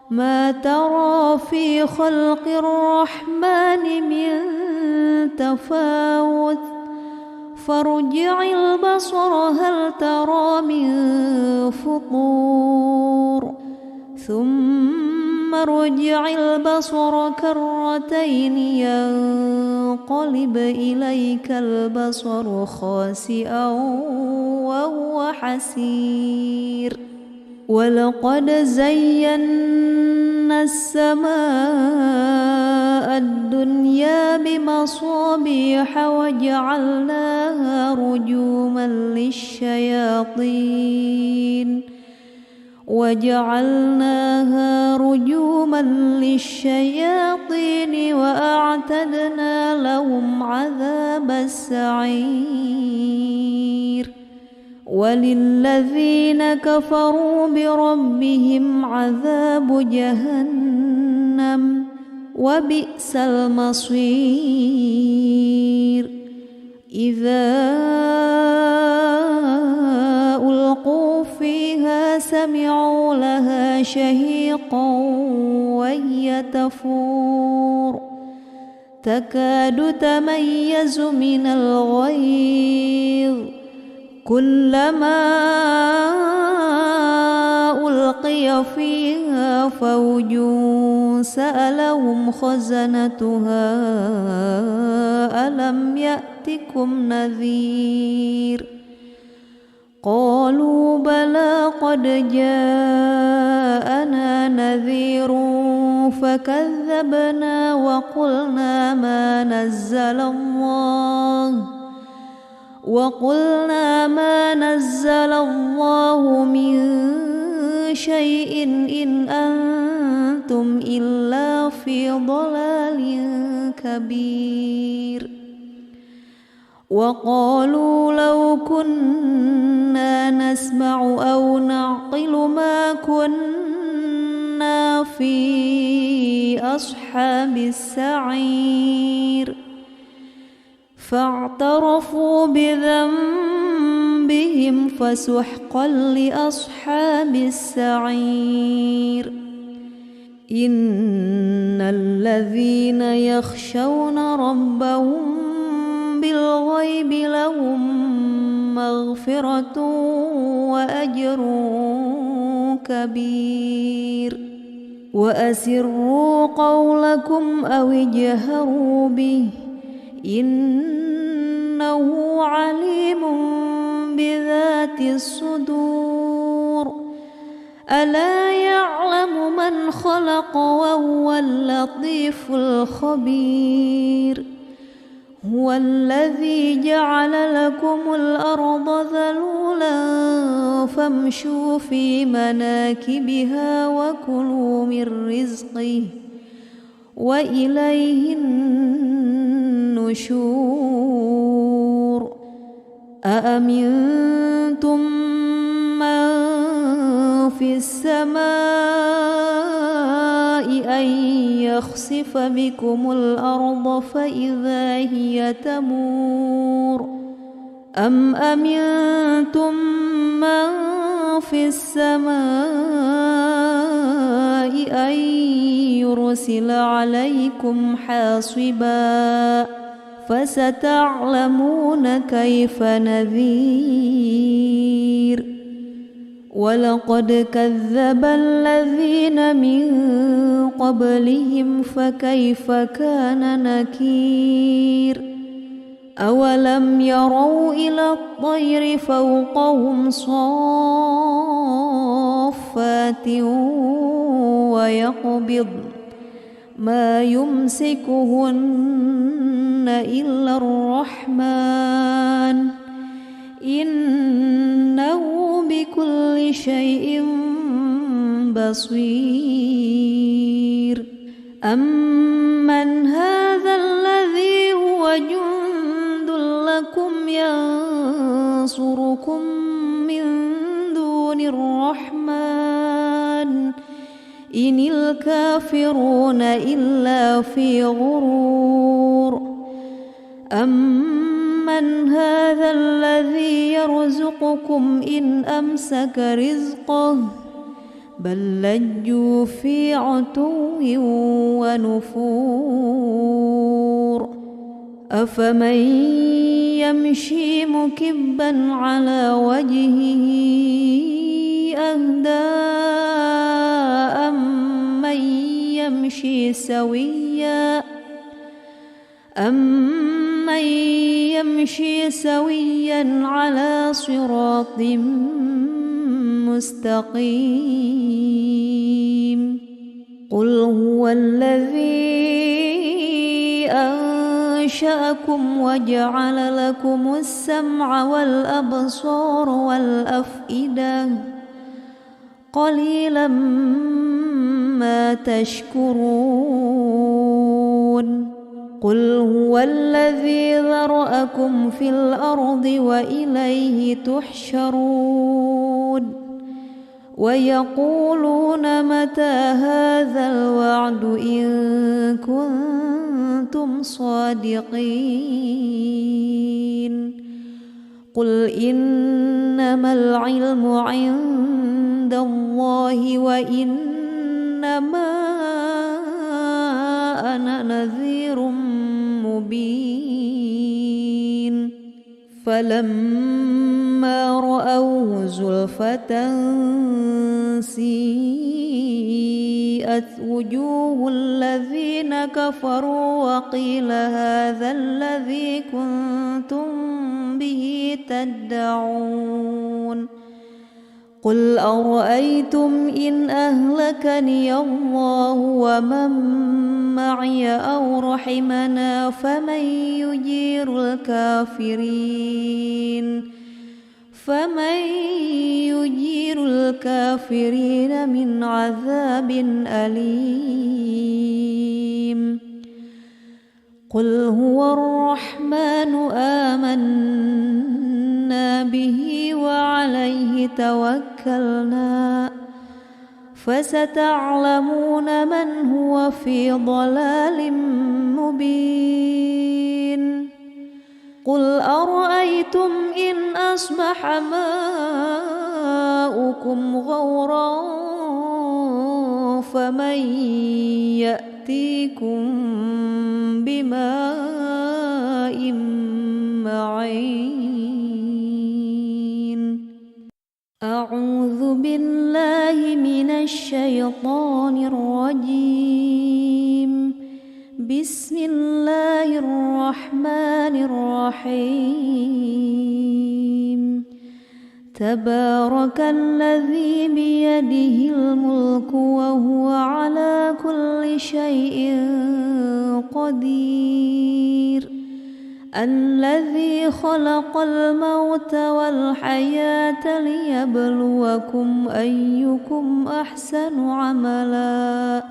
ما ترى في خلق الرحمن من تفاوت فارجع البصر هل ترى من فطور ثم ارجع البصر كرتين ينقلب إليك البصر خاسئا وهو حسير ولقد زينا السماء الدنيا بمصابيح وجعلناها رجوما للشياطين وأعتدنا لهم عذاب السعير وللذين كفروا بربهم عذاب جهنم وبئس المصير إذا ألقوا فيها سمعوا لها شهيقا وهي تفور تكاد تميز من الغيظ كلما ألقي فيها فوج سألهم خزنتها ألم يأتكم نذير قالوا بلى قد جاءنا نذير فكذبنا وقلنا ما نزل الله من شيء إن أنتم إلا في ضلال كبير وقالوا لو كنا نسمع أو نعقل ما كنا في أصحاب السعير فاعترفوا بذنبهم فسحقا لأصحاب السعير إن الذين يخشون ربهم بالغيب لهم مغفرة وأجر كبير وأسروا قولكم أو اجهروا به إنه عليم بذات الصدور ألا يعلم من خلق وهو اللطيف الخبير هو الذي جعل لكم الأرض ذلولا فامشوا في مناكبها وكلوا من رزقه وإليه النشور أأمنتم من في السماء أن يخسف بكم الأرض فإذا هي تمور أم أمنتم من في السماء أن يرسل عليكم حاصبا فستعلمون كيف نذير ولقد كذب الذين من قبلهم فكيف كان نكير أولم يروا إلى الطير فوقهم صافات ويقبض ما يمسكهن إلا الرحمن إنه بكل شيء بصير أمن هذا الذي هو جند لكم ينصركم من دون الرحمن إن الكافرون إلا في غرور أمن هذا الذي يرزقكم إن أمسك رزقه بل لجوا في عتو ونفور أفمن يمشي مكبا على وجهه أهدى أمن يمشي سويا على صراط مستقيم قل هو الذي أنشأكم وجعل لكم السمع والأبصار والأفئدة قليلا ما تشكرون قل هو الذي ذرأكم في الأرض وإليه تحشرون ويقولون متى هذا الوعد إن كنتم صادقين قل إنما العلم عند الله وإنما أنا نذير مبين فلما رأوه زلفة سيئت وجوه الذين كفروا وقيل هذا الذي كنتم به تدعون قل أرأيتم إن أهلكني الله ومن معي أو رحمنا فمن يجير الكافرين من عذاب أليم قل هو الرحمن آمنا به وعليه توكلنا فستعلمون من هو في ضلال مبين قل أرأيتم إن أصبح ماؤكم غورا فمن يأتيكم بماء معين أعوذ بالله من الشيطان الرجيم بسم الله الرحمن الرحيم تبارك الذي بيده الملك وهو على كل شيء قدير الذي خلق الموت والحياة ليبلوكم أيكم أحسن عملا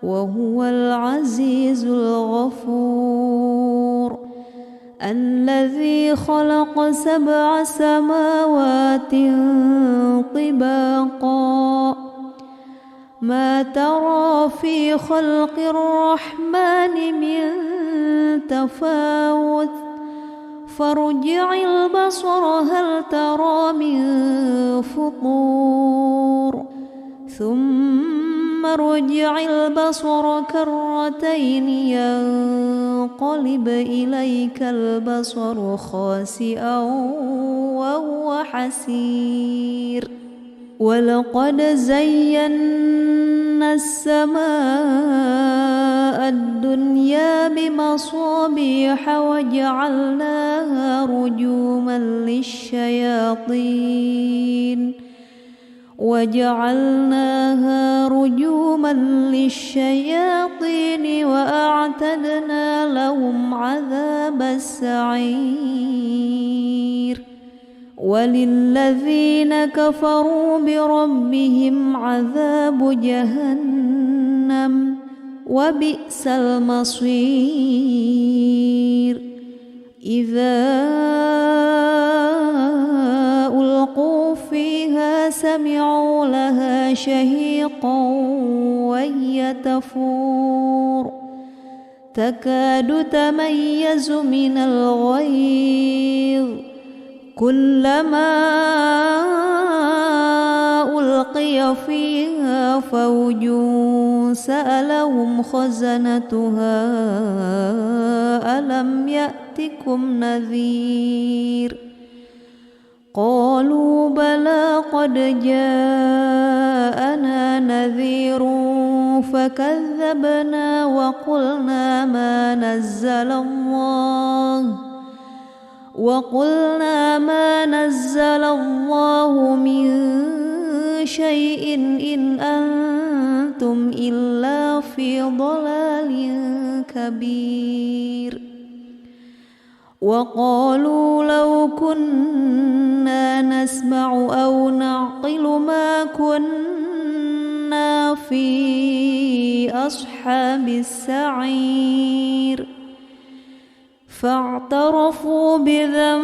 وهو العزيز الغفور الذي خلق 7 سماوات طباقا ما ترى في خلق الرحمن من تفاوت فارجع البصر هل ترى من فطور ثم ارجع البصر كرتين ينقلب إليك البصر خاسئا وهو حسير ولقد زينا السماء الدنيا بمصابيح وجعلناها رجوما للشياطين وأعتدنا لهم عذاب السعير وللذين كفروا بربهم عذاب جهنم وبئس المصير إذا ألقوا فيها سمعوا لها شهيقا وهي تفور تكاد تميز من الغيظ كلما ألقي فيها فوج سألهم خزنتها ألم يأتكم نذير قالوا بلى قد جاءنا نذير فكذبنا وقلنا ما نزل الله من شيء إن أنتم إلا في ضلال كبير وقالوا لو كنا نسمع أو نعقل ما كنا في أصحاب السعير فاعترفوا بذنبهم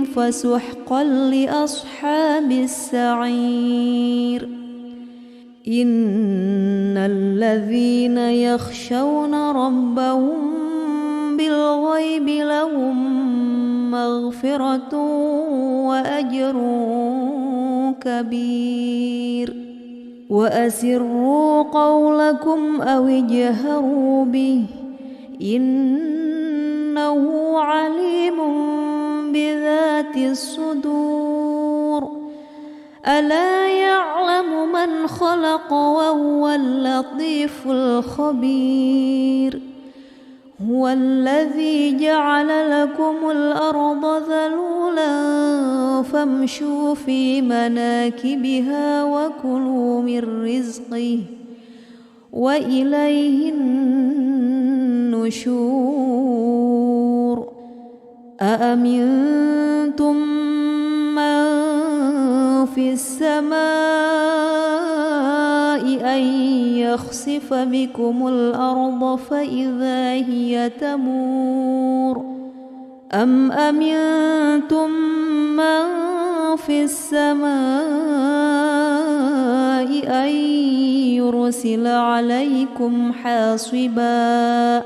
فسحقا لأصحاب السعير إن الذين يخشون ربهم بالغيب لهم مغفرة وأجر كبير وأسروا قولكم أو اجهروا به إنه عليم بذات الصدور ألا يعلم من خلق وهو اللطيف الخبير هو الذي جعل لكم الأرض ذلولا فامشوا في مناكبها وكلوا من رزقه وإليه النشور أأمنتم من في السماء أن يخسف بكم الأرض فإذا هي تمور أم أمنتم من في السماء أن يرسل عليكم حاصبا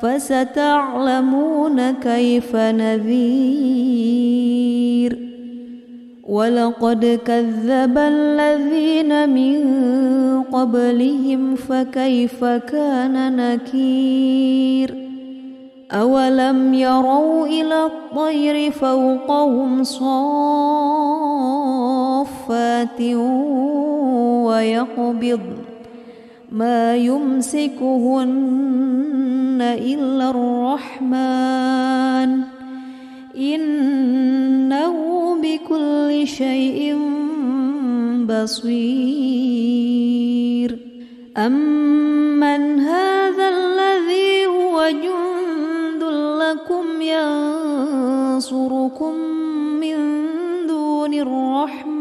فستعلمون كيف نذير ولقد كذب الذين من قبلهم فكيف كان نكير أولم يروا إلى الطير فوقهم صافات ويقبض ما يمسكهن إلا الرحمن إنه بكل شيء بصير أمن هذا الذي هو جند لكم ينصركم من دون الرحمن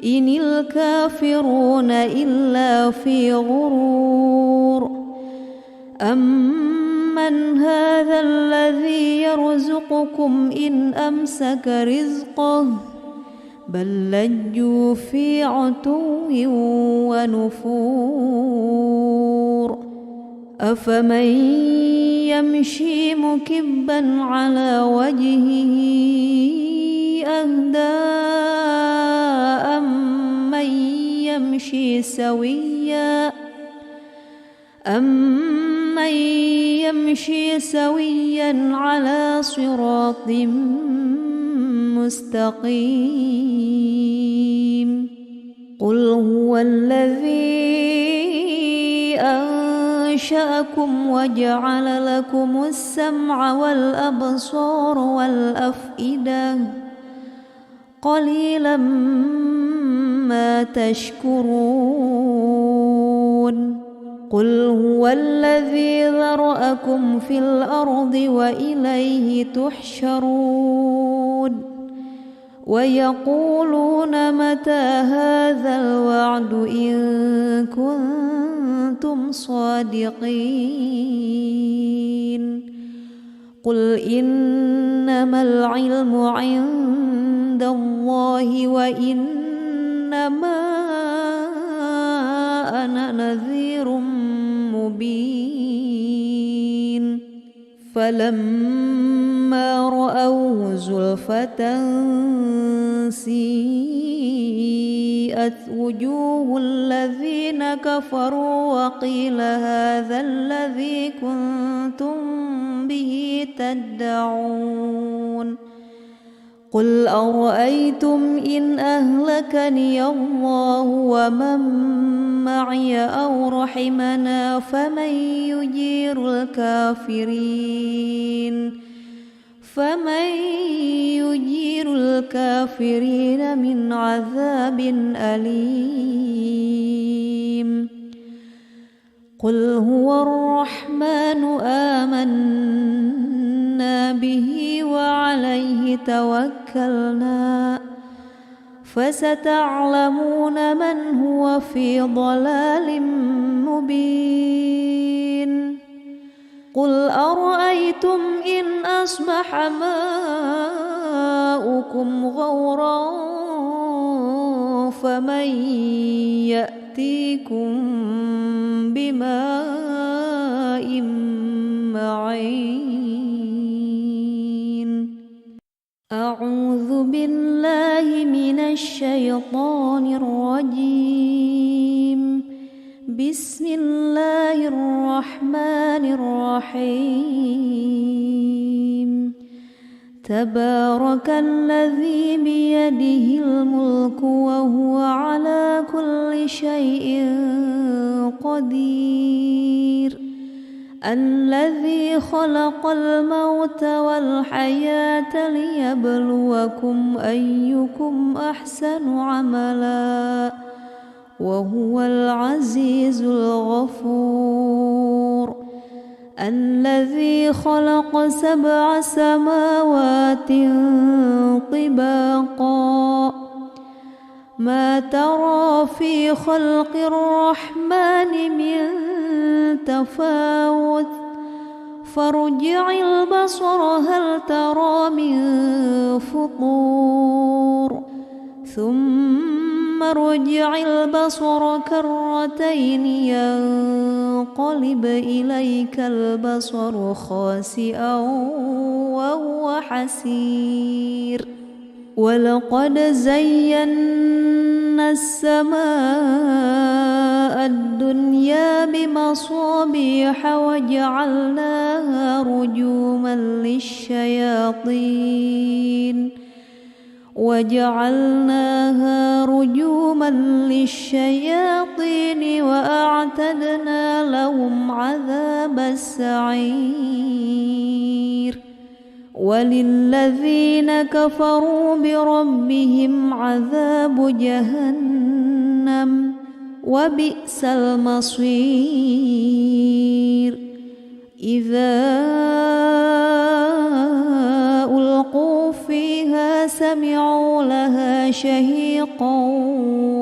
إن الكافرون إلا في غرور أمن هذا الذي يرزقكم إن أمسك رزقه بل لجوا في عتو ونفور أفمن يمشي مكبا على وجهه أهدى أمن يمشي سويا على صراط مستقيم قل هو الذي أنشأكم وجعل لكم السمع والأبصار والأفئدة قليلا ما تشكرون قل هو الذي ذرأكم في الأرض وإليه تحشرون ويقولون متى هذا الوعد إن كنتم صادقين قل إنما العلم عند الله وإنما أنا نذير مبين فلما رأوه زلفة سيئت وجوه الذين كفروا وقيل هذا الذي كنتم به تدعون قل أرأيتم إن أهلكني الله ومن معي أو رحمنا فمن يجير الكافرين من عذاب أليم قل هو الرحمن آمنا به وعليه توكلنا فستعلمون من هو في ضلال مبين قل أرأيتم إن أصبح ماؤكم غورا فمن يأتيكم بماء معين أعوذ بالله من الشيطان الرجيم بسم الله الرحمن الرحيم تبارك الذي بيده الملك وهو على كل شيء قدير الذي خلق الموت والحياة ليبلوكم أيكم أحسن عملا وهو العزيز الغفور الذي خلق 7 سماوات طباقا ما ترى في خلق الرحمن من تفاوت فارجع البصر هل ترى من فطور ثم ارجع البصر كرتين ينقلب إليك البصر خاسئا وهو حسير ولقد زينا السماء الدنيا بمصابيح وجعلناها رجوما للشياطين وأعتدنا لهم عذاب السعير وللذين كفروا بربهم عذاب جهنم وبئس المصير إذا ألقوا فيها سمعوا لها شهيقا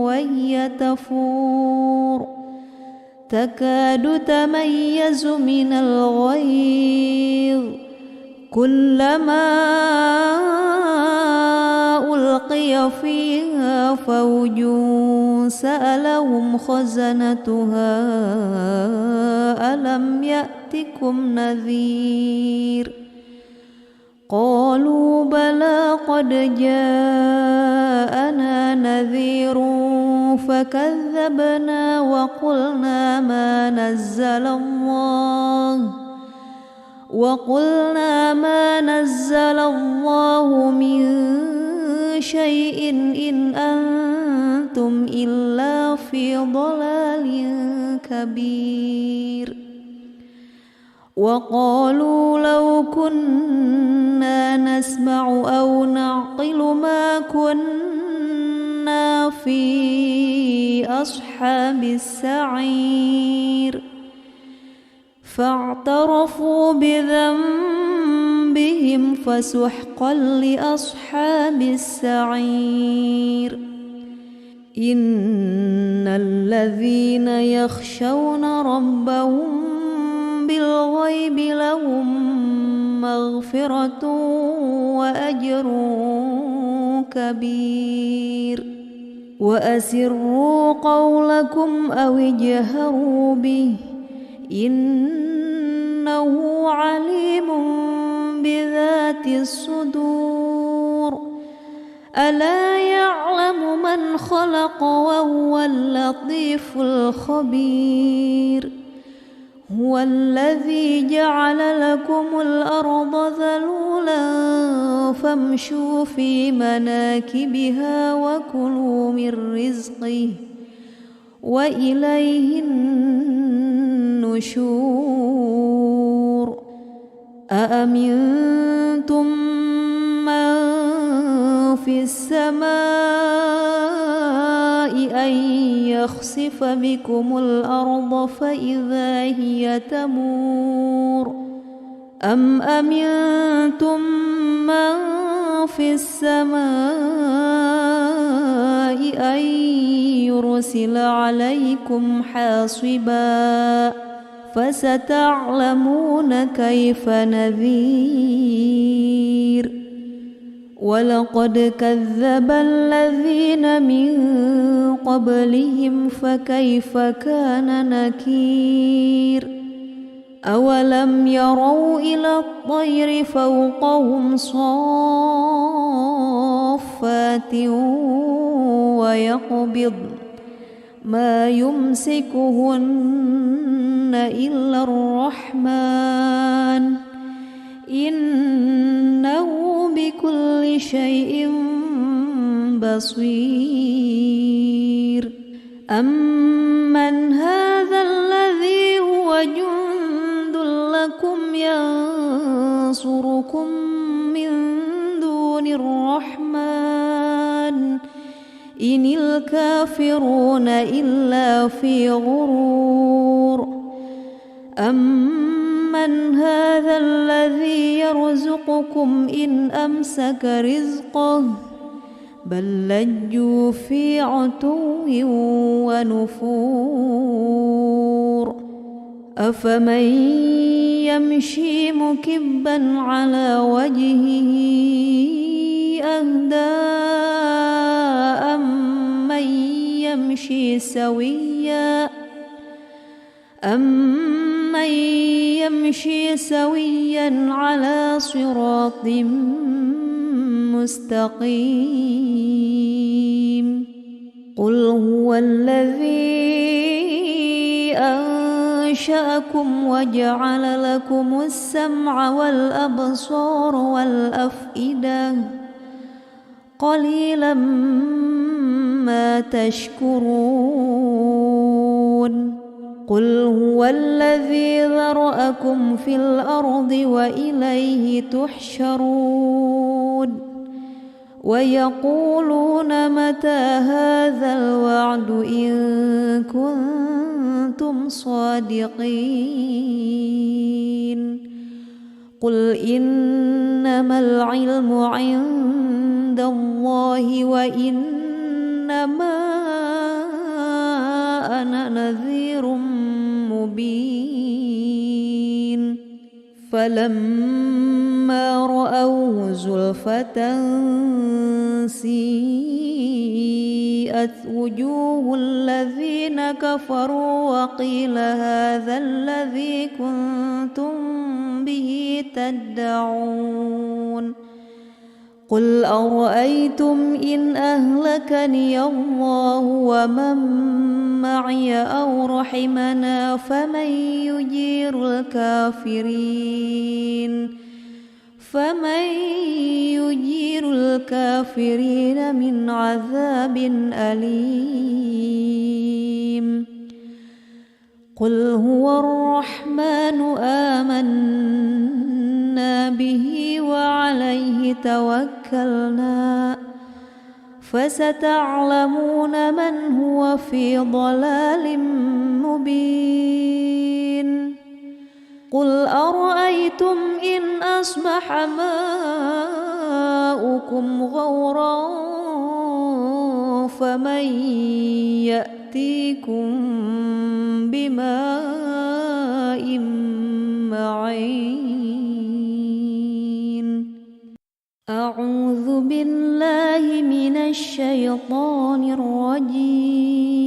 وهي تفور تكاد تميز من الغيظ كلما ألقي فيها فوج سألهم خزنتها ألم يأتكم نذير قالوا بلى قد جاءنا نذير فكذبنا وقلنا ما نزل الله من شيء إن أنتم إلا في ضلال كبير وقالوا لو كنا نسمع أو نعقل ما كنا في أصحاب السعير فاعترفوا بذنبهم فسحقا لأصحاب السعير إن الذين يخشون ربهم بالغيب لهم مغفرة وأجر كبير وأسروا قولكم أو اجهروا به إنه عليم بذات الصدور ألا يعلم من خلق وهو اللطيف الخبير هو الذي جعل لكم الأرض ذلولا فامشوا في مناكبها وكلوا من رزقه وإليه النشور أأمنتم من في السماء أن يخسف بكم الأرض فإذا هي تمور أم أمنتم من في السماء أن يرسل عليكم حاصبا فستعلمون كيف نذير ولقد كذب الذين من قبلهم فكيف كان نكير أولم يروا إلى الطير فوقهم صافات ويقبض ما يمسكهن إلا الرحمن إنه بكل شيء بصير أمن هذا الذي هو جند لكم ينصركم من دون الرحمن إن الكافرون إلا في غرور أمن هذا الذي يرزقكم إن أمسك رزقه بل لجوا في عتو ونفور أفمن يمشي مكبا على وجهه أهدى أمن يمشي سويا على صراط مستقيم قل هو الذي أنشأكم وجعل لكم السمع والأبصار والأفئدة قليلا ما تشكرون قل هو الذي ذرأكم في الأرض وإليه تحشرون ويقولون متى هذا الوعد إن كنتم صادقين قل إنما العلم عند الله وإنما أنا نذير مبين فلما رأوه زلفة سيئت وجوه الذين كفروا وقيل هذا الذي كنتم به تدعون قل أرأيتم إن أهلكني الله ومن معي أو رحمنا فمن يجير الكافرين من عذاب أليم قل هو الرحمن آمنا به وعليه توكلنا فستعلمون من هو في ضلال مبين قل أرأيتم إن أصبح ماؤكم غورا فمن يأتيكم بماء معين أعوذ بالله من الشيطان الرجيم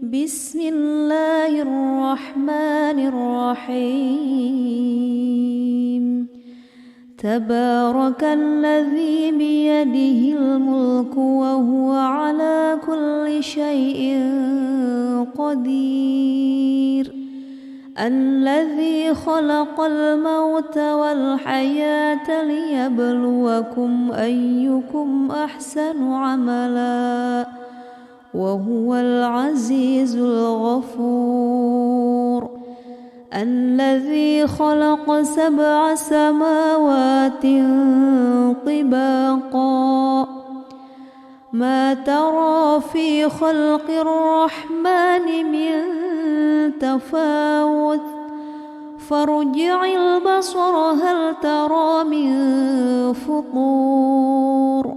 بسم الله الرحمن الرحيم تبارك الذي بيده الملك وهو على كل شيء قدير الذي خلق الموت والحياة ليبلوكم أيكم أحسن عملا وهو العزيز الغفور الذي خلق 7 سماوات طباقا ما ترى في خلق الرحمن من تفاوت فارجع البصر هل ترى من فطور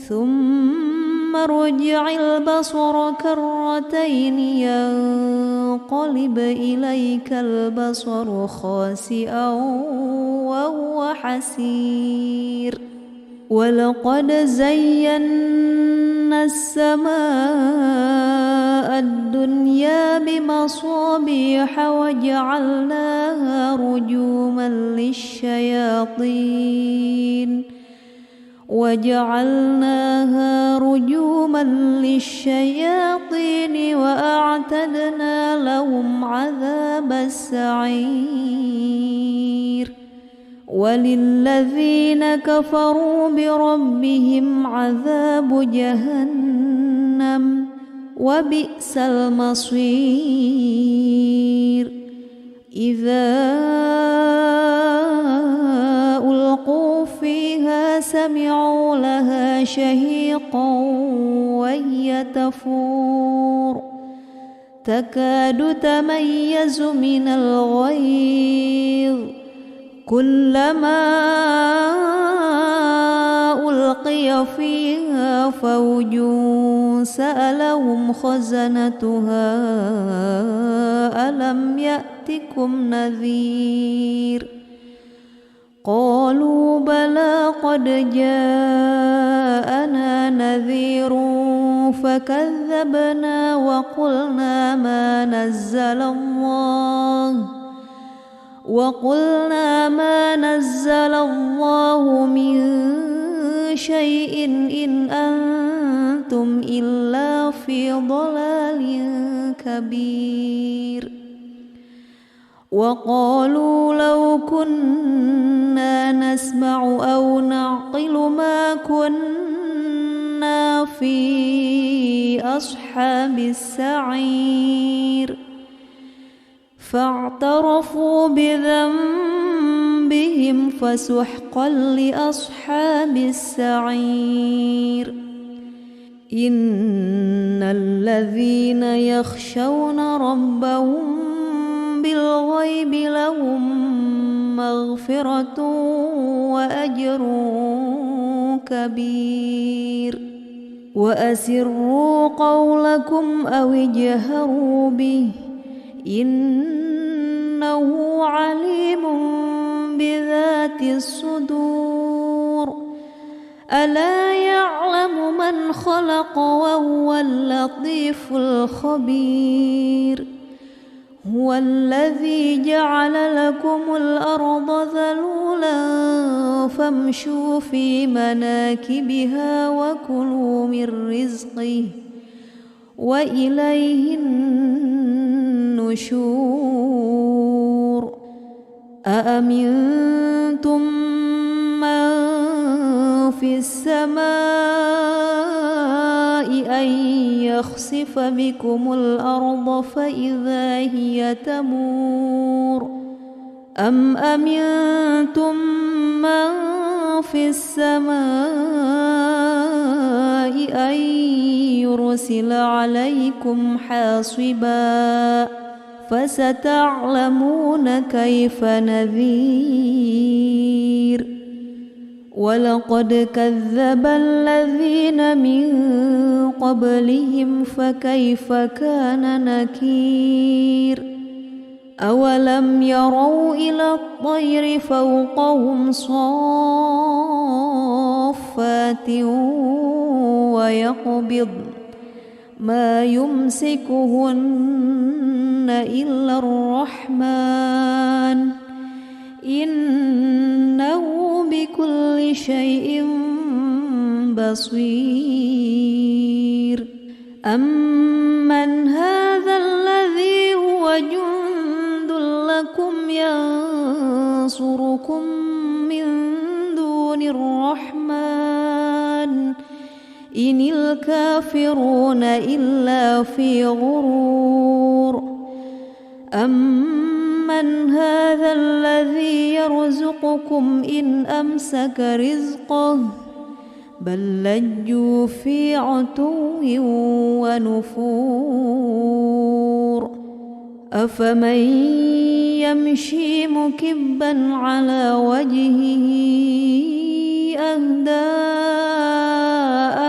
ثم ارجع البصر كرتين ينقلب ينقلب إليك البصر خاسئا وهو حسير ولقد زينا السماء الدنيا بمصابيح وجعلناها رجوما للشياطين وأعتدنا لهم عذاب السعير وللذين كفروا بربهم عذاب جهنم وبئس المصير إذا ألقوا فيها سمعوا لها شهيقا وهي تفور تكاد تميز من الغيظ كلما ألقي فيها فوج سألهم خزنتها ألم يأتكم نذير قالوا بلى قد جاءنا نذير فكذبنا وقلنا ما نزل الله من شيء إن أنتم إلا في ضلال كبير وقالوا لو كنا نسمع أو نعقل ما كنا في أصحاب السعير فاعترفوا بذنبهم فسحقا لأصحاب السعير إن الذين يخشون ربهم بالغيب لهم مغفرة وأجر كبير وأسروا قولكم أو اجهروا به إنه عليم بذات الصدور ألا يعلم من خلق وهو اللطيف الخبير هو الذي جعل لكم الأرض ذلولا فامشوا في مناكبها وكلوا من رزقه وإليه النشور أأمنتم من في السماء أن يخسف بكم الأرض فإذا هي تمور أم أمنتم من في السماء أن يرسل عليكم حاصبا فستعلمون كيف نذير ولقد كذب الذين من قبلهم فكيف كان نكير أولم يروا إلى الطير فوقهم صافات ويقبض ما يمسكهن إلا الرحمن إنه بكل شيء بصير أمن هذا الذي هو جند لكم ينصركم من دون الرحمن إن الكافرون إلا في غرور أمن هذا الذي يرزقكم إن أمسك رزقه بل لجوا في عتو ونفور أفمن يمشي مكبا على وجهه أهدى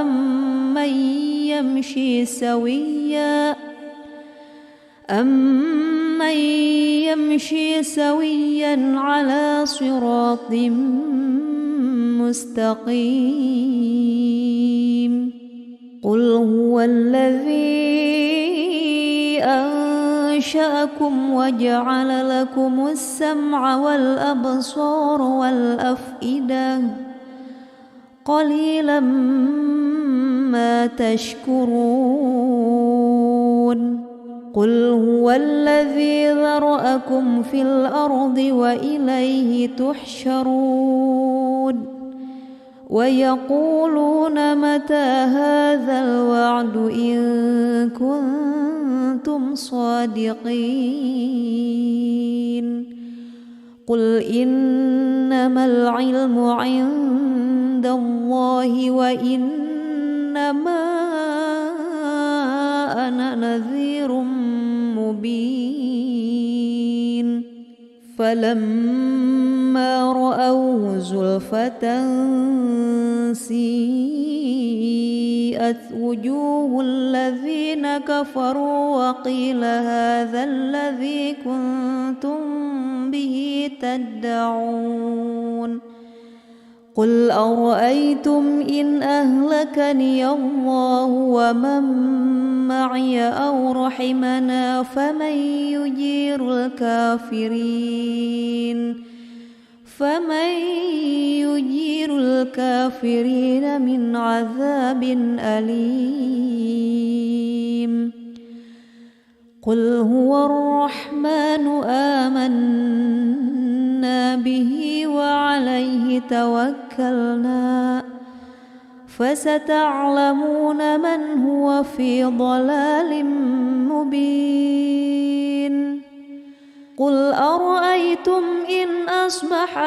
أمن يمشي سويا أمن يمشي سويا على صراط مستقيم قل هو الذي أنشأكم وجعل لكم السمع والأبصار والأفئدة قليلا ما تشكرون قل هو الذي ذرأكم في الأرض وإليه تحشرون ويقولون متى هذا الوعد إن كنتم صادقين قل إنما العلم عند الله وإنما أنا نذير مبين فلما رأوه زلفة سيئت وجوه الذين كفروا وقيل هذا الذي كنتم به تدعون قل أرأيتم إن أهلكني الله ومن معي أو رحمنا فمن يجير الكافرين من عذاب أليم قل هو الرحمن آمنا به وعليه توكلنا فستعلمون من هو في ضلال مبين قل أرأيتم إن أصبح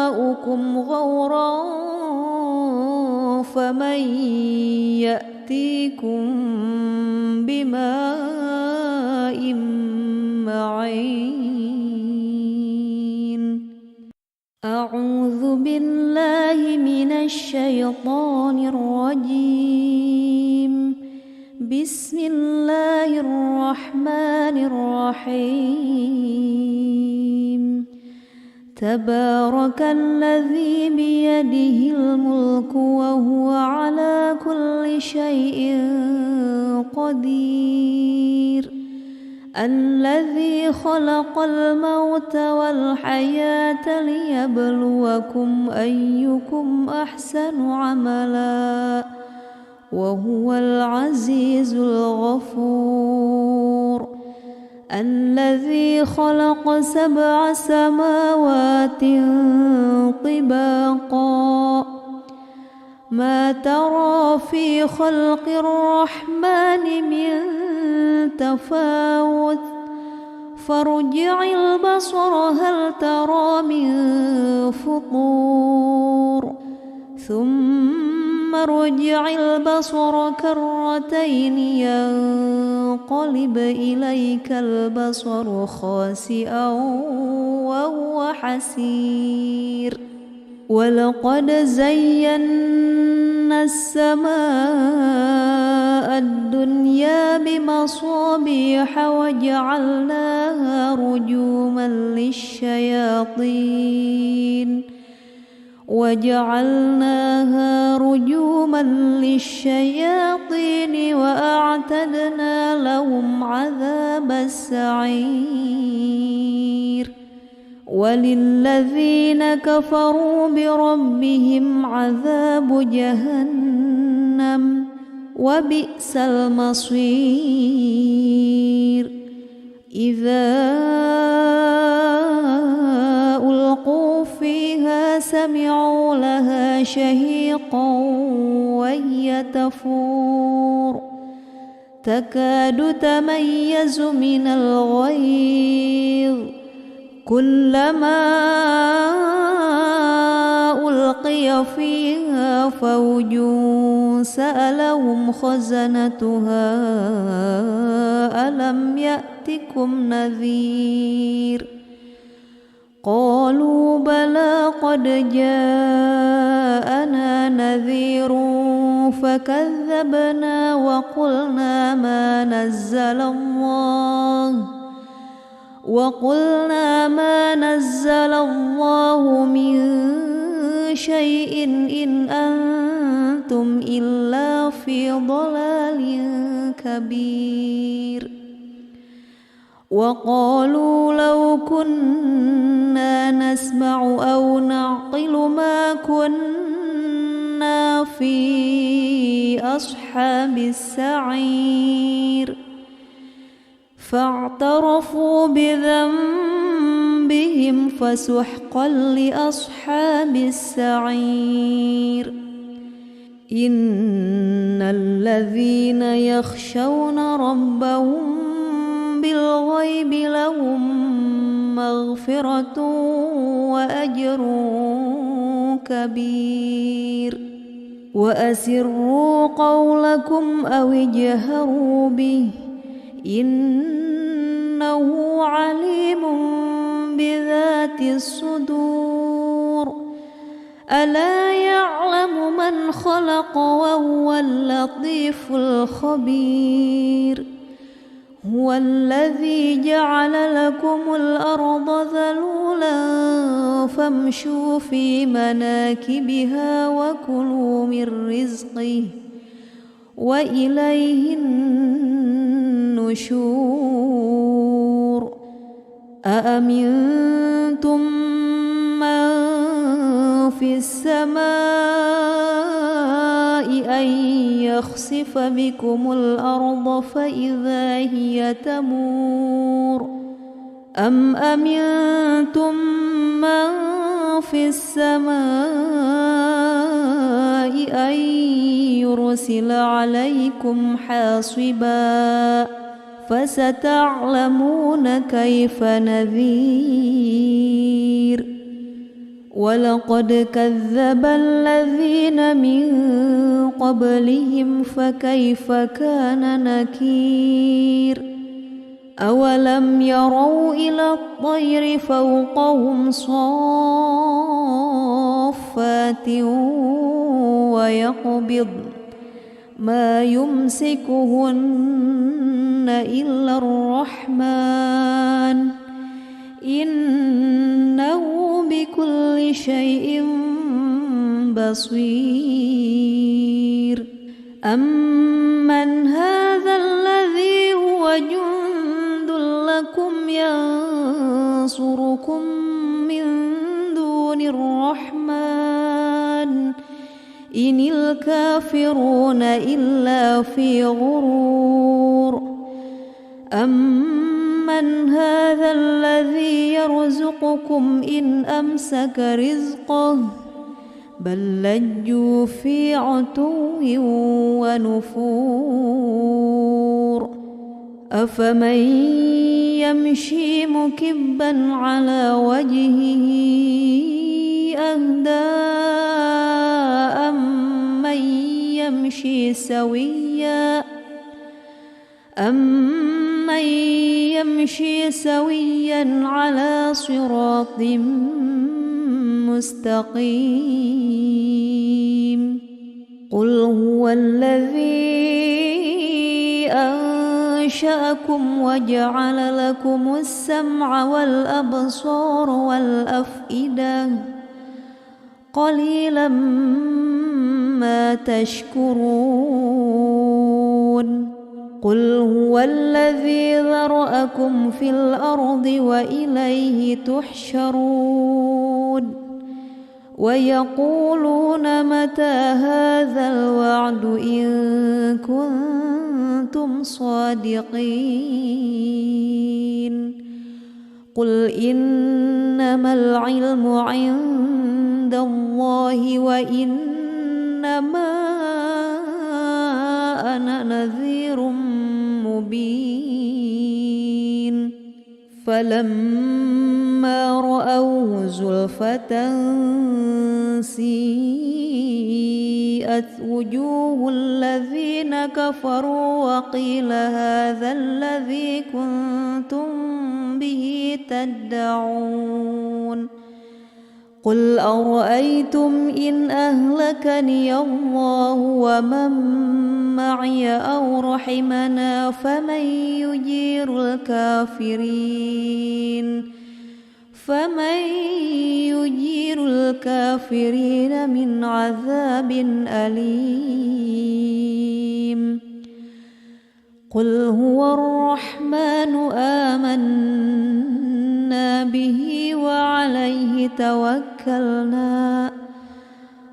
ماؤكم غورا فمن يأتيكم بماء معين أعوذ بالله من الشيطان الرجيم بسم الله الرحمن الرحيم تبارك الذي بيده الملك وهو على كل شيء قدير الذي خلق الموت والحياة ليبلوكم أيكم أحسن عملا وهو العزيز الغفور الذي خلق 7 سماوات طباقا ما ترى في خلق الرحمن من تفاوت فارجع البصر هل ترى من فطور ثم ارجع البصر كرتين ينقلب إليك البصر خاسئا وهو حسير ولقد زينا السماء الدنيا بمصابيح وجعلناها رجوما للشياطين وأعتدنا لهم عذاب السعير وللذين كفروا بربهم عذاب جهنم وبئس المصير إذا ألقوا فيها سمعوا لها شهيقا وهي تفور تكاد تميز من الغيظ كلما ألقي فيها فوج سألهم خزنتها ألم يأتكم نذير قالوا بلى قد جاءنا نذير فكذبنا وقلنا ما نزل الله من شيء إن أنتم إلا في ضلال كبير. وقالوا لو كنا نسمع أو نعقل ما كنا في أصحاب السعير فاعترفوا بذنبهم فسحقا لأصحاب السعير. إن الذين يخشون ربهم بالغيب لهم مغفرة وأجر كبير. وأسروا قولكم أو اجهروا به إنه عليم بذات الصدور. ألا يعلم من خلق وهو اللطيف الخبير. هو الذي جعل لكم الأرض ذلولا فامشوا في مناكبها وكلوا من رزقه وإليه النشور. أأمنتم من في السماء أن يخسف بكم الأرض فإذا هي تمور أم أمنتم من في السماء أن يرسل عليكم حاصبا فستعلمون كيف نذير. ولقد كذب الذين من قبلهم فكيف كان نكير. أولم يروا إلى الطير فوقهم صافات ويقبض ما يمسكهن إلا الرحمن إنه بكل شيء بصير. أمن هذا الذي هو جند لكم ينصركم من دون الرحمن إن الكافرون إلا في غرور. أمن هذا الذي يرزقكم إن أمسك رزقه بل لجوا في عتو ونفور. أفمن يمشي مكبا على وجهه أهدى أمن يمشي سويا على صراط مستقيم. قل هو الذي أنشأكم وجعل لكم السمع والأبصار والأفئدة قليلا ما تشكرون. قل هو الذي ذرأكم في الأرض وإليه تحشرون. ويقولون متى هذا الوعد إن كنتم صادقين. قل إنما العلم عند الله وإنما أنا نذير مبين. فلما رأوه زلفة سيئت وجوه الذين كفروا وقيل هذا الذي كنتم به تدعون قل أرأيتم إن أهلكني الله ومن معي أو رحمنا فمن يجير الكافرين من عذاب أليم قل هو الرحمن آمنا به وعليه توكلنا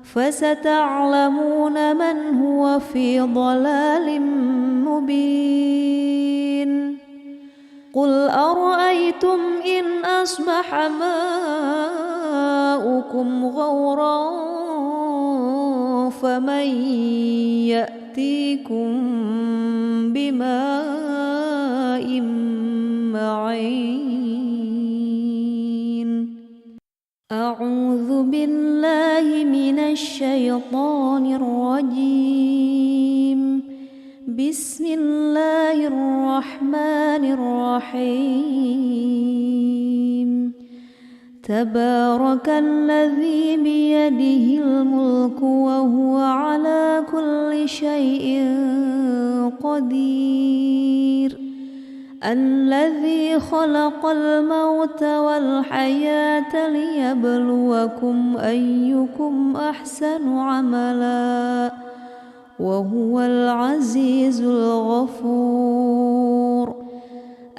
فستعلمون من هو في ضلال مبين قل أرأيتم إن أصبح ماؤكم غورا فمن يأتيكم بماء معين أعوذ بالله من الشيطان الرجيم بسم الله الرحمن الرحيم تبارك الذي بيده الملك وهو على كل شيء قدير الذي خلق الموت والحياة ليبلوكم أيكم أحسن عملا وهو العزيز الغفور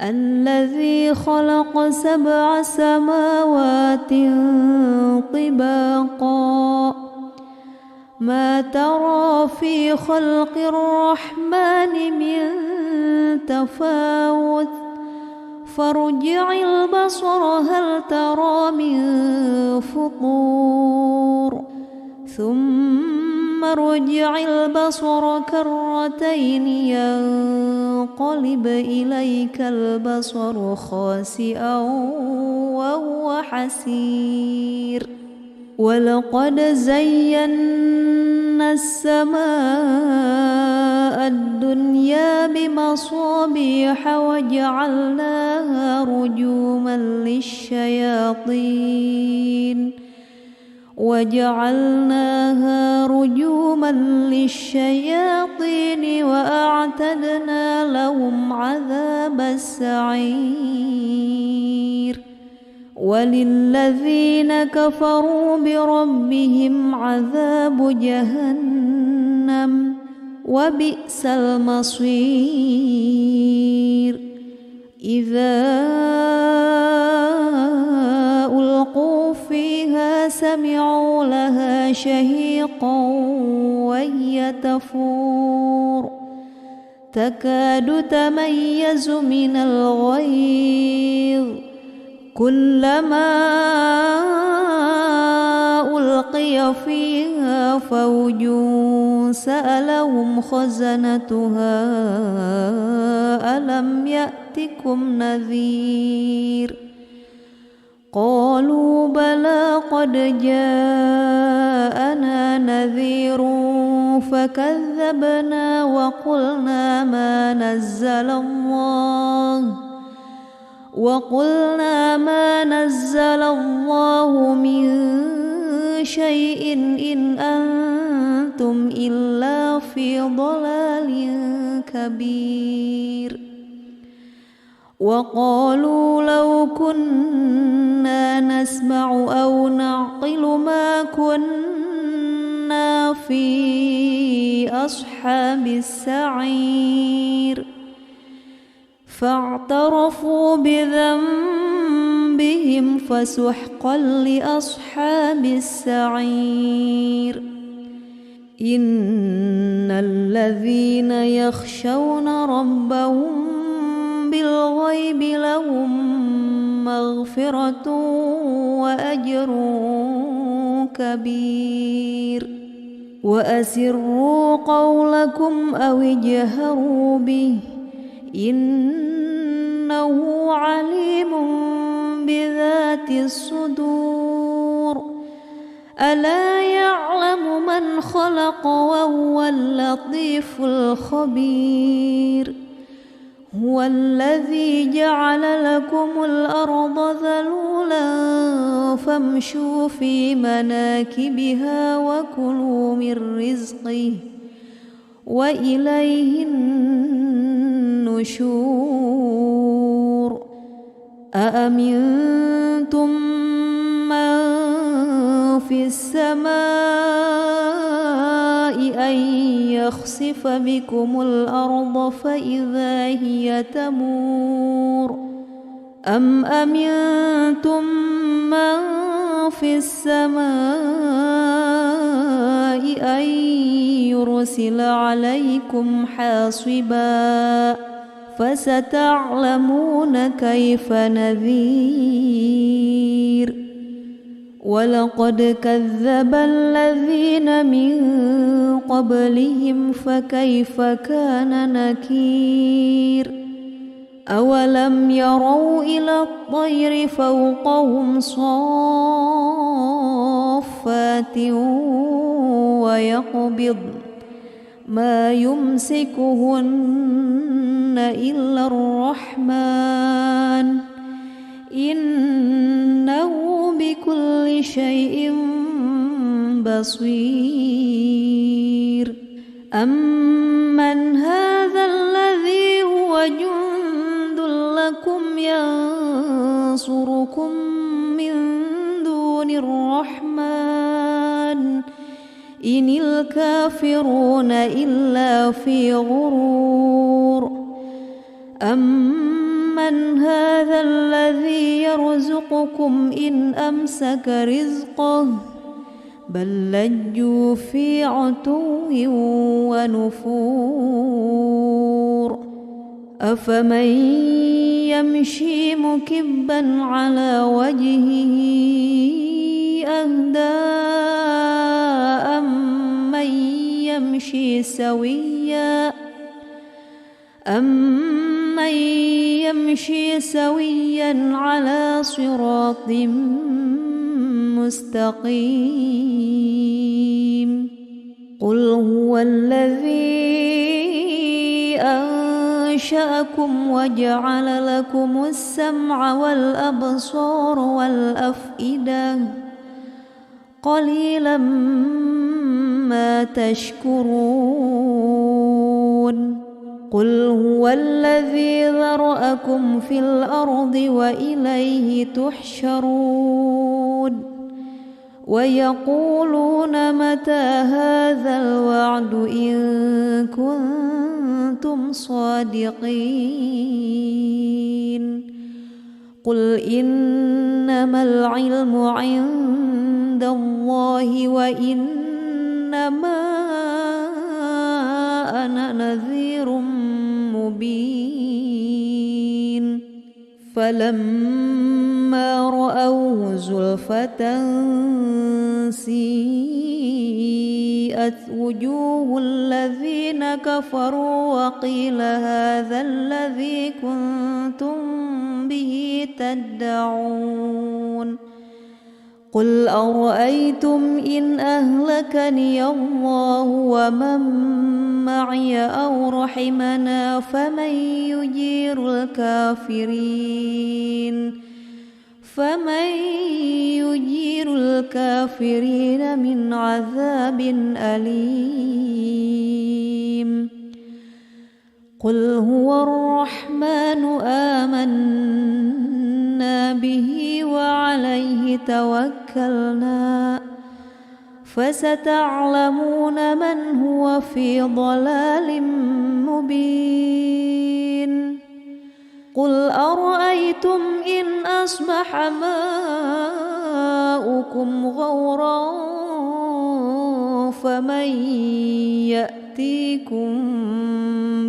الذي خلق 7 سماوات طباقا ما ترى في خلق الرحمن من تفاوت فارجع البصر هل ترى من فطور ثم ارجع البصر كرتين ينقلب إليك البصر خاسئا وهو حسير ولقد زينا السماء الدنيا بمصابيح وجعلناها رجوما للشياطين وأعتدنا لهم عذاب السعير وللذين كفروا بربهم عذاب جهنم وبئس المصير إذا ألقوا فيها سمعوا لها شهيقا وهي تفور تكاد تميز من الغيظ كلما ألقي فيها فوج سألهم خزنتها ألم يأتكم نذير قالوا بلى قد جاءنا نذير فكذبنا وقلنا ما نزل الله من شيء إن أنتم إلا في ضلال كبير وقالوا لو كنا نسمع أو نعقل ما كنا في أصحاب السعير فاعترفوا بذنبهم فسحقا لأصحاب السعير إن الذين يخشون ربهم بالغيب لهم مغفرة وأجر كبير وأسروا قولكم أو اجهروا به إنه عليم بذات الصدور ألا يعلم من خلق وهو اللطيف الخبير هو الذي جعل لكم الأرض ذلولا فامشوا في مناكبها وكلوا من رزقه وإليه النشور أأمنتم من في السماء أن يخسف بكم الأرض فإذا هي تمور أم أمنتم من في السماء أن يرسل عليكم حاصبا فستعلمون كيف نذير ولقد كذب الذين من قبلهم فكيف كان نكير أولم يروا إلى الطير فوقهم صافات ويقبض ما يمسكهن إلا الرحمن إنه بكل شيء بصير أمن هذا الذي هو جند لكم ينصركم من دون الرحمن إن الكافرون إلا في غرور أمن هذا الذي يرزقكم إن أمسك رزقه بل لجوا في عتو ونفور أفمن يمشي مكبا على وجهه أهدى أمن يمشي سويا على صراط مستقيم قل هو الذي أنشأكم وجعل لكم السمع والأبصار والأفئدة قليلا ما تشكرون قل هو الذي ذرأكم في الأرض وإليه تحشرون ويقولون متى هذا الوعد إن كنتم صادقين قل إنما العلم عند الله وإنما أنا نذير مبين فلما رأوه زلفة سيئت وجوه الذين كفروا وقيل هذا الذي كنتم به تدعون قل أرأيتم إن أهلكني الله ومن معي أو رحمنا فمن يجير الكافرين من عذاب أليم قل هو الرحمن آمنا به وعليه توكلنا فستعلمون من هو في ضلال مبين قل أرأيتم إن أصبح ماؤكم غورا فمن يأتيكم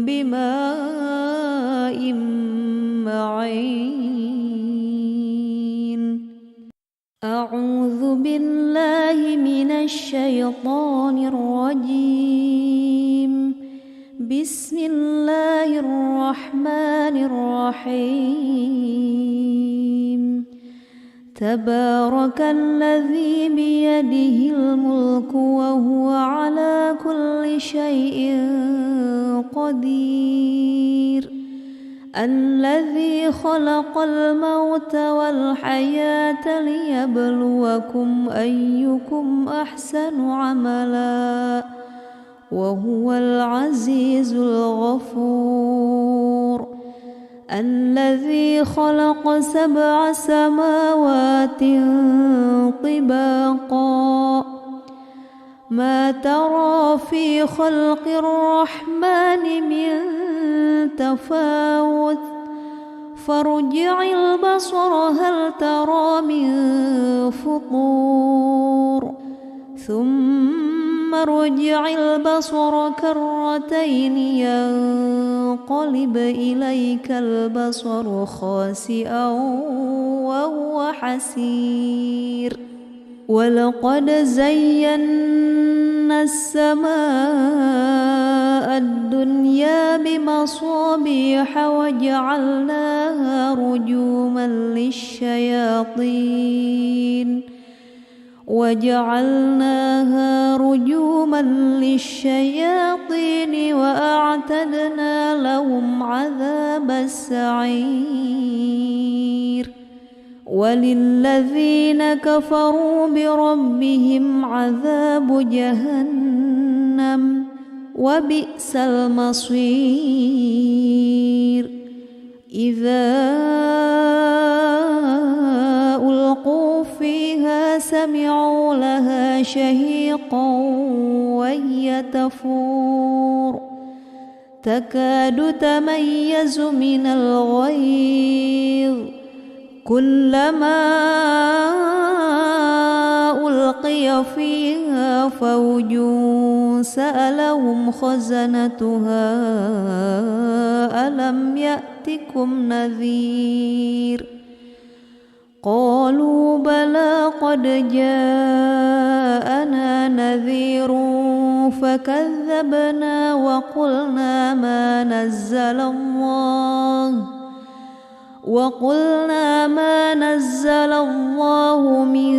بماء معين أعوذ بالله من الشيطان الرجيم بسم الله الرحمن الرحيم تبارك الذي بيده الملك وهو على كل شيء قدير الذي خلق الموت والحياة ليبلوكم أيكم أحسن عملا وهو العزيز الغفور الذي خلق 7 سماوات طباقا ما ترى في خلق الرحمن من تفاوت فارجع البصر هل ترى من فطور ثم ارجع البصر كرتين ينقلب إليك البصر خاسئا وهو حسير ولقد زينا السماء الدنيا بمصابيح وجعلناها رجوما للشياطين وأعتدنا لهم عذاب السعير وللذين كفروا بربهم عذاب جهنم وبئس المصير إذا ألقوا فيها سمعوا لها شهيقا وهي تفور تكاد تميز من الغيظ كلما ألقي فيها فوج سألهم خزنتها ألم يأتكم نذير قالوا بلى قد جاءنا نذير فكذبنا وقلنا ما نزل الله من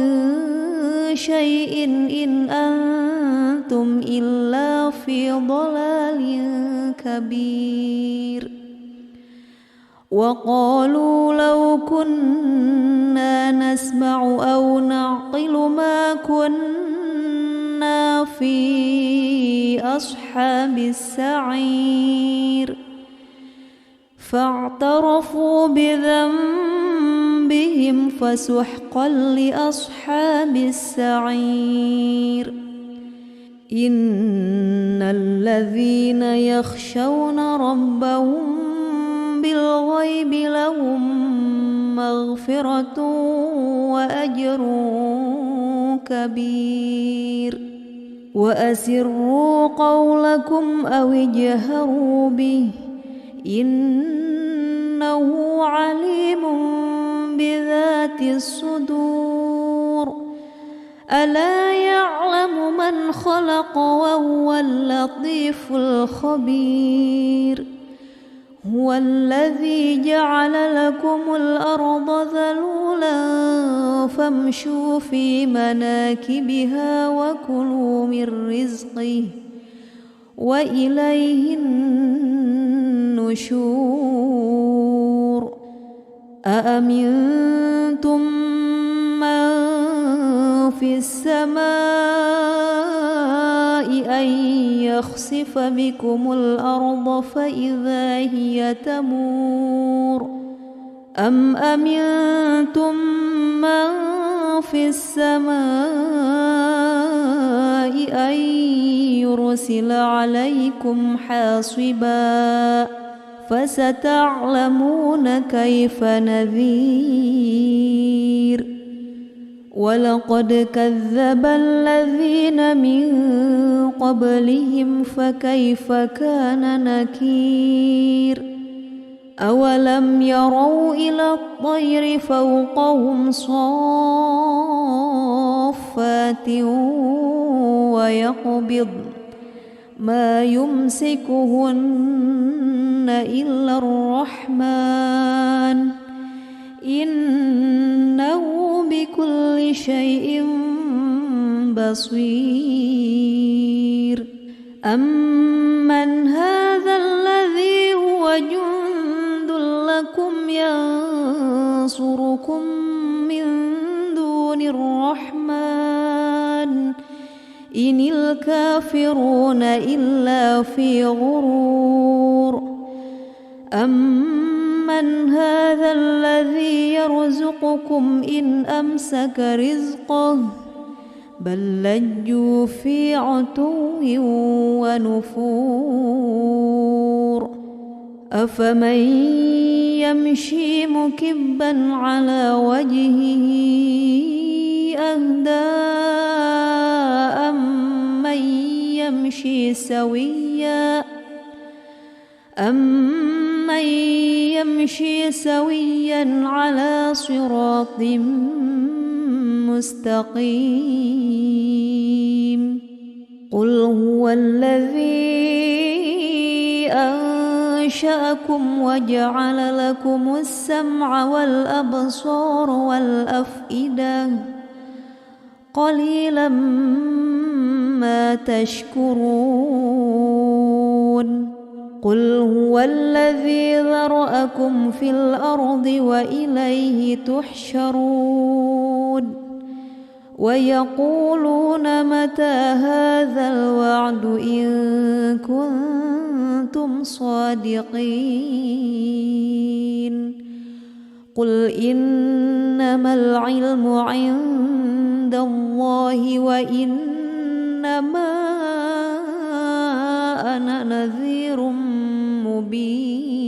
شيء إن أنتم إلا في ضلال كبير وقالوا لو كنا نسمع أو نعقل ما كنا في أصحاب السعير فاعترفوا بذنبهم فسحقا لأصحاب السعير إن الذين يخشون ربهم بالغيب لهم مغفرة وأجر كبير وأسروا قولكم أو اجهروا به إنه عليم بذات الصدور ألا يعلم من خلق وهو اللطيف الخبير هو الذي جعل لكم الأرض ذلولا فامشوا في مناكبها وكلوا من رزقه وإليه النشور أأمنتم من في السماء أن يخسف بكم الأرض فإذا هي تمور أم أمنتم من في السماء أن يرسل عليكم حاصبا فستعلمون كيف نذير ولقد كذب الذين من قبلهم فكيف كان نكير أولم يروا إلى الطير فوقهم صافات ويقبض ما يمسكهن إلا الرحمن إنه بكل شيء بصير أمن هذا الذي هو جند لكم ينصركم من دون الرحمن إن الكافرون إلا في غرور أمن هذا الذي يرزقكم إن أمسك رزقه بل لجوا في عتو ونفور أفمن يمشي مكبا على وجهه أهدى أمن يمشي سويا على صراط مستقيم قل هو الذي أنشأكم وجعل لكم السمع والأبصار والأفئدة قليلا ما تشكرون قل هو الذي ذرأكم في الأرض وإليه تحشرون ويقولون متى هذا الوعد إن كنتم صادقين قل إنما العلم عند الله وإنما أنا نذير مبين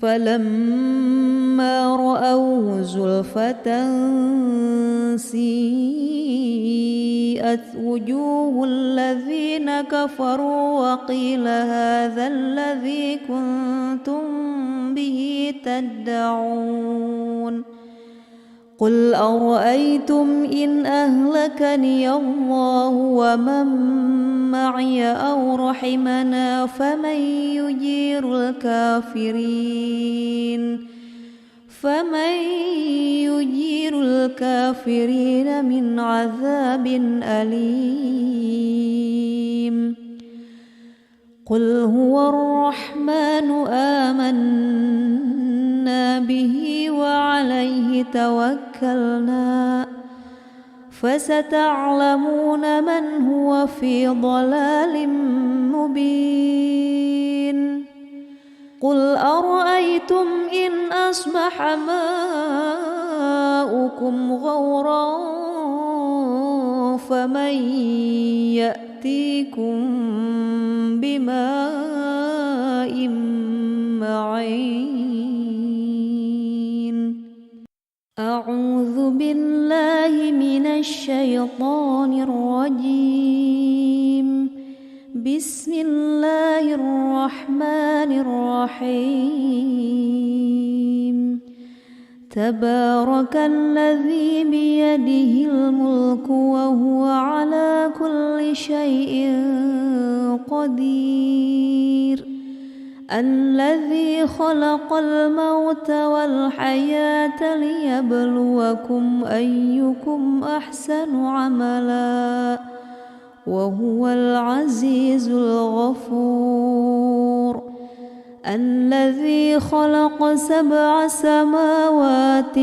فلما رأوه زلفة سيئت وجوه الذين كفروا وقيل هذا الذي كنتم به تدعون قل أرأيتم إن أهلكني الله ومن معي أو رحمنا فمن يجير الكافرين من عذاب أليم قل هو الرحمن آمنا به وعليه توكلنا فستعلمون من هو في ضلال مبين قل أرأيتم إن أصبح ماؤكم غورا فمن يأتيكم بماء معين أعوذ بالله من الشيطان الرجيم بسم الله الرحمن الرحيم تبارك الذي بيده الملك وهو على كل شيء قدير الذي خلق الموت والحياة ليبلوكم أيكم أحسن عملا وهو العزيز الغفور الذي خلق 7 سماوات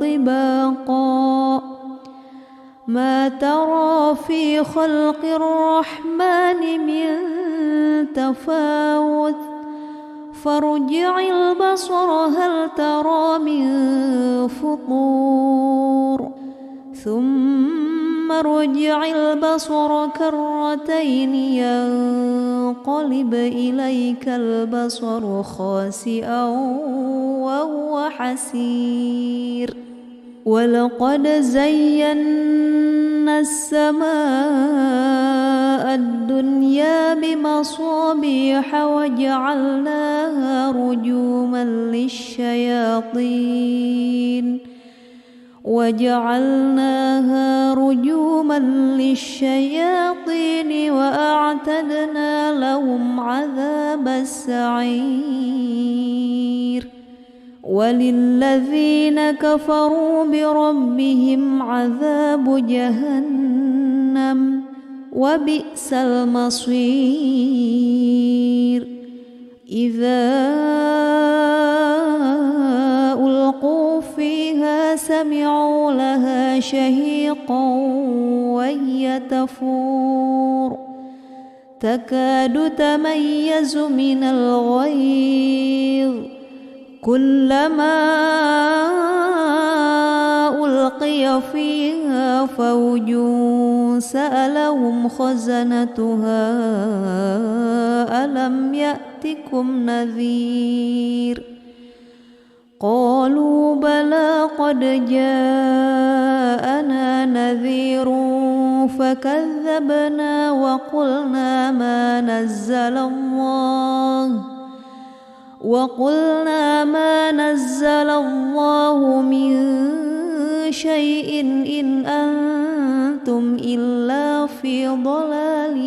طباقا ما ترى في خلق الرحمن من تفاوت فارجع البصر هل ترى من فطور ثم ارجع البصر كرتين ينقلب إليك البصر خاسئا وهو حسير ولقد زينا السماء الدنيا بمصابيح وجعلناها رجوما للشياطين وأعتدنا لهم عذاب السعير وللذين كفروا بربهم عذاب جهنم وبئس المصير إذا ألقوا فيها سمعوا لها شهيقا وهي تفور تكاد تميز من الغيظ كلما ألقي فيها فوج سألهم خزنتها ألم يأتكم نذير قالوا بلى قد جاءنا نذير فكذبنا وقلنا ما نزل الله من شيء إن أنتم إلا في ضلال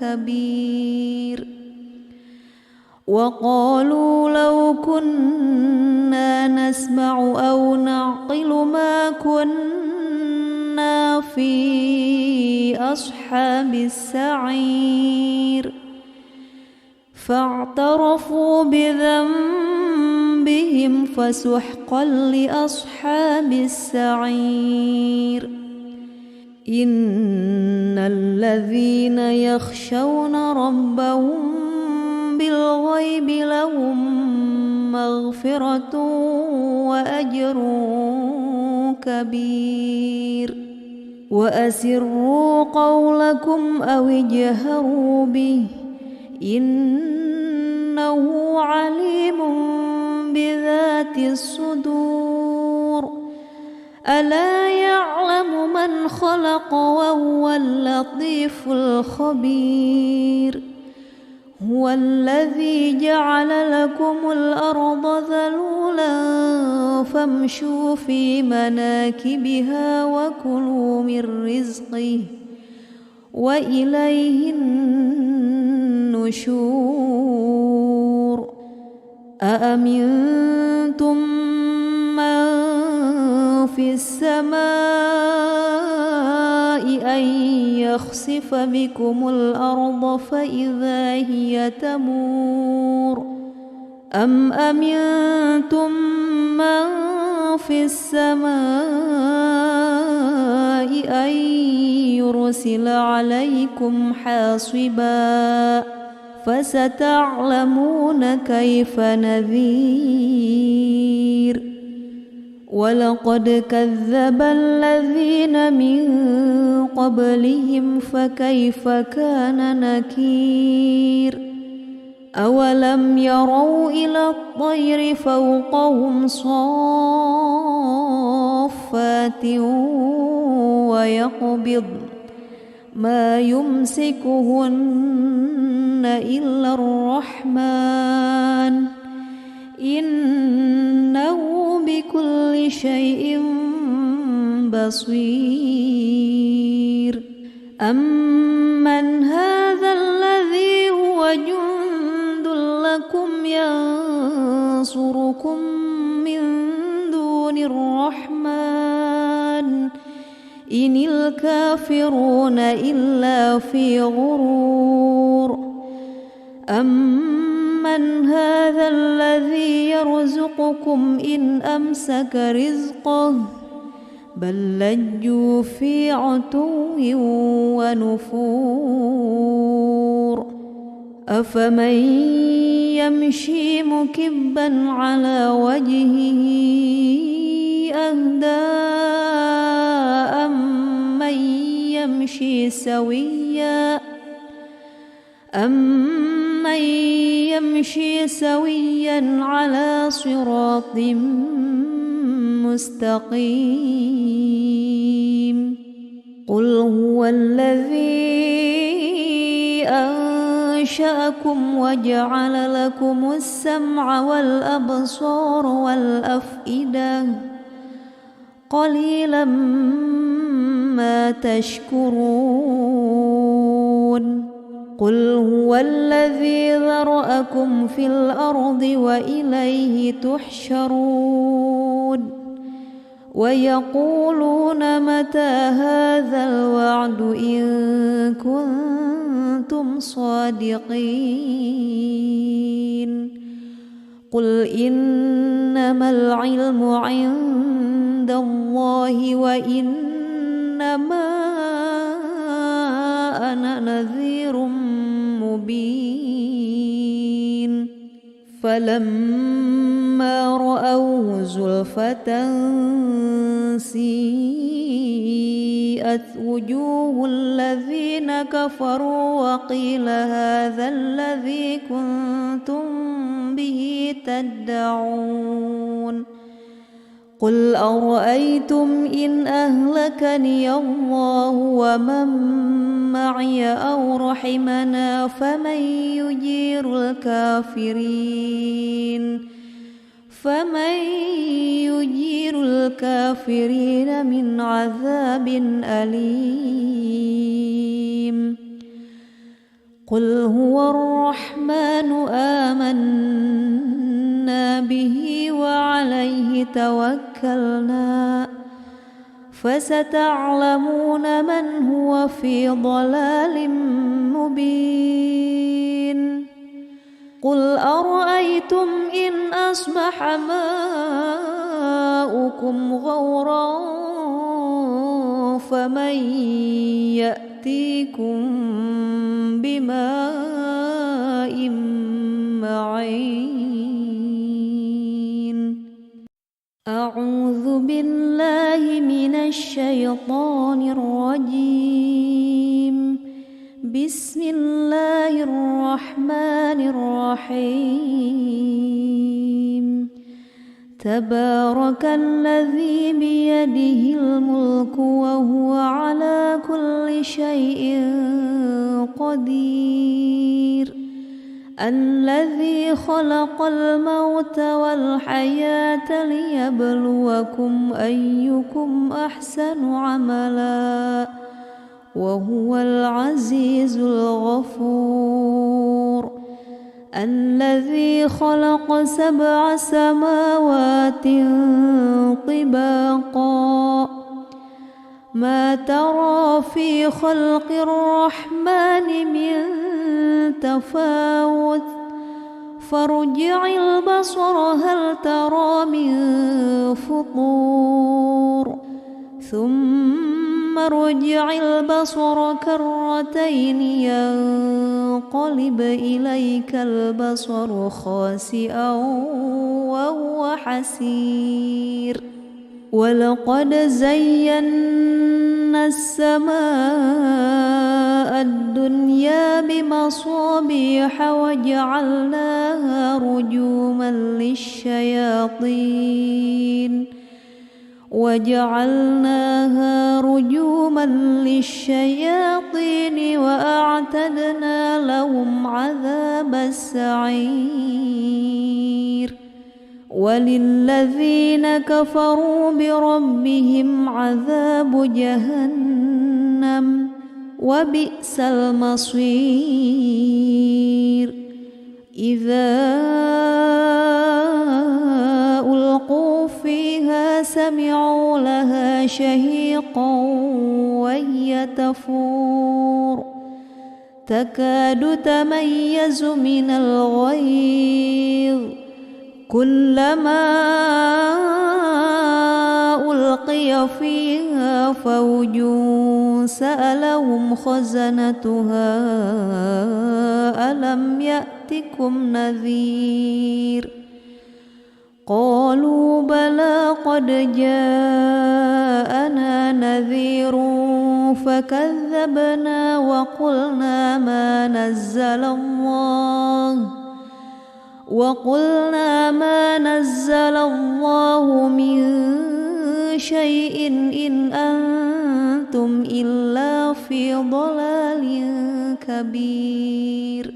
كبير وقالوا لو كنا نسمع أو نعقل ما كنا في أصحاب السعير فاعترفوا بذنبهم فسحقا لأصحاب السعير إن الذين يخشون ربهم بالغيب لهم مغفرة وأجر كبير وأسروا قولكم أو اجهروا به إنه عليم بذات الصدور ألا يعلم من خلق وهو اللطيف الخبير هو الذي جعل لكم الأرض ذلولا فامشوا في مناكبها وكلوا من رزقه وإليه النشور أأمنتم من في السماء أن يخسف بكم الأرض فإذا هي تمور أم أمنتم من في السماء أن يرسل عليكم حاصبا فستعلمون كيف نذير ولقد كذب الذين من قبلهم فكيف كان نكير أولم يروا إلى الطير فوقهم صافات ويقبض ما يمسكهن إلا الرحمن إنه بكل شيء بصير أمن هذا الذي هو جند لكم ينصركم من دون الرحمن إن الكافرون إلا في غرور أمن هذا الذي يرزقكم إن أمسك رزقه بل لجوا في عتو ونفور أفمن يمشي مكبا على وجهه أهدى أمن يمشي سويا على صراط مستقيم قل هو الذي أنشأكم وجعل لكم السمع والأبصار والأفئدة قليلا ما تشكرون قل هو الذي ذرأكم في الأرض وإليه تحشرون ويقولون متى هذا الوعد إن كنتم صادقين قل إنما العلم عند الله وإنما أنا نذير مبين فلما رأوه زلفة سيئت وجوه الذين كفروا وقيل هذا الذي كنتم به تدعون قل أرأيتم إن أهلكني الله ومن معي أو رحمنا فمن يجير الكافرين من عذاب أليم قل هو الرحمن آمنا به وعليه توكلنا فستعلمون من هو في ضلال مبين قل أرأيتم إن أصبح ماؤكم غورا فمن يأتيكم بماء معين أعوذ بالله من الشيطان الرجيم بسم الله الرحمن الرحيم تبارك الذي بيده الملك وهو على كل شيء قدير الذي خلق الموت والحياة ليبلوكم أيكم أحسن عملا وهو العزيز الغفور الذي خلق 7 سماوات طباقا ما ترى في خلق الرحمن من تفاوت فارجع البصر هل ترى من فطور ثم ارجع البصر كرتين ينقلب إليك البصر خاسئا وهو حسير ولقد زينا السماء الدنيا بمصابيح وجعلناها رجوما للشياطين وأعتدنا لهم عذاب السعير وللذين كفروا بربهم عذاب جهنم وبئس المصير إذا ألقوا فيها سمعوا لها شهيقا وهي تفور تكاد تميز من الغيظ كلما ألقي فيها فوج سألهم خزنتها ألم يأتكم نذير قالوا بلى قد جاءنا نذير فكذبنا وقلنا ما نزل الله من شيء إن أنتم إلا في ضلال كبير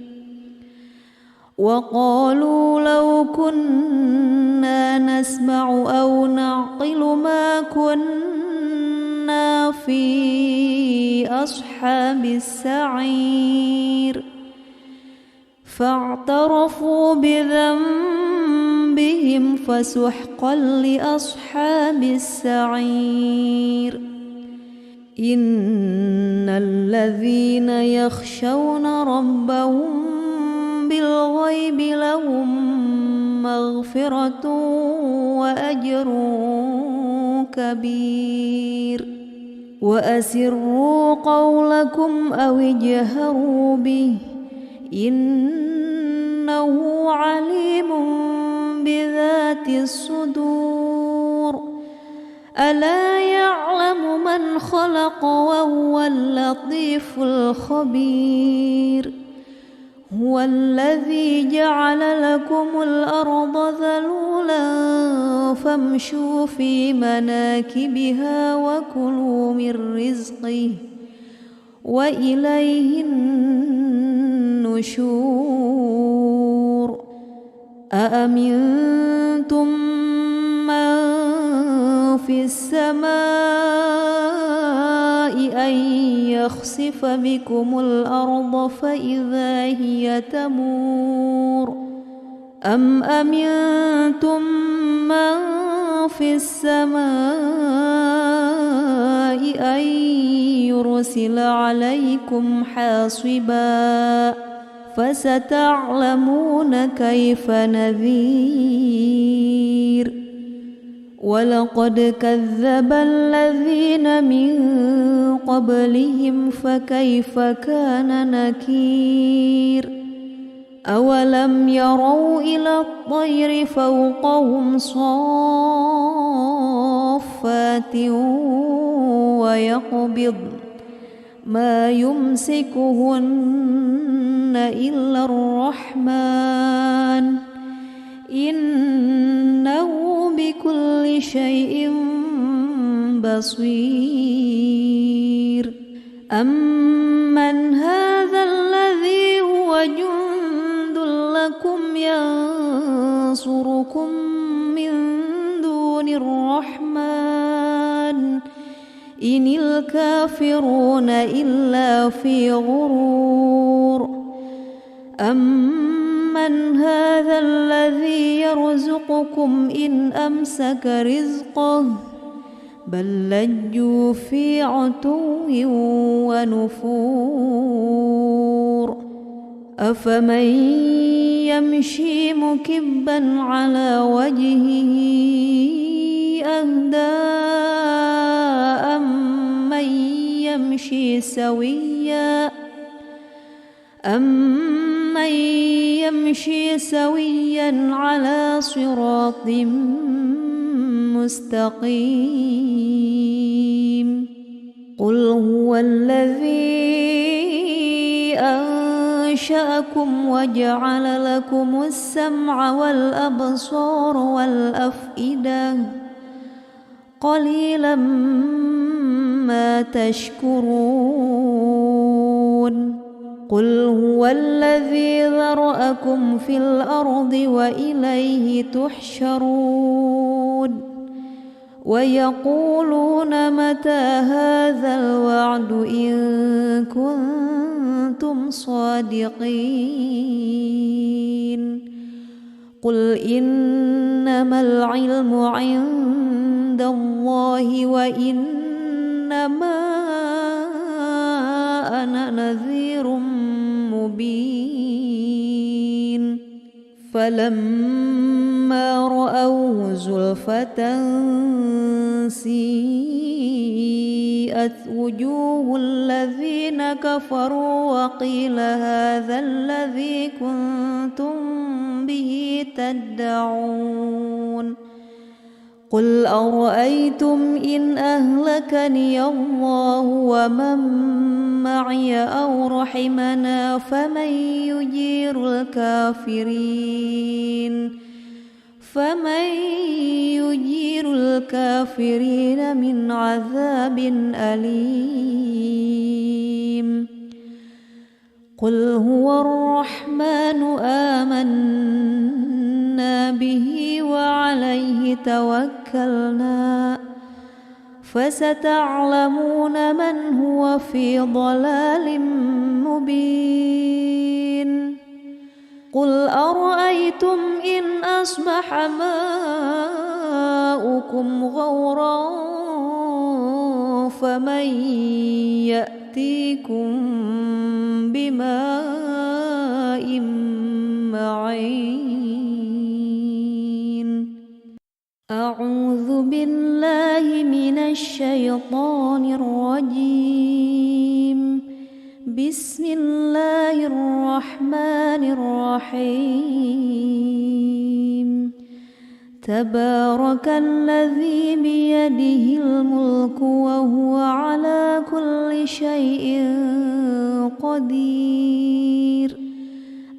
وقالوا لو كنا نسمع أو نعقل ما كنا في أصحاب السعير فاعترفوا بذنبهم فسحقا لأصحاب السعير إن الذين يخشون ربهم بالغيب لهم مغفرة وأجر كبير وأسروا قولكم أو اجهروا به إنه عليم بذات الصدور ألا يعلم من خلق وهو اللطيف الخبير هو الذي جعل لكم الأرض ذلولا فامشوا في مناكبها وكلوا من رزقه وإليه النشور أأمنتم من في السماء أن يخسف بكم الأرض فإذا هي تمور أم أمنتم من في السماء أن يرسل عليكم حاصبا فستعلمون كيف نذير ولقد كذب الذين من قبلهم فكيف كان نكير أولم يروا إلى الطير فوقهم صافات ويقبض ما يمسكهن إلا الرحمن إنه بكل شيء بصير أمن هذا الذي هو جند لكم ينصركم من دون الرحمن إن الكافرون إلا في غرور أمن هذا الذي يرزقكم إن أمسك رزقه بل لجوا في عتو ونفور أفمن يمشي مكبا على وجهه أهدى أمن يمشي سويا على صراط مستقيم قل هو الذي أنشأكم وجعل لكم السمع والأبصار والأفئدة قليلا ما تشكرون قل هو الذي ذرأكم في الأرض وإليه تحشرون ويقولون متى هذا الوعد إن كنتم صادقين قل إنما العلم عند الله وإنما أنا نذير مبين فلما رأوه زلفة سيئت وجوه الذين كفروا وقيل هذا الذي كنتم به تدعون قل أرأيتم إن أهلكني الله ومن معي أو رحمنا فمن يجير الكافرين من عذاب أليم قل هو الرحمن آمنا به وعليه توكلنا فستعلمون من هو في ضلال مبين قل أرأيتم إن أصبح ماؤكم غورا فمن يأتيكم بماء أجمعين. أعوذ بالله من الشيطان الرجيم. بسم الله الرحمن الرحيم. تبارك الذي بيده الملك وهو على كل شيء قدير.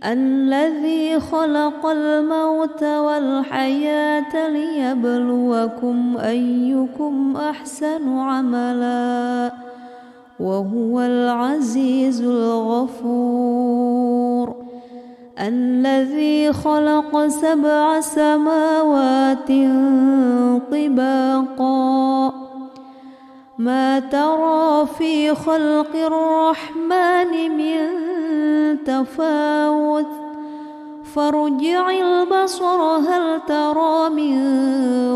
الذي خلق الموت والحياة ليبلوكم أيكم أحسن عملا وهو العزيز الغفور. الذي خلق 7 سماوات طباقا ما ترى في خلق الرحمن من تفاوت فارجع البصر هل ترى من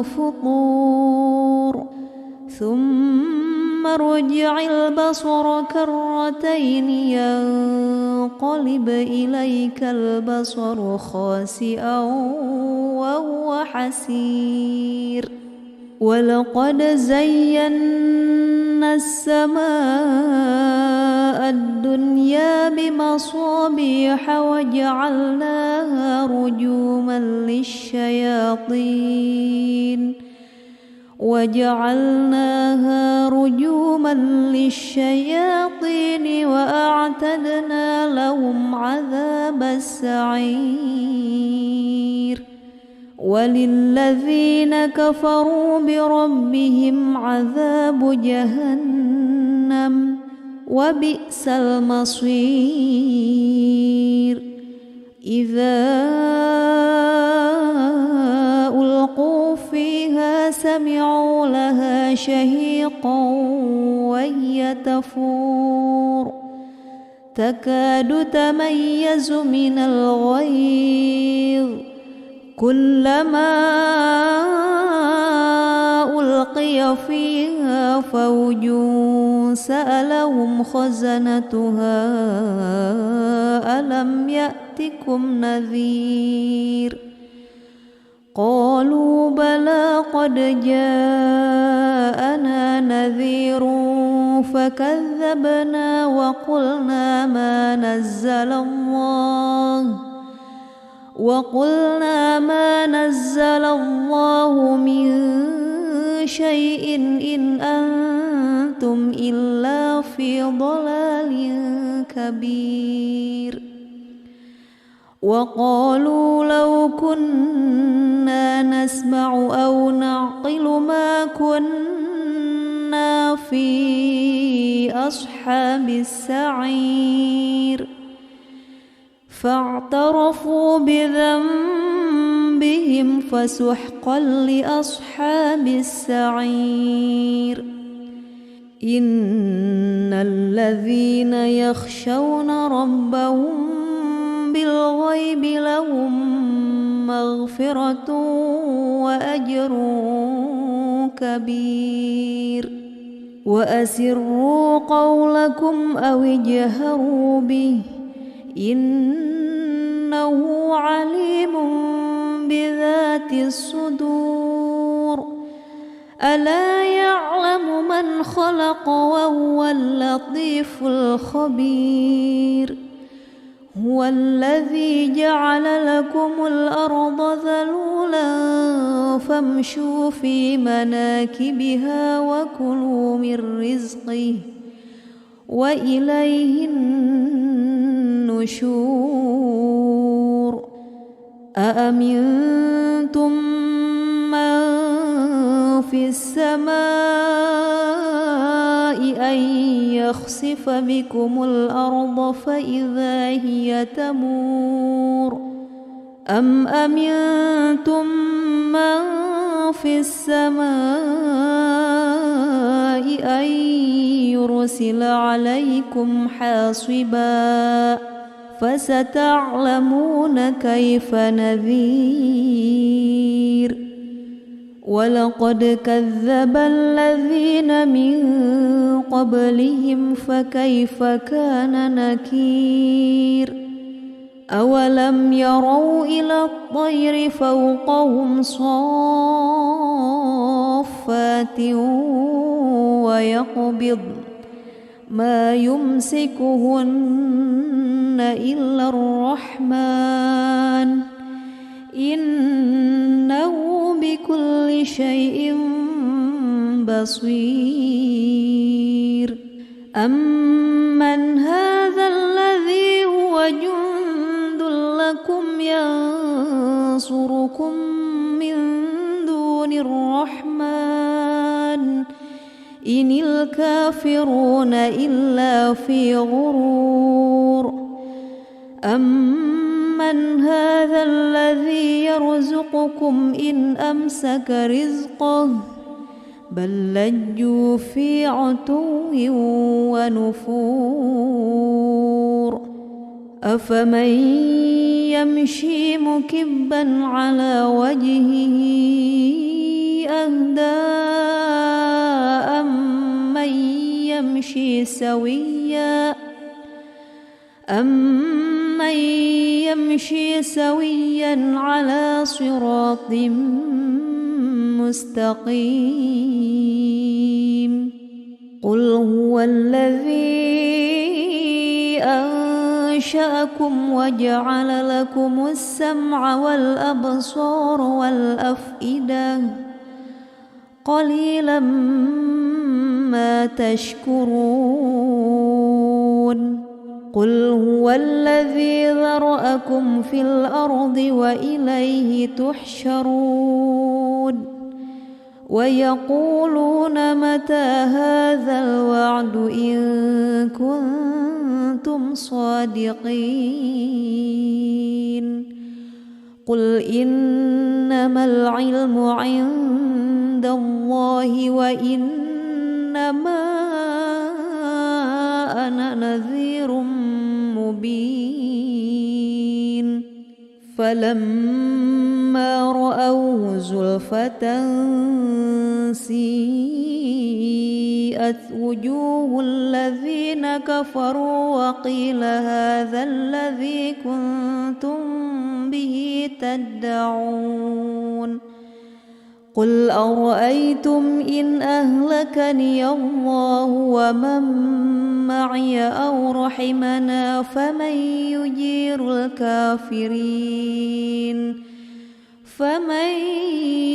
فطور ثم ارجع البصر كرتين ينقلب إليك البصر خاسئا وهو حسير. ولقد زينا السماء الدنيا بمصابيح وجعلناها رجوما للشياطين وأعتدنا لهم عذاب السعير. وللذين كفروا بربهم عذاب جهنم وبئس المصير. إذا ألقوا فيها سمعوا لها شهيقا وهي تفور تكاد تميز من الغيظ كلما ألقي فيها فوج سألهم خزنتها ألم يأتكم نذير قالوا بلى قد جاءنا نذير فكذبنا وقلنا ما نزل الله من شيء إن أنتم إلا في ضلال كبير. وقالوا لو كنا نسمع أو نعقل ما كنا في أصحاب السعير فاعترفوا بذنبهم فسحقا لأصحاب السعير. إن الذين يخشون ربهم بالغيب لهم مغفرة وأجر كبير. وأسروا قولكم أو اجهروا به إنه عليم بذات الصدور. ألا يعلم من خلق وهو اللطيف الخبير. هو الذي جعل لكم الأرض ذلولا فامشوا في مناكبها وكلوا من رزقه وإليه النشور. أأمنتم من في السماء أن يخسف بكم الأرض فإذا هي تمور أم أمنتم من في السماء أن يرسل عليكم حاصبا فستعلمون كيف نذير. ولقد كذب الذين من قبلهم فكيف كان نكير. أولم يروا إلى الطير فوقهم صافات ويقبض ما يمسكهن إلا الرحمن إنه بكل شيء بصير أمن هذا الذي هو جند لكم ينصركم من دون الرحمن إن الكافرون إلا في غرور أمن هذا الذي يرزقكم إن أمسك رزقه بل لجوا في عتو ونفور أفمن يمشي مكبا على وجهه أهدى أمن يمشي سويا على صراط مستقيم قل هو الذي أنشأكم وجعل لكم السمع والأبصار والأفئدة قليلا ما تشكرون قل هو الذي ذرأكم في الأرض وإليه تحشرون ويقولون متى هذا الوعد إن كنتم صادقين قل إنما العلم عند الله وإنما أنا نذير مبين فلما رأوه زلفة سيئت وجوه الذين كفروا وقيل هذا الذي كنتم به تدعون قل أرأيتم إن أهلكني الله ومن معي أو رحمنا فمن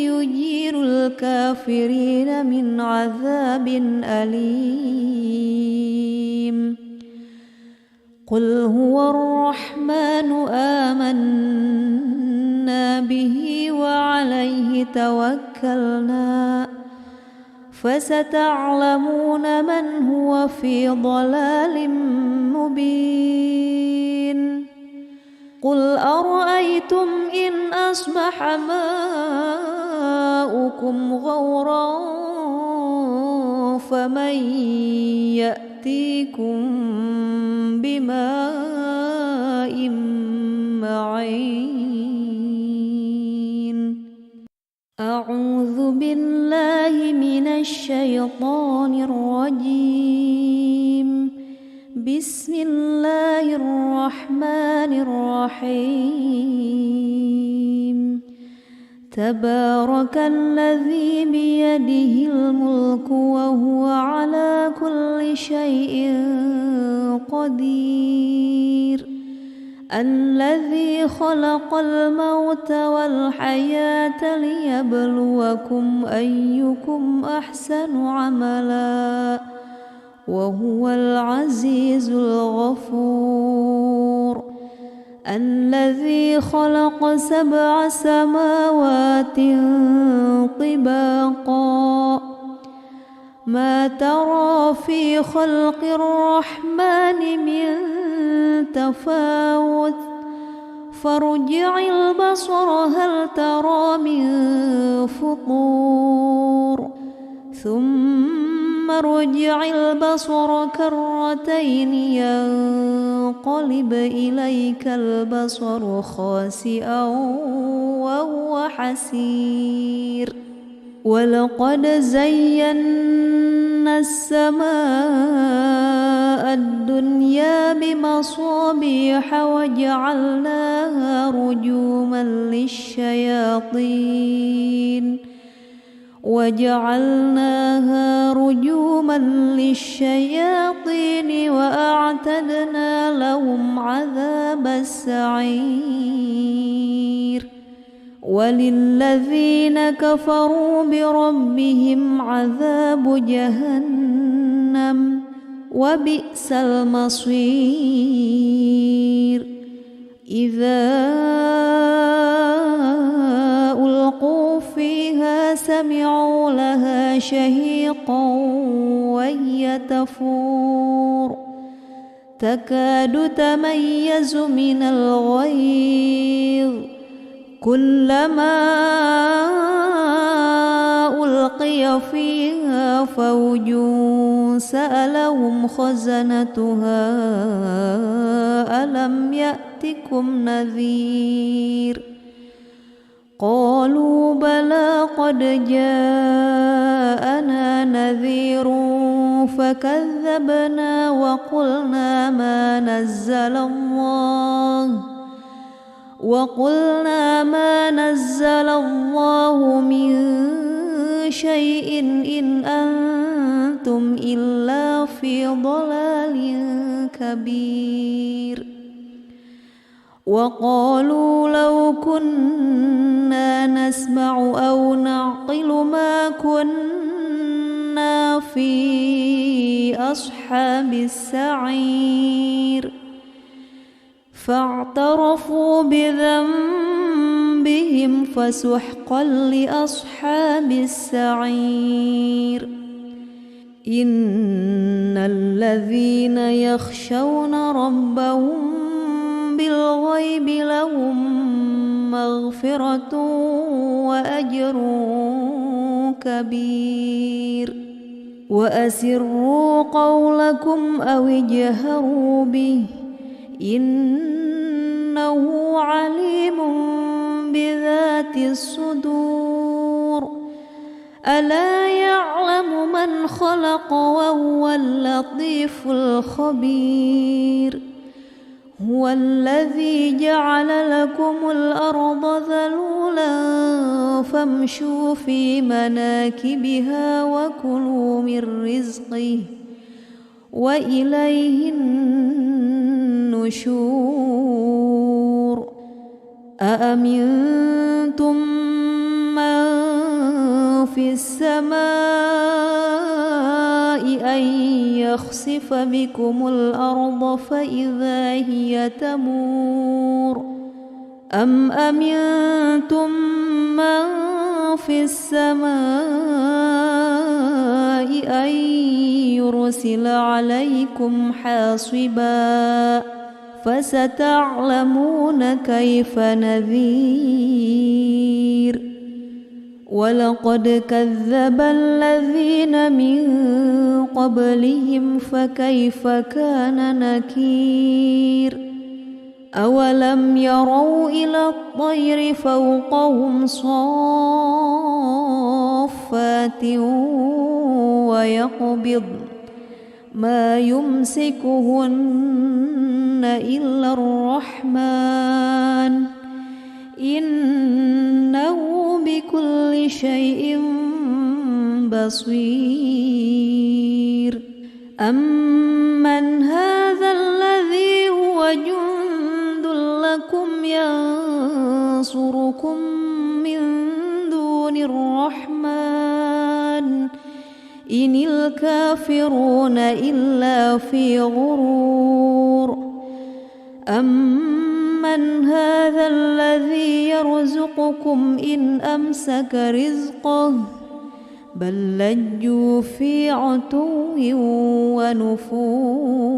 يجير الكافرين من عذاب أليم قل هو الرحمن آمنا به وعليه توكلنا فستعلمون من هو في ضلال مبين قل أرأيتم إن أصبح ماؤكم غورا فمن يأتيكم بماء معين أعوذ بالله من الشيطان الرجيم بسم الله الرحمن الرحيم تبارك الذي بيده الملك وهو على كل شيء قدير الذي خلق الموت والحياة ليبلوكم أيكم أحسن عملا وهو العزيز الغفور الذي خلق 7 سماوات طباقا ما ترى في خلق الرحمن من تفاوت فارجع البصر هل ترى من فطور ثم ارجع البصر كرتين ينقلب إليك البصر خاسئا وهو حسير ولقد زينا السماء الدنيا الدنيا بمصابيح وجعلناها رجوما للشياطين وأعتدنا لهم عذاب السعير وللذين كفروا بربهم عذاب جهنم وبئس المصير إذا ألقوا فيها سمعوا لها شهيقا وهي تفور تكاد تميز من الغيظ كلما ألقي فيها فوج سألهم خزنتها ألم يأتكم نذير قالوا بلى قد جاءنا نذير فكذبنا وقلنا ما نزل الله من شيء إن أنتم إلا في ضلال كبير وقالوا لو كنا نسمع أو نعقل ما كنا في أصحاب السعير فاعترفوا بذنبهم فسحقا لأصحاب السعير إن الذين يخشون ربهم بالغيب لهم مغفرة وأجر كبير وأسروا قولكم أو اجهروا به إنه عليم بذات الصدور ألا يعلم من خلق وهو اللطيف الخبير هو الذي جعل لكم الأرض ذلولا فامشوا في مناكبها وكلوا من رزقه وإليه النشور أأمنتم من في السماء أن يخسف بكم الأرض فإذا هي تمور أم أمنتم من في السماء أن يرسل عليكم حاصبا فستعلمون كيف نذير ولقد كذب الذين من قبلهم فكيف كان نكير أولم يروا إلى الطير فوقهم صافات ويقبض ما يمسكهن إلا الرحمن إنه بكل شيء بصير أمن هذا الذي هو جند لكم ينصركم من دون الرحمن إن الكافرون إلا في غرور أمن هذا الذي يرزقكم إن أمسك رزقه بل لجوا في عتو ونفور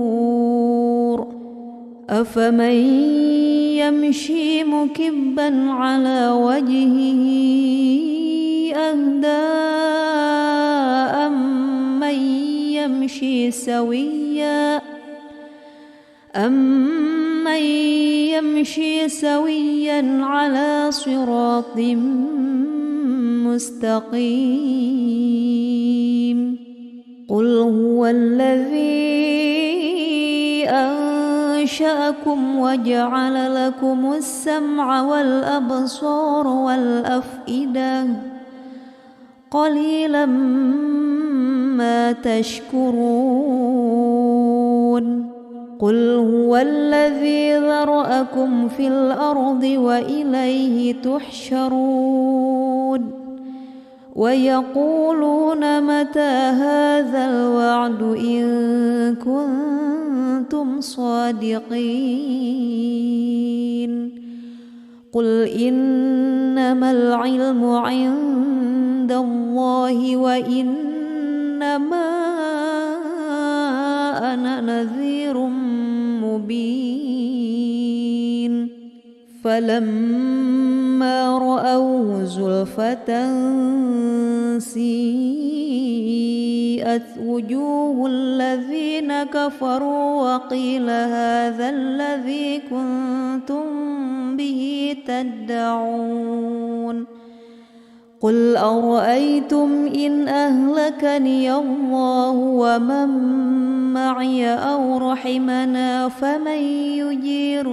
أفمن يمشي مكبا على وجهه أهدى أمن يمشي سويا على صراط مستقيم قل هو الذي أنشأكم وجعل لكم السمع والأبصار والأفئدة قليلا ما تشكرون قل هو الذي ذرأكم في الأرض وإليه تحشرون ويقولون متى هذا الوعد إن كنتم صادقين قل إنما العلم عند الله وإنما أنا نذير مبين فلما رأوه زلفة سيئت وجوه الذين كفروا وقيل هذا الذي كنتم به تدعون قل أرأيتم إن أهلكني الله ومن معي أو رحمنا فمن يجير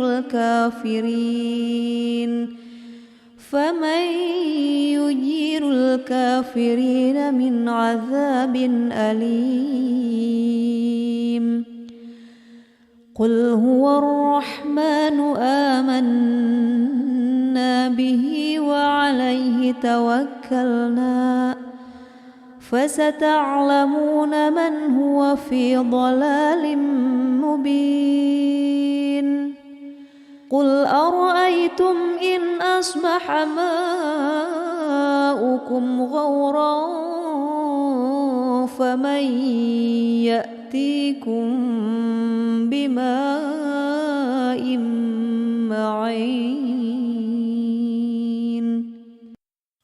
الكافرين من عذاب أليم قل هو الرحمن آمنا به وعليه توكلنا فستعلمون من هو في ضلال مبين قل أرأيتم إن أصبح ماؤكم غورا فمن يأتيكم بماء معين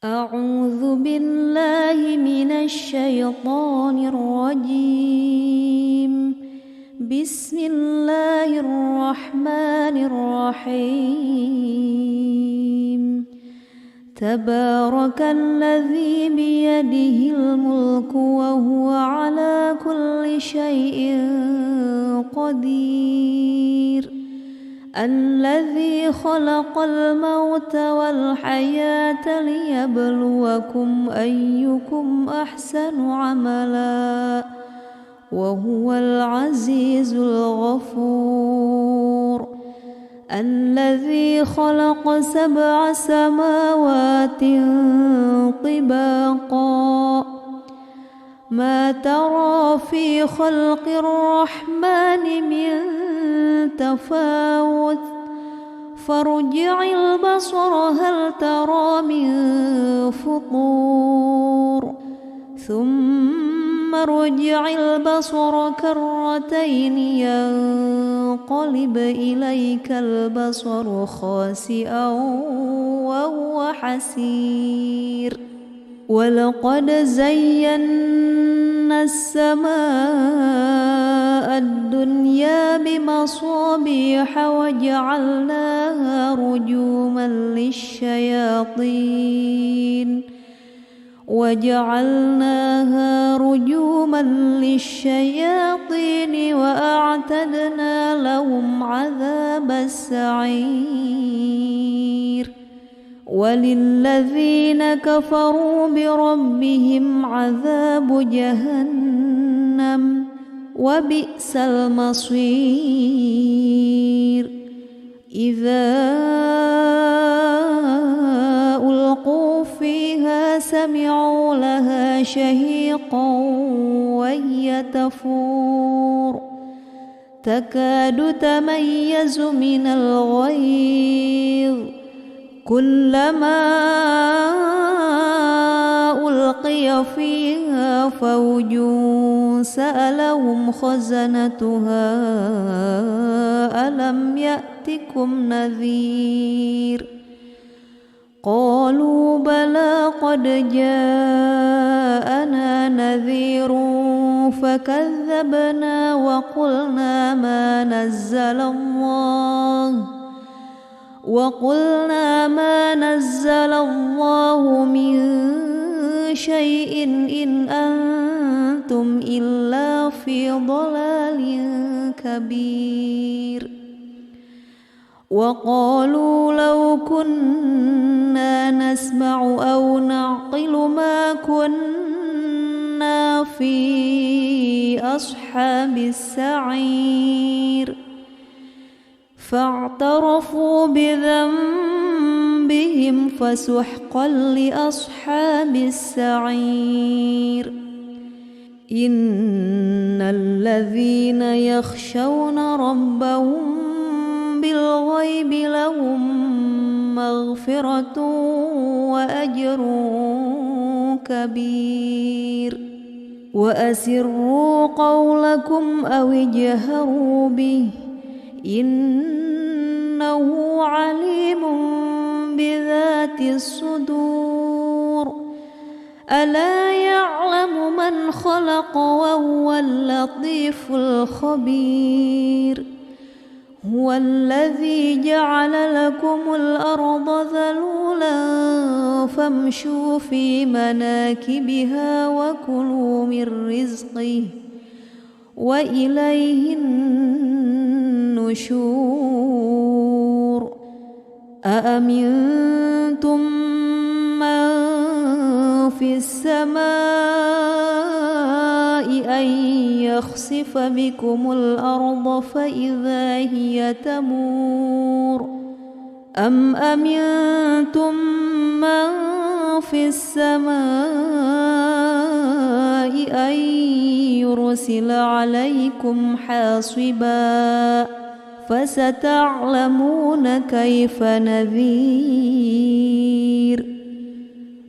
أعوذ بالله من الشيطان الرجيم بسم الله الرحمن الرحيم تبارك الذي بيده الملك وهو على كل شيء قدير الذي خلق الموت والحياة ليبلوكم أيكم أحسن عملا وهو العزيز الغفور الذي خلق 7 سماوات طباقا ما ترى في خلق الرحمن من تفاوت فارجع البصر هل ترى من فطور ثم ارجع البصر كرتين ينقلب إليك البصر خاسئا وهو حسير ولقد زينا السماء الدنيا بمصابيح وجعلناها رجوما للشياطين وأعتدنا لهم عذاب السعير وللذين كفروا بربهم عذاب جهنم وبئس المصير إذا ألقوا فيها سمعوا لها شهيقا وهي تفور تكاد تميز من الغيظ كلما ألقي فيها فوج سألهم خزنتها ألم يأتكم نذير قالوا بلى قد جاءنا نذير فكذبنا وقلنا ما نزل الله من شيء إن أنتم إلا في ضلال كبير وقالوا لو كنا نسمع أو نعقل ما كنا في أصحاب السعير فاعترفوا بذنبهم فسحقا لأصحاب السعير إن الذين يخشون ربهم بالغيب لهم مغفرة وأجر كبير وأسروا قولكم أو اجهروا به إنه عليم بذات الصدور ألا يعلم من خلق وهو اللطيف الخبير هو الذي جعل لكم الأرض ذلولا فامشوا في مناكبها وكلوا من رزقه وإليه النشور أأمنتم من في السماء أن يخسف بكم الأرض فإذا هي تمور أم أمنتم من في السماء أن يرسل عليكم حاصبا فستعلمون كيف نذير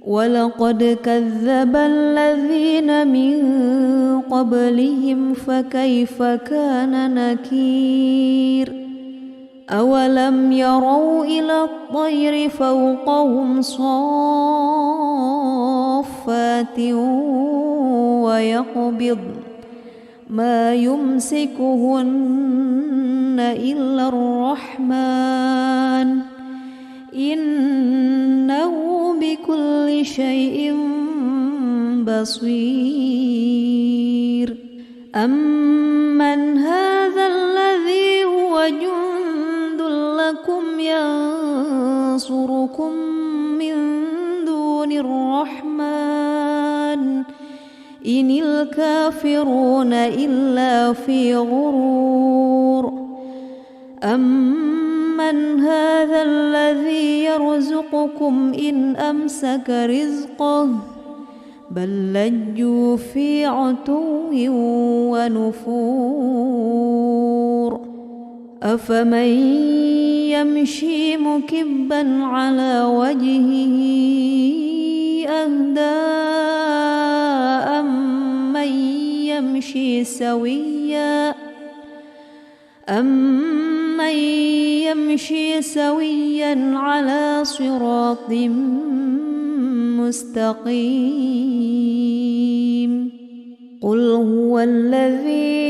ولقد كذب الذين من قبلهم فكيف كان نكير أولم يروا إلى الطير فوقهم صافات ويقبض ما يمسكهن إلا الرحمن إنه بكل شيء بصير أمن هذا الذي هو جند لكم ينصركم من دون الرحمن إن الكافرون إلا في غرور أمن هذا الذي يرزقكم إن أمسك رزقه بل لجوا في عتو ونفور أفمن يمشي مكبا على وجهه أهدى أمن يمشي سويا على صراط مستقيم قل هو الذي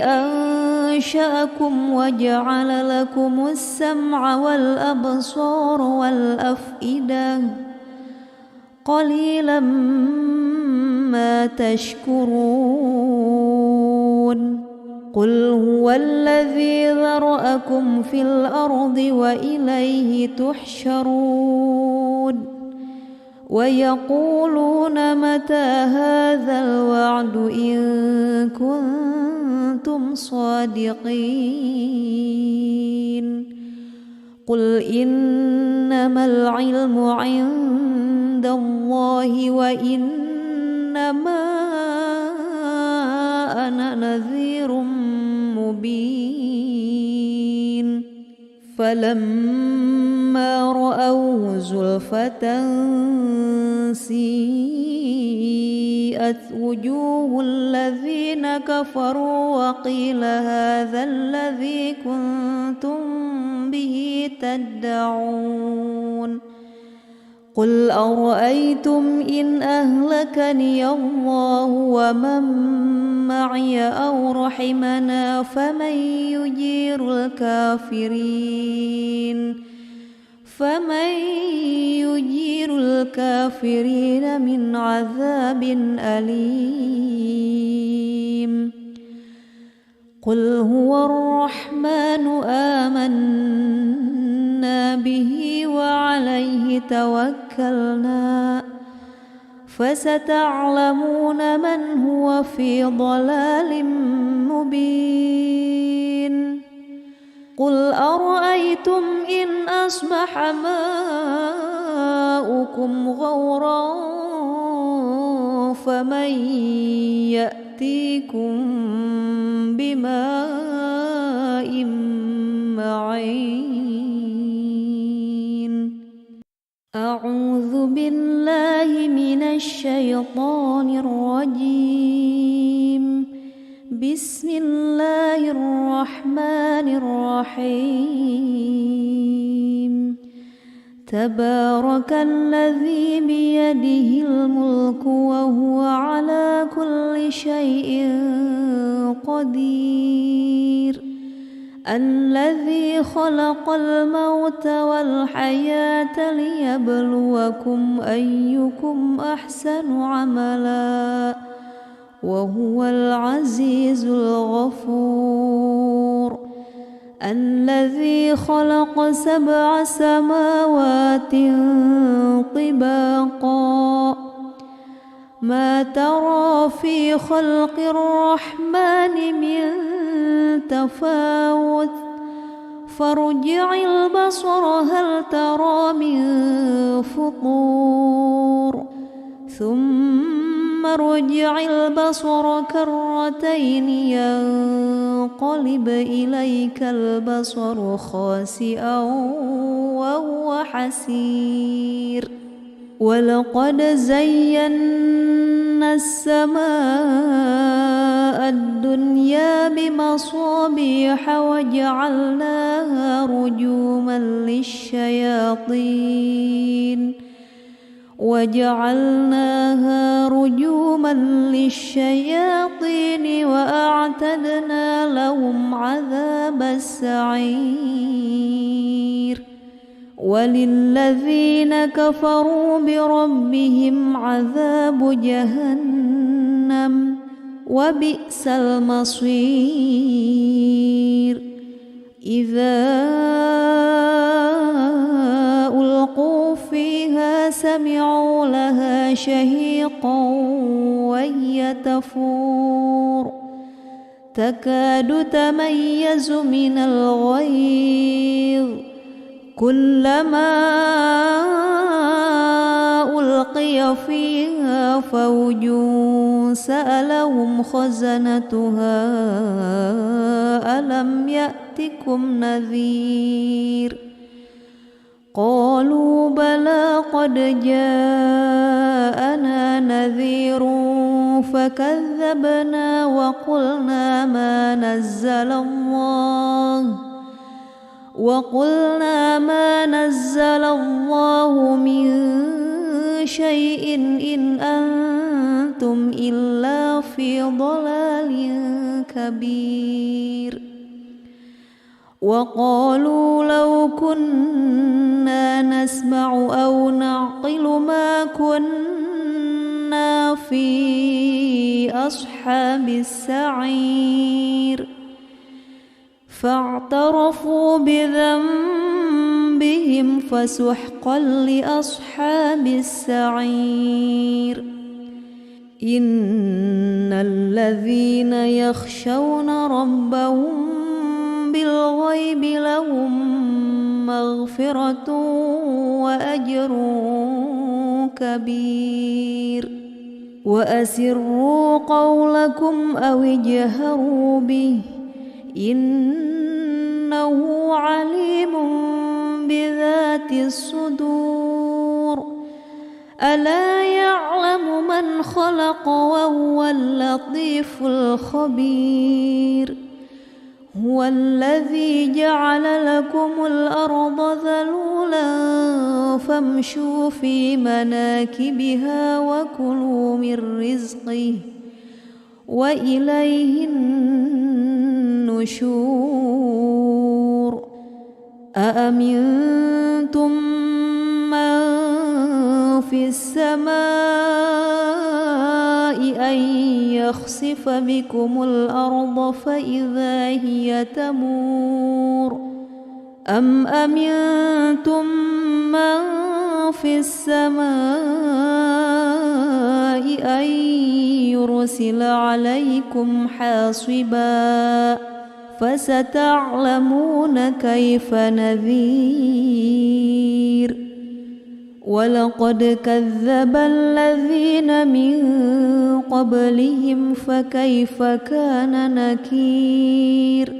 أنشأكم وجعل لكم السمع والأبصار والأفئدة قليلا ما تشكرون قل هو الذي ذرأكم في الأرض وإليه تحشرون ويقولون متى هذا الوعد إن كنتم صادقين قل إنما العلم عند الله وإنما أنا نذير مبين فلما رأوه زلفة سيئت وجوه الذين كفروا وقيل هذا الذي كنتم به تدعون قل أرأيتم إن أهلكني الله ومن معي أو رحمنا فمن يجير الكافرين من عذاب أليم قل هو الرحمن آمنا به وعليه توكلنا فستعلمون من هو في ضلال مبين قل أرأيتم إن أصبح ماؤكم غورا فمن يأتيكم بماء معين أعوذ بالله من الشيطان الرجيم بسم الله الرحمن الرحيم تبارك الذي بيده الملك وهو على كل شيء قدير الذي خلق الموت والحياة ليبلوكم أيكم أحسن عملا وهو العزيز الغفور الذي خلق 7 سماوات طباقا ما ترى في خلق الرحمن من تفاوت فارجع البصر هل ترى من فطور ثم ارجع البصر كرتين ينقلب إليك البصر خاسئا وهو حسير ولقد زينا السماء الدنيا بمصابيح وجعلناها رجوما للشياطين وأعتدنا لهم عذاب السعير وللذين كفروا بربهم عذاب جهنم وبئس المصير إذا ألقوا فيها سمعوا لها شهيقا وهي تفور تكاد تميز من الغيظ كلما ألقي فيها فوج سألهم خزنتها ألم يأتكم نذير قالوا بلى قد جاءنا نذير فكذبنا وقلنا ما نزل الله من شيء إن أنتم إلا في ضلال كبير وقالوا لو كنا نسمع أو نعقل ما كنا في أصحاب السعير فاعترفوا بذنبهم فسحقا لأصحاب السعير إن الذين يخشون ربهم بالغيب لهم مغفرة وأجر كبير وأسروا قولكم أو اجهروا به إنه عليم بذات الصدور ألا يعلم من خلق وهو اللطيف الخبير هو الذي جعل لكم الأرض ذلولا فامشوا في مناكبها وكلوا من رزقه وإليه النشور أأمنتم من في السماء أن يخسف بكم الأرض فإذا هي تمور أم أمنتم من في السماء أن يرسل عليكم حاصبا فستعلمون كيف نذير ولقد كذب الذين من قبلهم فكيف كان نكير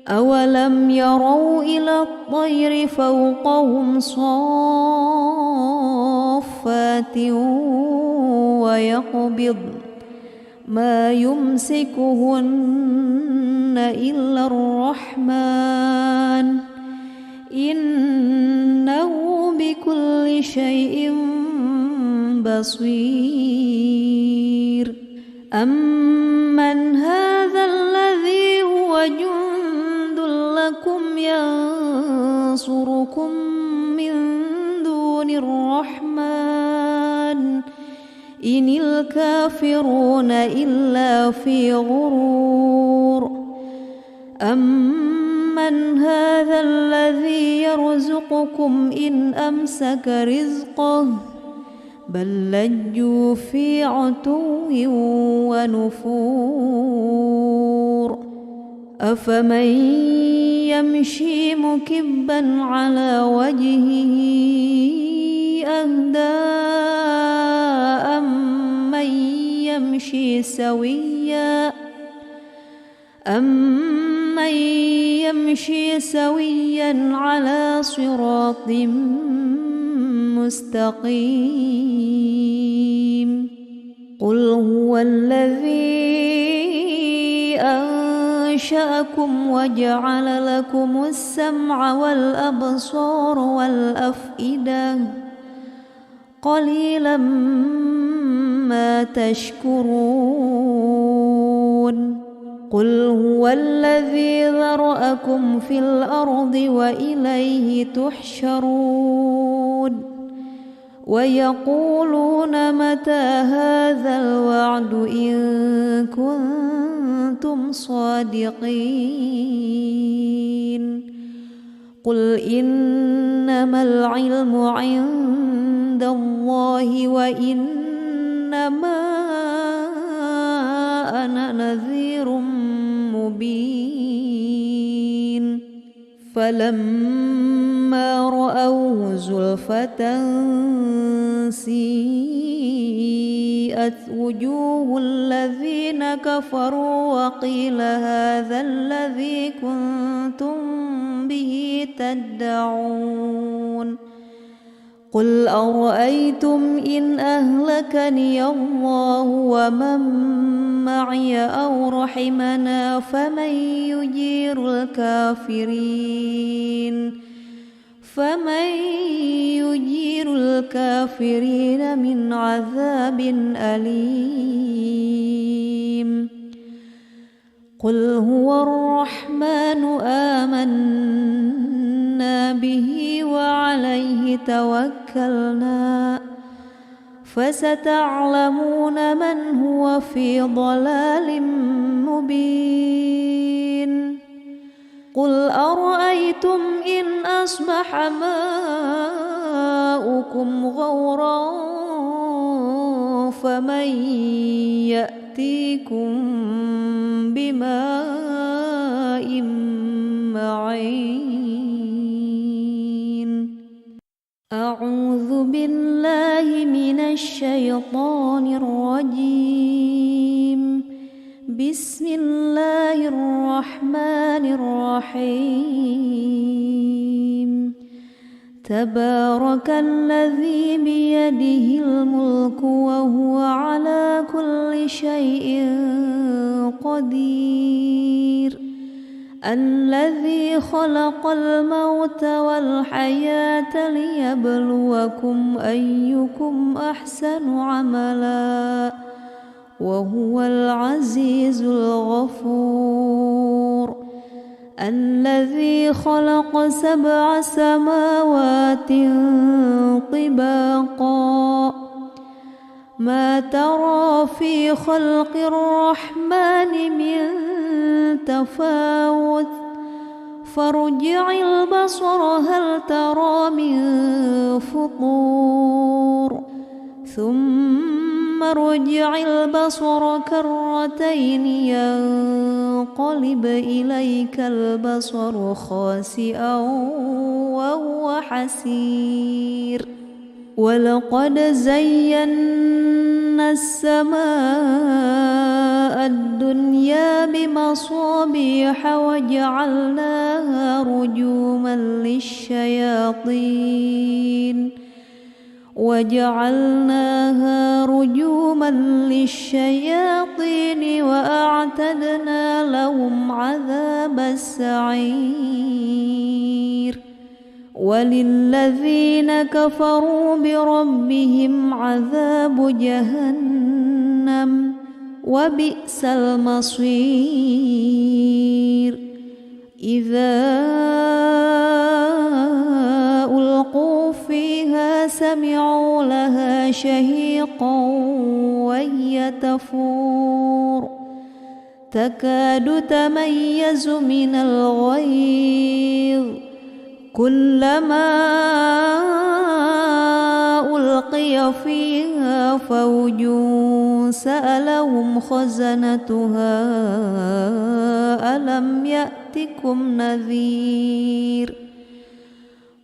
أولم يروا إلى الطير فوقهم صافات ويقبض ما يمسكهن إلا الرحمن إنه بكل شيء بصير أمن هذا الذي هو جند لكم ينصركم من دون الرحمن إن الكافرون إلا في غرور أمن هذا الذي يرزقكم إن أمسك رزقه بل لجوا في عتو ونفور أفمن يمشي مكبا على وجهه أهدى أمن يمشي سويا على صراط مستقيم قل هو الذي أنشأكم وجعل لكم السمع والأبصار والأفئدة قليلا ما تشكرون قل هو الذي ذرأكم في الأرض وإليه تحشرون ويقولون متى هذا الوعد إن كنتم صادقين قل إنما العلم عند الله وإنما أنا نذير مبين فلما رأوه زلفة سيئت وجوه الذين كفروا وقيل هذا الذي كنتم به تدعون قل أرأيتم إن أهلكني الله ومن معي أو رحمنا فمن يجير الكافرين من عذاب أليم قل هو الرحمن آمنا به وعليه توكلنا فستعلمون من هو في ضلال مبين قل أرأيتم إن أصبح ماؤكم غورا فمن يأتيكم بماء معين أعوذ بالله من الشيطان الرجيم بسم الله الرحمن الرحيم تبارك الذي بيده الملك وهو على كل شيء قدير الذي خلق الموت والحياة ليبلوكم أيكم أحسن عملا وهو العزيز الغفور الذي خلق 7 سماوات طباقا ما ترى في خلق الرحمن من تفاوت فارجع البصر هل ترى من فطور ثم ارجع البصر كرتين ينقلب إليك البصر خاسئا وهو حسير ولقد زينا السماء الدنيا بمصابيح وجعلناها رجوما للشياطين وأعتدنا لهم عذاب السعير وللذين كفروا بربهم عذاب جهنم وبئس المصير إذا ألقوا فيها سمعوا لها شهيقا وهي تفور تكاد تميز من الغيظ كلما ألقي فيها فوج سألهم خزنتها ألم يأتكم نذير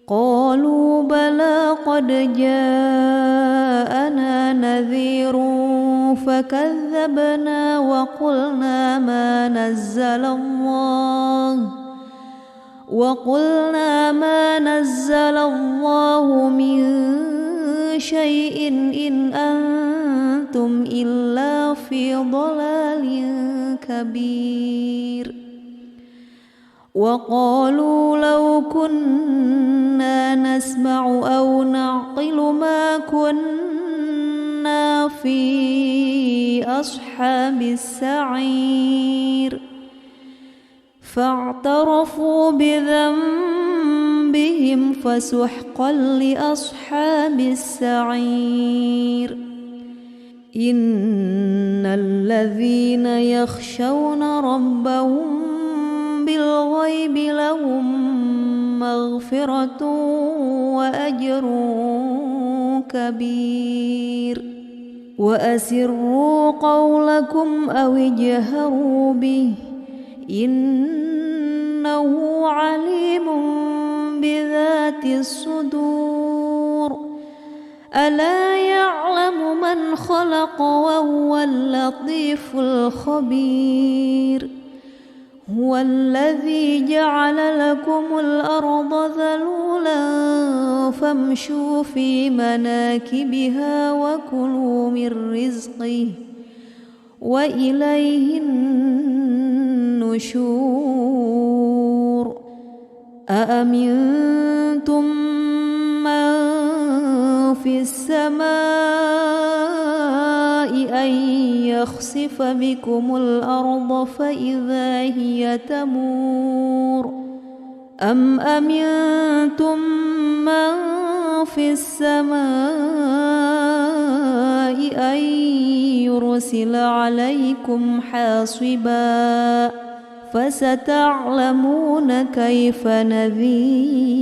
قالوا بلى قد جاءنا نذير فكذبنا وقلنا ما نزل الله من شيء إن أنتم إلا في ضلال كبير وقالوا لو كنا نسمع أو نعقل ما كنا في أصحاب السعير فاعترفوا بذنبهم فسحقا لأصحاب السعير إن الذين يخشون ربهم بالغيب لهم مغفرة وأجر كبير وأسروا قولكم أو اجهروا به إنه عليم بذات الصدور ألا يعلم من خلق وهو اللطيف الخبير هو الذي جعل لكم الأرض ذلولا فامشوا في مناكبها وكلوا من رزقه وإليه النشور أأمنتم من في السماء أن يخسف بكم الأرض فإذا هي تمور أم أمنتم من في السماء أن يرسل عليكم حاصبا فستعلمون كيف نذير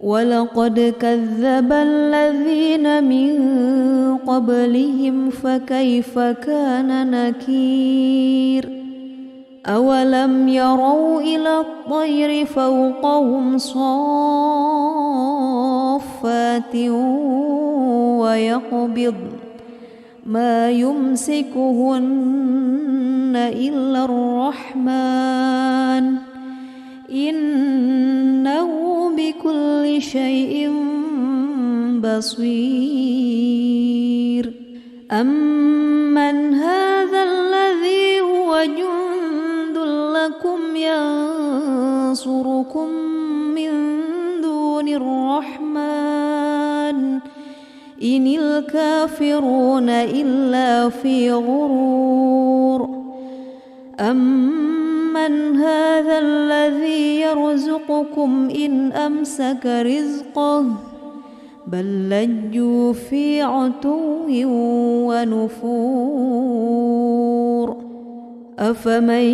ولقد كذب الذين من قبلهم فكيف كان نكير أولم يروا إلى الطير فوقهم صافات ويقبض ما يمسكهن إلا الرحمن إنه بكل شيء بصير أمن هذا الذي هو جند لكم ينصركم من دون الرحمن إن الكافرون إلا في غرور أمن هذا الذي يرزقكم إن أمسك رزقه بل لجوا في عتو ونفور أفمن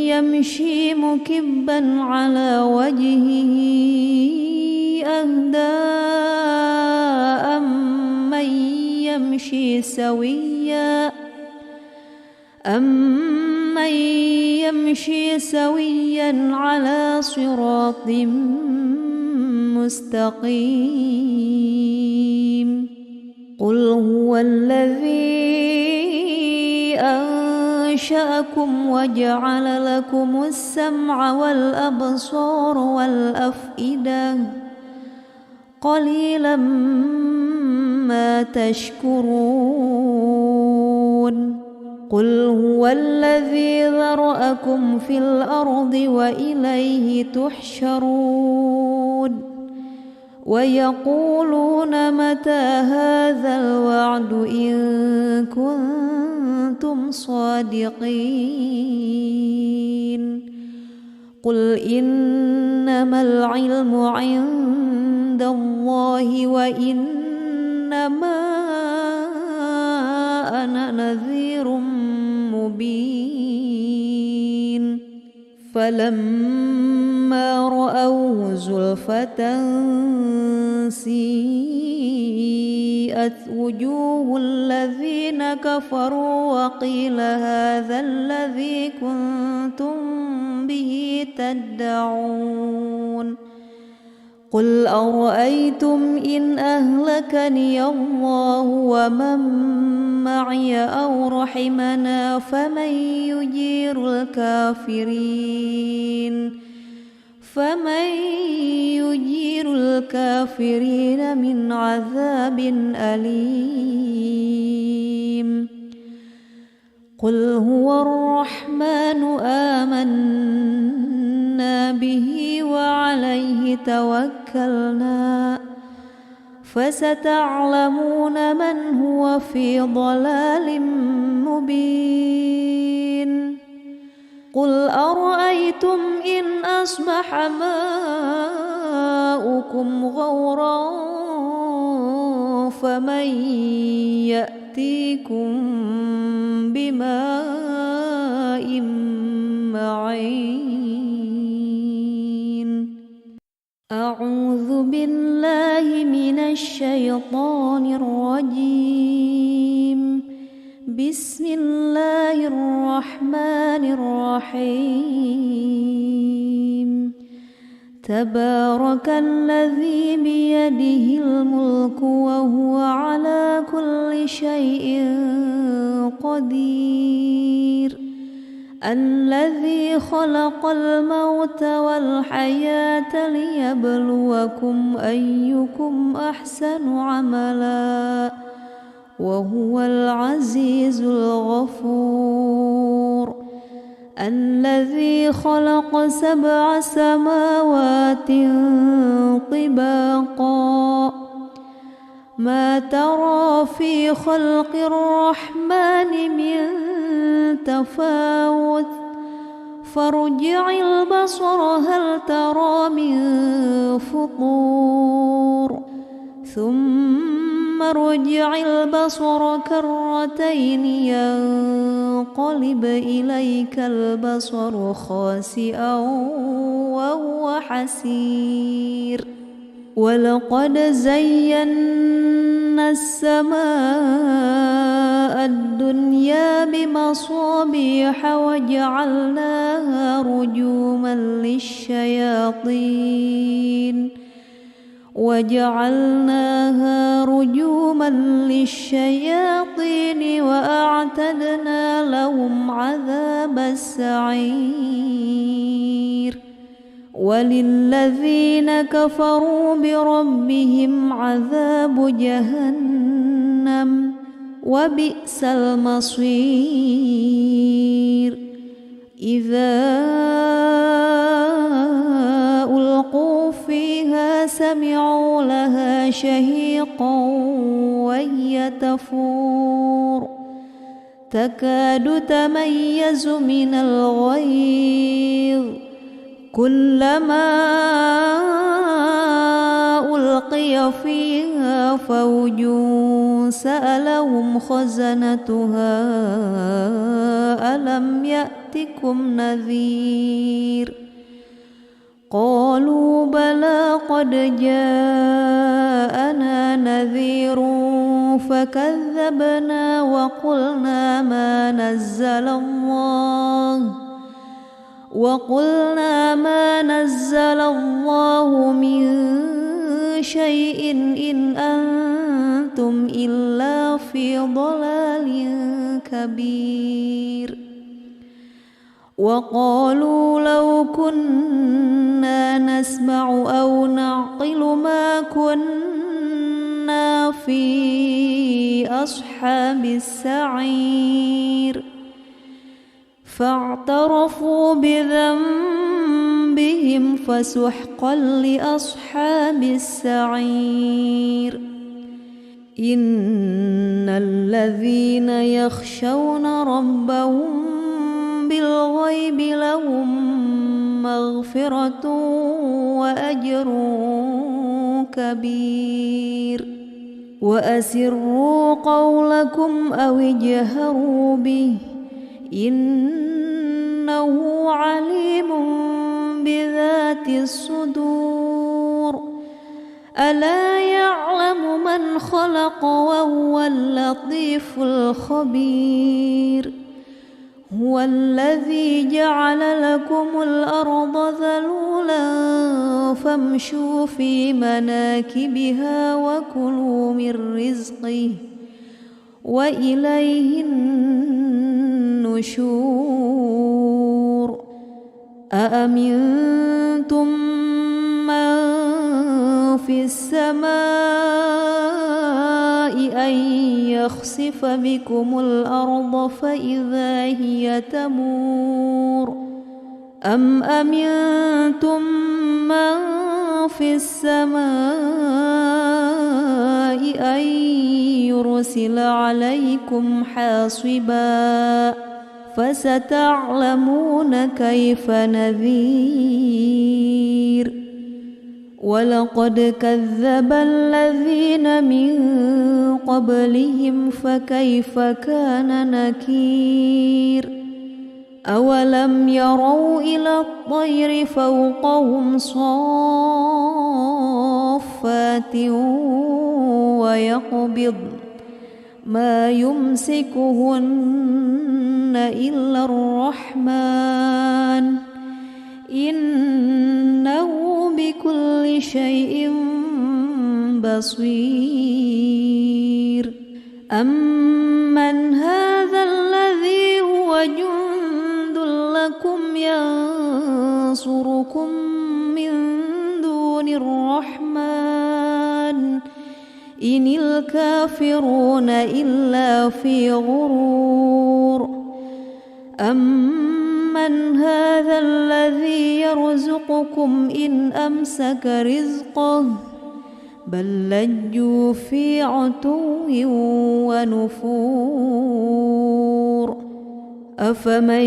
يمشي مكبا على وجهه أهدى أمن يمشي سويا على صراط مستقيم قل هو الذي أنشأكم وجعل لكم السمع والأبصار والأفئدة قليلا ما تشكرون قل هو الذي ذرأكم في الأرض وإليه تحشرون ويقولون متى هذا الوعد إن كنتم صادقين قل إنما العلم عند الله وإنما أنا نذير مبين فلما رأوه زلفة سيئت وجوه الذين كفروا وقيل هذا الذي كنتم به تدعون قل أرأيتم إن أهلكني الله ومن معي أو رحمنا فمن يجير الكافرين من عذاب أليم قل هو الرحمن آمنا به وعليه توكلنا فستعلمون من هو في ضلال مبين قل أرأيتم إن أصبح ماؤكم غورا فمن يأتيكم بماء معين أعوذ بالله من الشيطان الرجيم بسم الله الرحمن الرحيم تبارك الذي بيده الملك وهو على كل شيء قدير الذي خلق الموت والحياة ليبلوكم أيكم أحسن عملا وهو العزيز الغفور الذي خلق 7 سماوات طباقا ما ترى في خلق الرحمن من تفاوت فارجع البصر هل ترى من فطور ثم ارجع البصر كرتين ينقلب إليك البصر خاسئا وهو حسير ولقد زينا السماء الدنيا بمصابيح وجعلناها رجوما للشياطين وأعتدنا لهم عذاب السعير وللذين كفروا بربهم عذاب جهنم وبئس المصير إذا ألقوا فيها سمعوا لها شهيقا وهي تفور تكاد تميز من الغيظ كلما فألقي فيها فوج سألهم خزنتها ألم يأتكم نذير قالوا بلى قد جاءنا نذير فكذبنا وقلنا ما نزل الله من شيء إن أنتم إلا في ضلال كبير وقالوا لو كنا نسمع أو نعقل ما كنا في أصحاب السعير فاعترفوا بذنبهم فسحقا لأصحاب السعير إن الذين يخشون ربهم بالغيب لهم مغفرة وأجر كبير وأسروا قولكم أو اجهروا به إنه عليم بذات الصدور ألا يعلم من خلق وهو اللطيف الخبير هو الذي جعل لكم الأرض ذلولا فامشوا في مناكبها وكلوا من رزقه وإليه النشور أأمنتم من في السماء أن يخسف بكم الأرض فإذا هي تمور أم أمنتم من في السماء أن يرسل عليكم حاصبا فستعلمون كيف نذير ولقد كذب الذين من قبلهم فكيف كان نكير أولم يروا إلى الطير فوقهم صافات ويقبض ما يمسكهن إلا الرحمن إنه بكل شيء بصير أمن هذا الذي هو جند لكم ينصركم من دون الرحمن إن الكافرون إلا في غرور أمن هذا الذي يرزقكم إن أمسك رزقه بل لجوا في عتو ونفور أفمن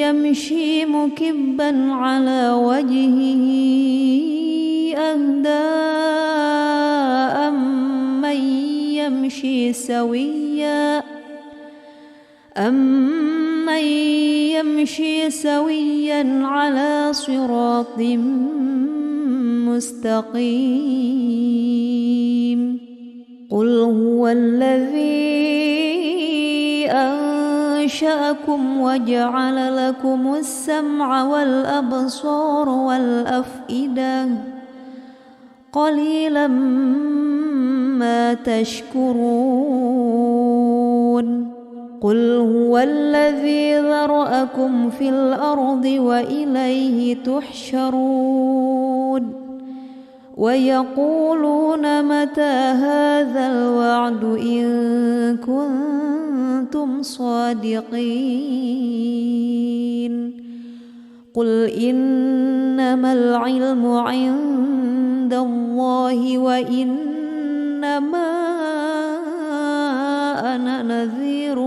يمشي مكبا على وجهه أهدى أمن يمشي سويا على صراط مستقيم قل هو الذي أنشأكم وجعل لكم السمع والأبصار والأفئدة قليلا ما تشكرون قل هو الذي ذرأكم في الأرض وإليه تحشرون ويقولون متى هذا الوعد إن كنتم صادقين قل إنما العلم عند الله وإنما أنا نذير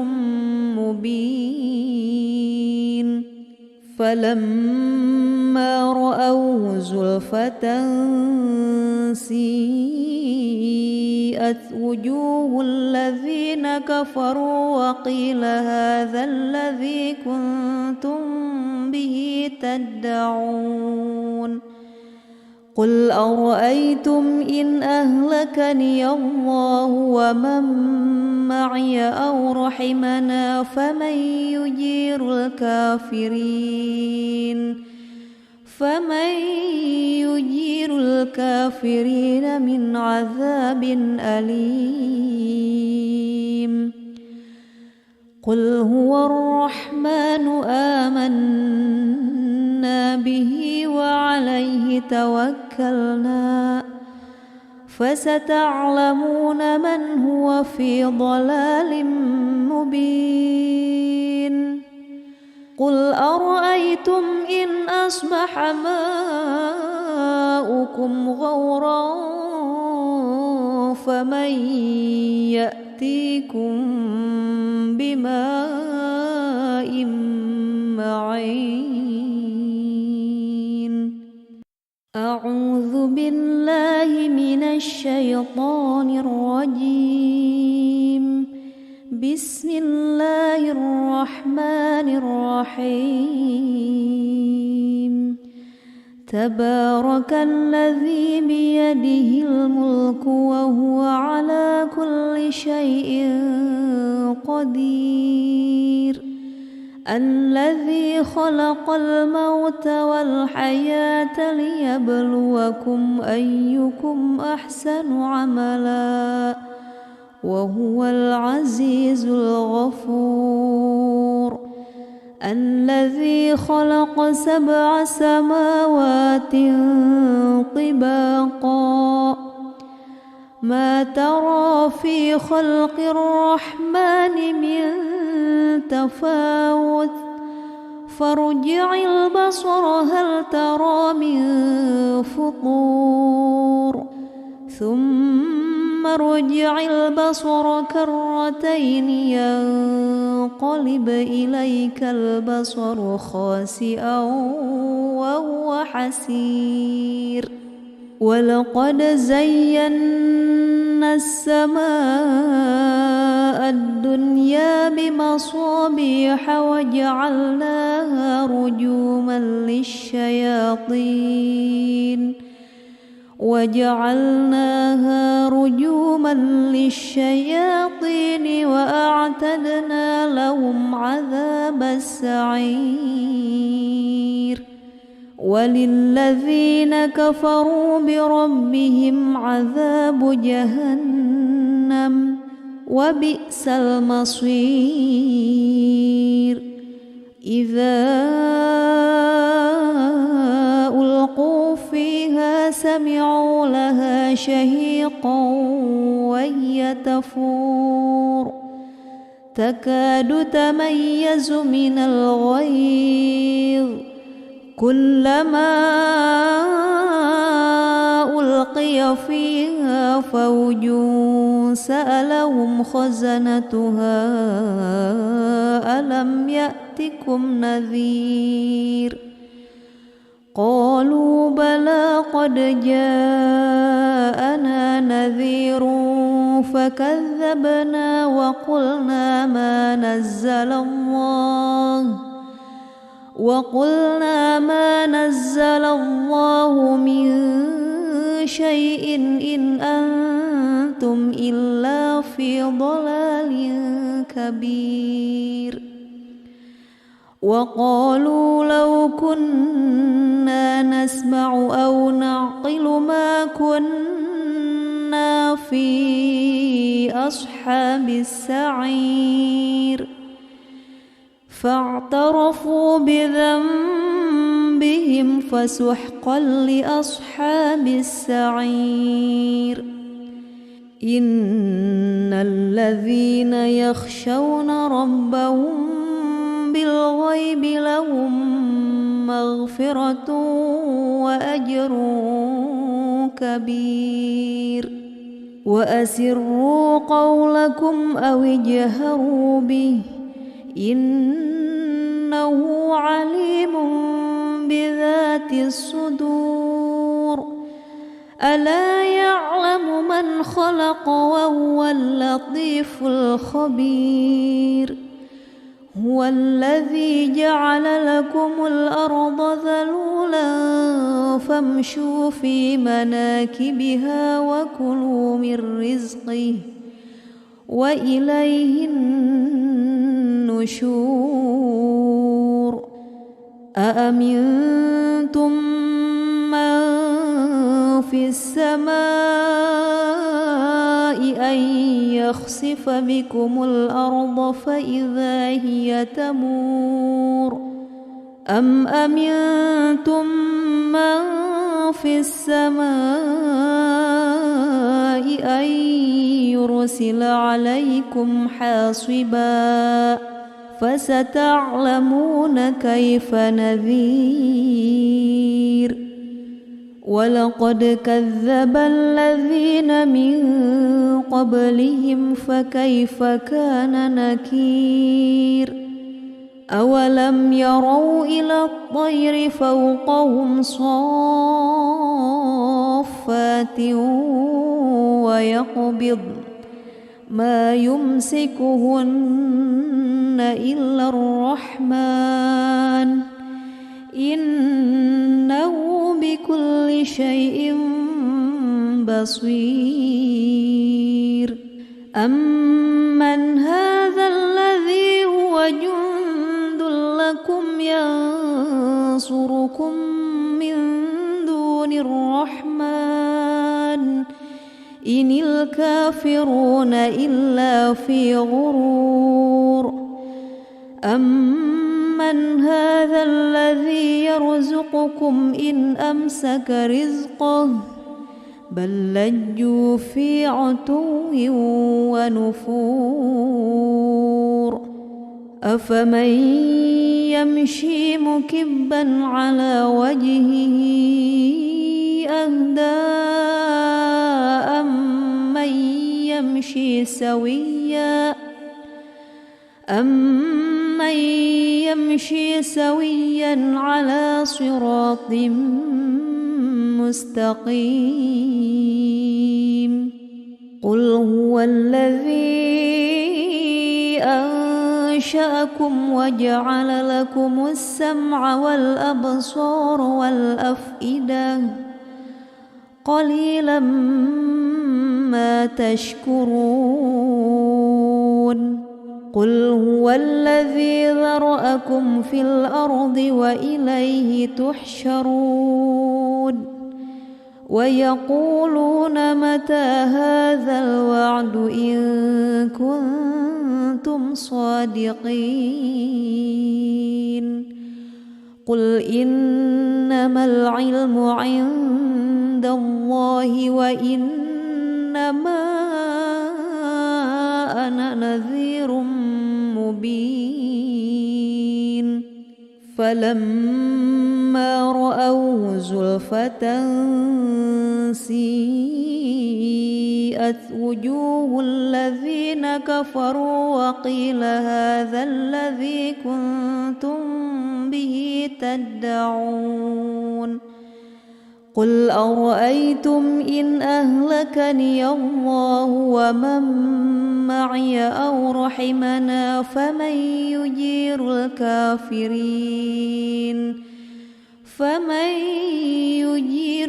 مبين فلما فلما رأوه زلفة سيئت وجوه الذين كفروا وقيل هذا الذي كنتم به تدعون قل أرأيتم إن أهلكني الله ومن معي أو رحمنا فمن يجير الكافرين من عذاب أليم قل هو الرحمن آمنا به وعليه توكلنا فستعلمون من هو في ضلال مبين قل أرأيتم إن أصبح ماؤكم غورا فمن يأتيكم بماء معين أعوذ بالله من الشيطان الرجيم بسم الله الرحمن الرحيم تبارك الذي بيده الملك وهو على كل شيء قدير الذي خلق الموت والحياة ليبلوكم أيكم أحسن عملا وهو العزيز الغفور الذي خلق 7 سماوات طباقا ما ترى في خلق الرحمن من تفاوت فارجع البصر هل ترى من فطور ثم ارجع البصر كرتين ينقلب إليك البصر خاسئا وهو حسير ولقد زينا السماء الدنيا بمصابيح وجعلناها رجوما للشياطين وأعتدنا لهم عذاب السعير وللذين كفروا بربهم عذاب جهنم وبئس المصير إذا ألقوا فيها سمعوا لها شهيقا وهي تفور تكاد تميز من الغيظ كلما ألقي فيها فوج سألهم خزنتها ألم يأتكم نذير قالوا بلى قد جاءنا نذير فكذبنا وقلنا ما نزل الله من شيء إن أنتم إلا في ضلال كبير وقالوا لو كنا نسمع أو نعقل ما كنا في أصحاب السعير فاعترفوا بذنبهم فسحقا لأصحاب السعير إن الذين يخشون ربهم بالغيب لهم مغفرة وأجر كبير وأسروا قولكم أو اجهروا به إنه عليم بذات الصدور ألا يعلم من خلق وهو اللطيف الخبير هو الذي جعل لكم الأرض ذلولا فامشوا في مناكبها وكلوا من رزقه وإليه النشور أأمنتم من في السماء أن يخسف بكم الأرض فإذا هي تمور أم أمنتم من في السماء أن يرسل عليكم حاصبا فستعلمون كيف نذير ولقد كذب الذين من قبلهم فكيف كان نكير أولم يروا إلى الطير فوقهم صافات ويقبض ما يمسكهن إلا الرحمن إنه بكل شيء بصير أمن هذا الذي هو جند لكم ينصركم من دون الرحمن إن الكافرون إلا في غرور أمن هذا الذي يرزقكم إن أمسك رزقه بل لجوا في عتو ونفور أفمن يمشي مكبا على وجهه أهدى أمن يمشي سويا على صراط مستقيم قل هو الذي أنشأكم وجعل لكم السمع والأبصار والأفئدة قليلا ما تشكرون قل هو الذي ذرأكم في الأرض وإليه تحشرون ويقولون متى هذا الوعد إن كنتم صادقين قل إنما العلم عند الله وإنما أنا نذير مبين فلما رأوه زلفة سيئت وجوه الذين كفروا وقيل هذا الذي كنتم به تدعون قل أرأيتم إن أهلكني الله ومن معي أو رحمنا فمن يجير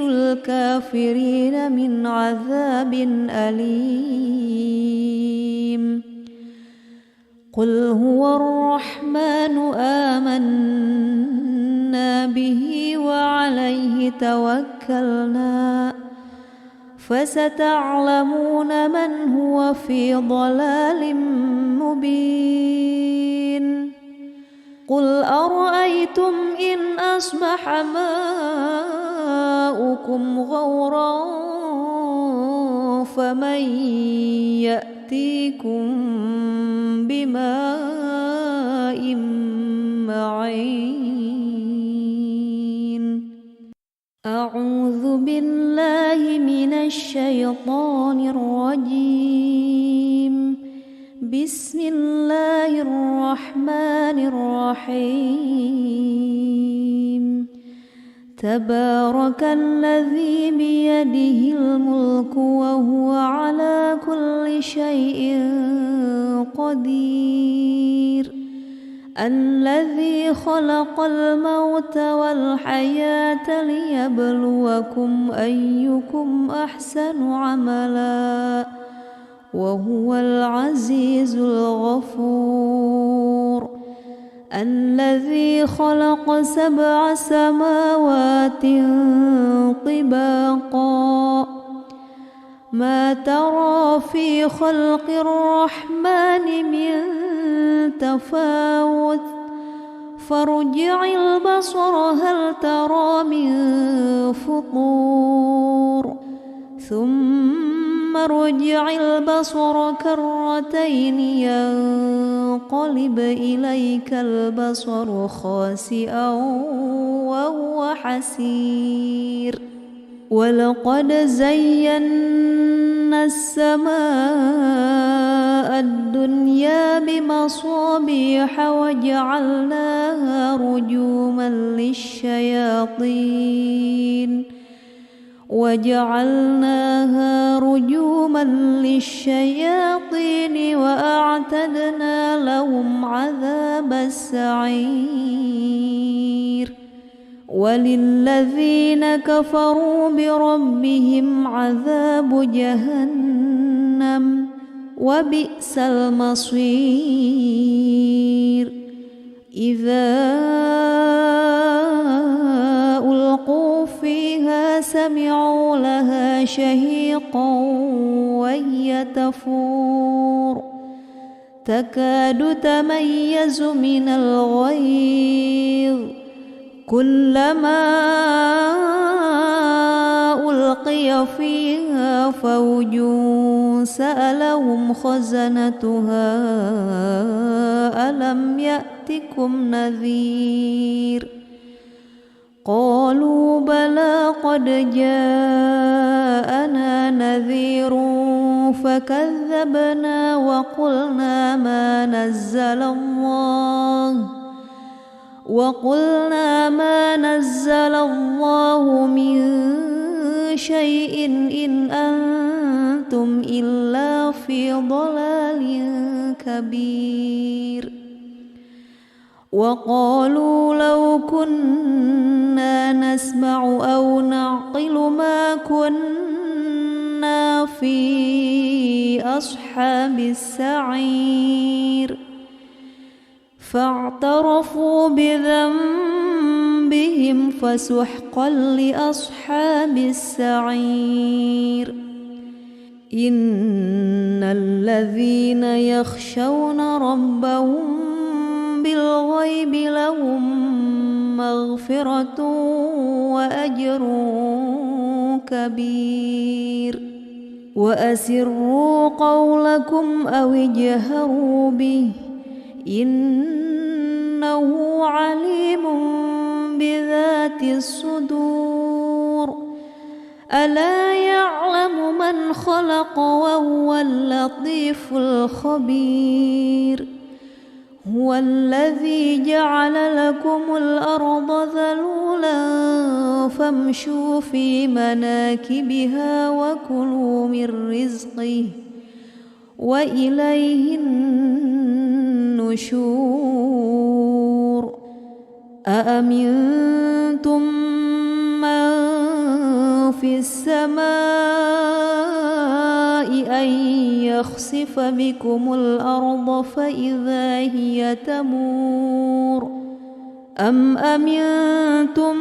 الكافرين من عذاب أليم قل هو الرحمن آمنا به وعليه توكلنا فستعلمون من هو في ضلال مبين قل أرأيتم إن أصبح ماؤكم غورا فمن يأتيكم بماء معين أعوذ بالله من الشيطان الرجيم بسم الله الرحمن الرحيم تبارك الذي بيده الملك وهو على كل شيء قدير الذي خلق الموت والحياة ليبلوكم أيكم أحسن عملا وهو العزيز الغفور الذي خلق 7 سماوات طباقا ما ترى في خلق الرحمن من تفاوت فارجع البصر هل ترى من فطور ثم ارجع البصر كرتين ينقلب إليك البصر خاسئا وهو حسير ولقد زينا السماء الدنيا بمصابيح وجعلناها رجوما للشياطين وأعتدنا لهم عذاب السعير وللذين كفروا بربهم عذاب جهنم وبئس المصير إذا ألقوا فيها سمعوا لها شهيقا وهي تفور تكاد تميز من الغيظ كلما ألقي فيها فوج سألهم خزنتها ألم يأتكم نذير قالوا بلى قد جاءنا نذير فكذبنا وقلنا ما نزل الله من شيء إن أنتم إلا في ضلال كبير وقالوا لو كنا نسمع أو نعقل ما كنا في أصحاب السعير فاعترفوا بذنبهم فسحقا لأصحاب السعير إن الذين يخشون ربهم بالغيب لهم مغفرة وأجر كبير وأسروا قولكم أو اجهروا به إنه عليم بذات الصدور ألا يعلم من خلق وهو اللطيف الخبير هو الذي جعل لكم الأرض ذلولا فامشوا في مناكبها وكلوا من رزقه وإليه النشور أأمنتم من في السماء أن يخسف بكم الأرض فإذا هي تمور أم أمنتم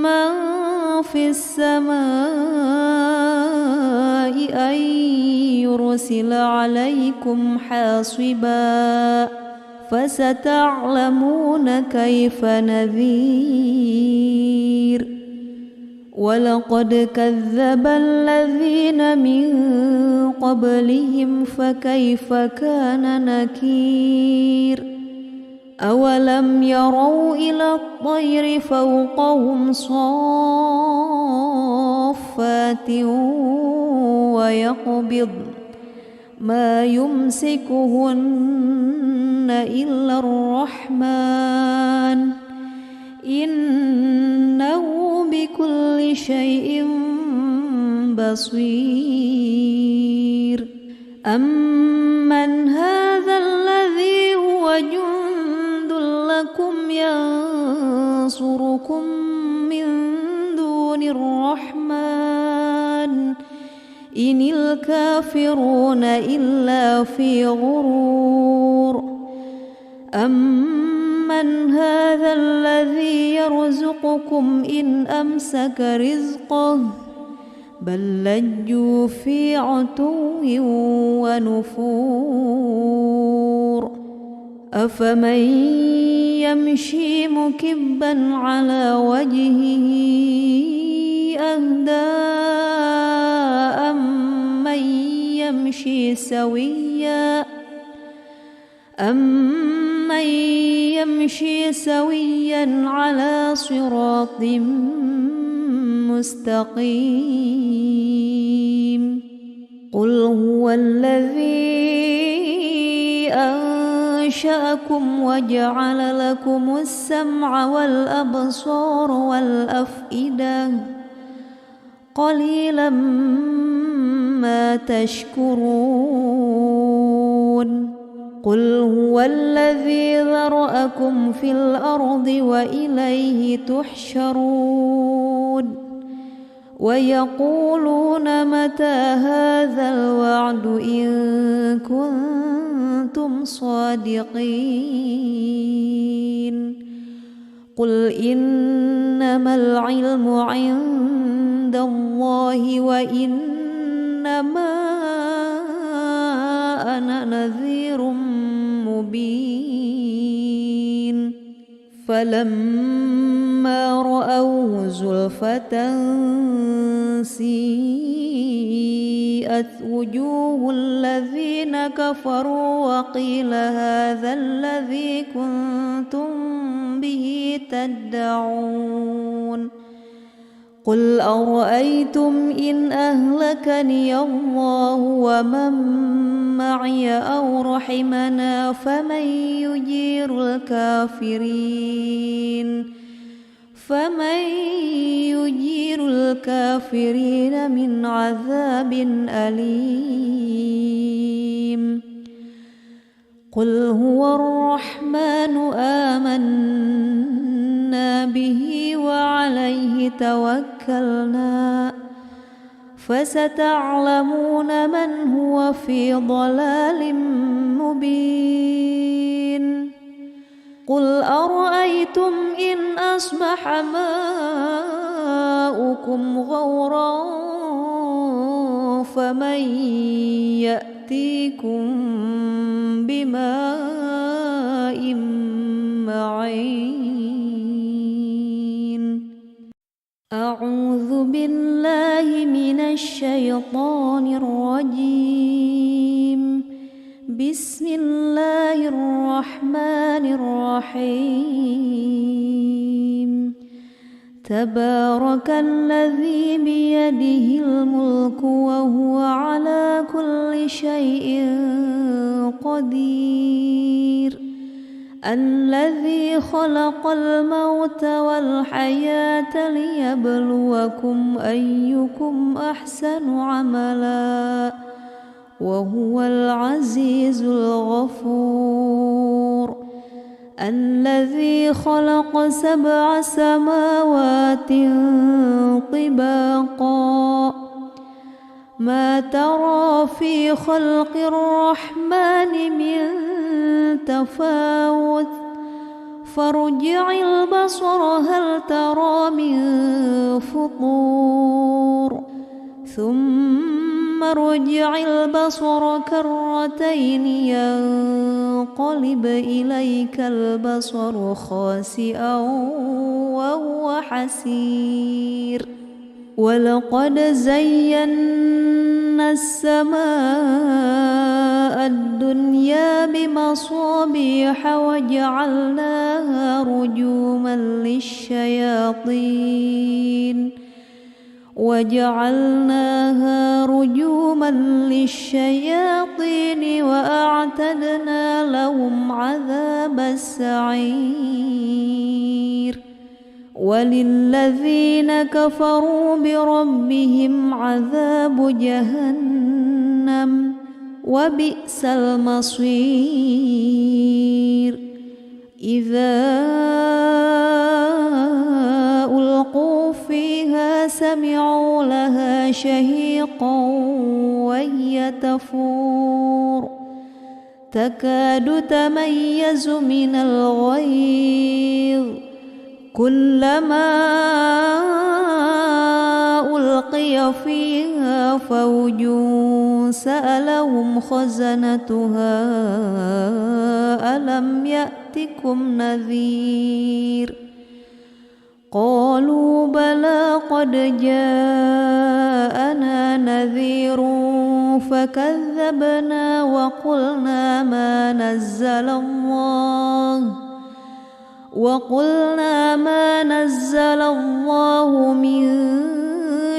من في السماء أن يرسل عليكم حاصبا فستعلمون كيف نذير ولقد كذب الذين من قبلهم فكيف كان نكير أولم يروا إلى الطير فوقهم صافات ويقبض ما يمسكهن إلا الرحمن إنه كل شيء بصير أمن هذا الذي هو جند لكم ينصركم من دون الرحمن إن الكافرون إلا في غرور أمن هذا الذي يرزقكم إن أمسك رزقه بل لجوا في عتو ونفور أفمن يمشي مكبا على وجهه أهدى أمن يمشي سويا على صراط مستقيم قل هو الذي أنشأكم وجعل لكم السمع والأبصار والأفئدة قليلا ما تشكرون قل هو الذي ذرأكم في الأرض وإليه تحشرون ويقولون متى هذا الوعد إن كنتم صادقين قل إنما العلم عند الله وإنما أنا نذير مبين فلما رأوه زلفة سيئت وجوه الذين كفروا وقيل هذا الذي كنتم به تدعون قل أرأيتم إن أهلكني الله ومن معي أو رحمنا فمن يجير الكافرين من عذاب أليم قل هو الرحمن آمنا به وعليه توكلنا فستعلمون من هو في ضلال مبين قل أرأيتم إن أصبح ماؤكم غورا فمن يأتيكم بماء معين أعوذ بالله من الشيطان الرجيم بسم الله الرحمن الرحيم تبارك الذي بيده الملك وهو على كل شيء قدير الذي خلق الموت والحياة ليبلوكم أيكم أحسن عملا وهو العزيز الغفور الذي خلق 7 سماوات طباقا ما ترى في خلق الرحمن من تفاوت فارجع البصر هل ترى من فطور ثم ارجع البصر كرتين ينقلب إليك البصر خاسئا وهو حسير ولقد زينا السماء الدنيا بمصابيح وجعلناها رجوما للشياطين وأعتدنا لهم عذاب السعير وللذين كفروا بربهم عذاب جهنم وبئس المصير إذا ألقوا فيها سمعوا لها شهيقا وهي تفور تكاد تميز من الغيظ كلما ألقي فيها فوج سألهم خزنتها ألم يأتكم نذير قالوا بلى قد جاءنا نذير فكذبنا وقلنا ما نزل الله من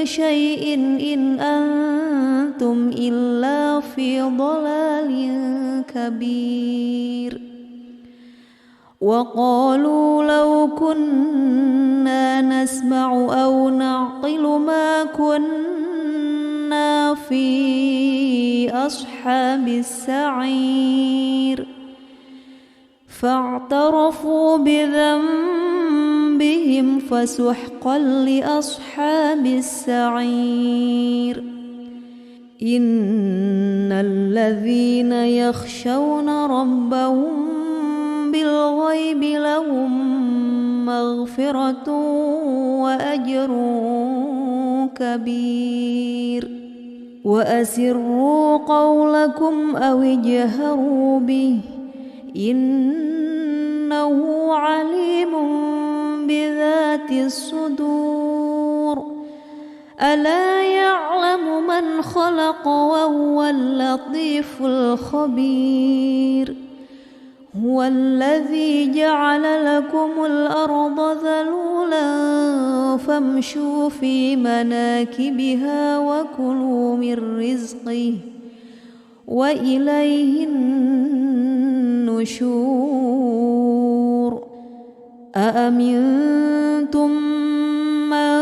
شيء إن أنتم إلا في ضلال كبير وقالوا لو كنا نسمع أو نعقل ما كنا في أصحاب السعير فاعترفوا بذنبهم فسحقا لأصحاب السعير إن الذين يخشون ربهم بالغيب لهم مغفرة وأجر كبير وأسروا قولكم أو اجهروا به إنه عليم بذات الصدور ألا يعلم من خلق وهو اللطيف الخبير هو الذي جعل لكم الأرض ذلولا فامشوا في مناكبها وكلوا من رزقه وإليه النشور أأمنتم من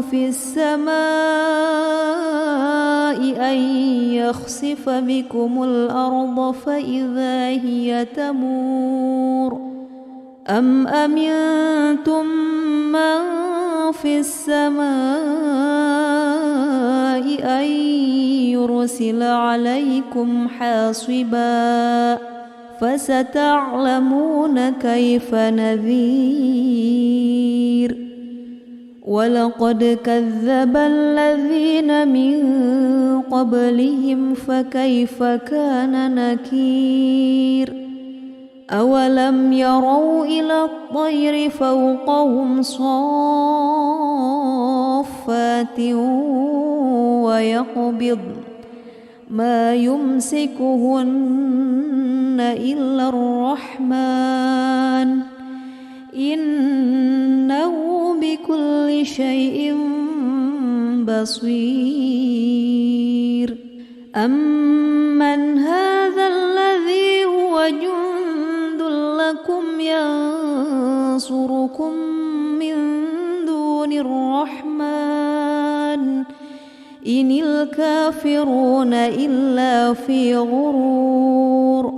في السماء أن يخسف بكم الأرض فإذا هي تمور أم أمنتم من في السماء أن يرسل عليكم حاصبا فستعلمون كيف نذير ولقد كذب الذين من قبلهم فكيف كان نكير أولم يروا إلى الطير فوقهم صافات ويقبض ما يمسكهن إلا الرحمن إنه بكل شيء بصير أمن هذا الذي هو جند لكم ينصركم من دون الرحمن إن الكافرون إلا في غرور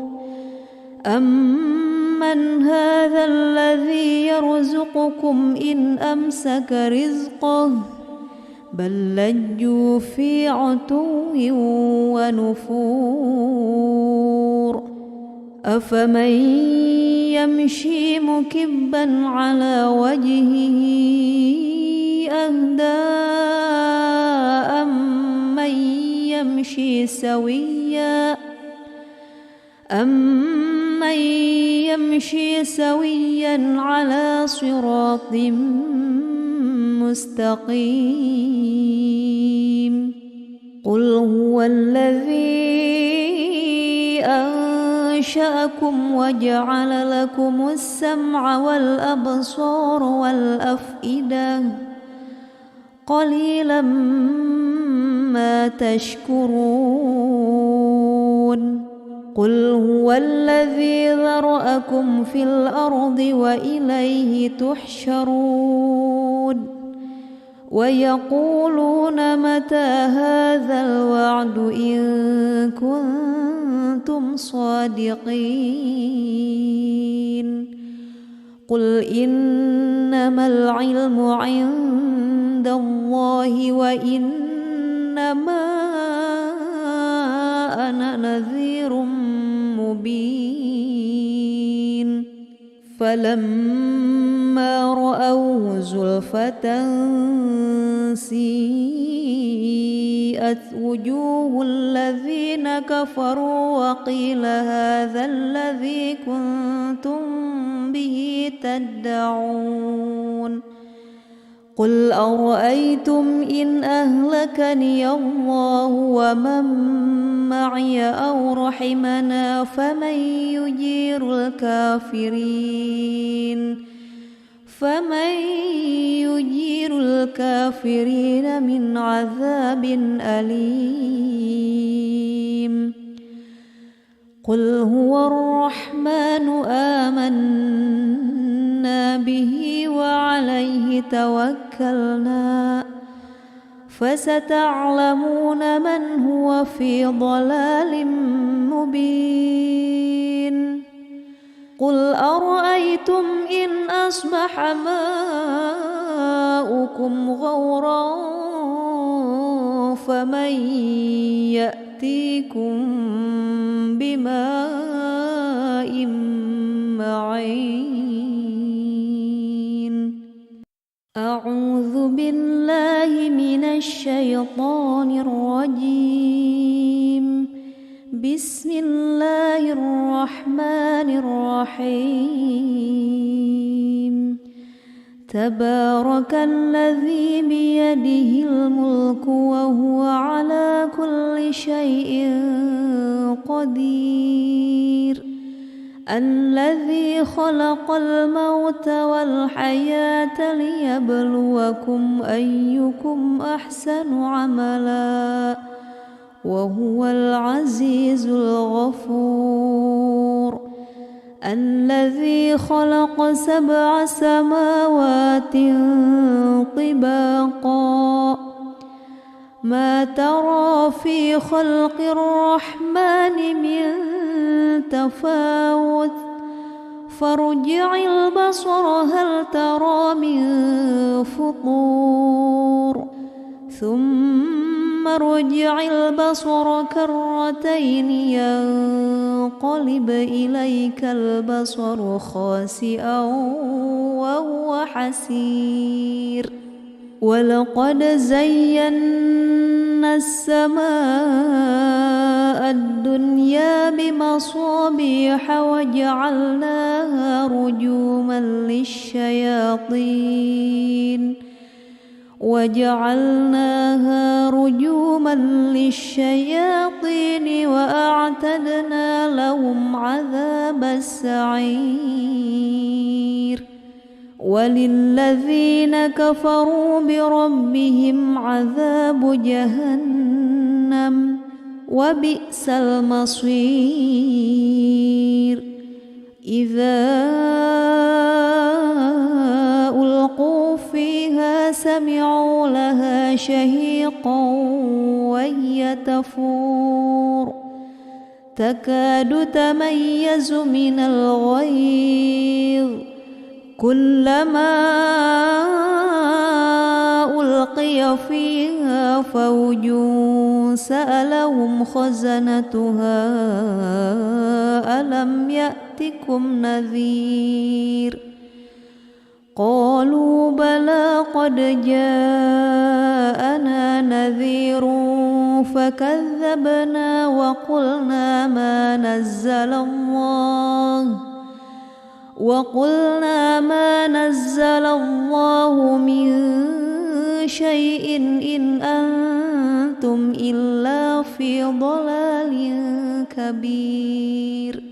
أمن هذا الذي يرزقكم إن أمسك رزقه بل لجوا في عتو ونفور أفمن يمشي مكبا على وجهه أهدى أمن يمشي سويا على صراط مستقيم قل هو الذي أنشأكم وجعل لكم السمع والأبصار والأفئدة قليلا ما تشكرون قل هو الذي ذرأكم في الأرض وإليه تحشرون ويقولون متى هذا الوعد إن كنتم صادقين قل إنما العلم عند الله وإنما أنا نذير مبين فلما رأوه زلفة سيئت وجوه الذين كفروا وقيل هذا الذي كنتم به تدعون قل أرأيتم إن أهلكني الله ومن معي أو رحمنا فمن يجير الكافرين من عذاب أليم قل هو الرحمن آمنا به وعليه توكلنا فستعلمون من هو في ضلال مبين قل أرأيتم إن أصبح ماؤكم غورا فمن يأتيكم بماء معين أعوذ بالله من الشيطان الرجيم بسم الله الرحمن الرحيم تبارك الذي بيده الملك وهو على كل شيء قدير الذي خلق الموت والحياة ليبلوكم أيكم أحسن عملا وهو العزيز الغفور الذي خلق 7 سماوات طباقا ما ترى في خلق الرحمن من تفاوت فارجع البصر هل ترى من فطور ثم ارجع البصر كرتين ينقلب إليك البصر خاسئا وهو حسير ولقد زينا السماء الدنيا بمصابيح وجعلناها رجوما للشياطين وأعتدنا لهم عذاب السعير وللذين كفروا بربهم عذاب جهنم وبئس المصير إذا ألقوا فيها سمعوا لها شهيقا وهي تفور تكاد تميز من الغيظ كلما ألقي فيها فوج سألهم خزنتها ألم يأتكم نذير قالوا بلى قد جاءنا نذير فكذبنا وقلنا ما نزل الله من شيء إن أنتم إلا في ضلال كبير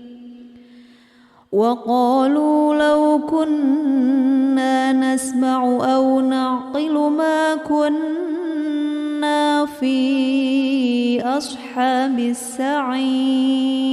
وقالوا لو كنا نسمع أو نعقل ما كنا في أصحاب السعير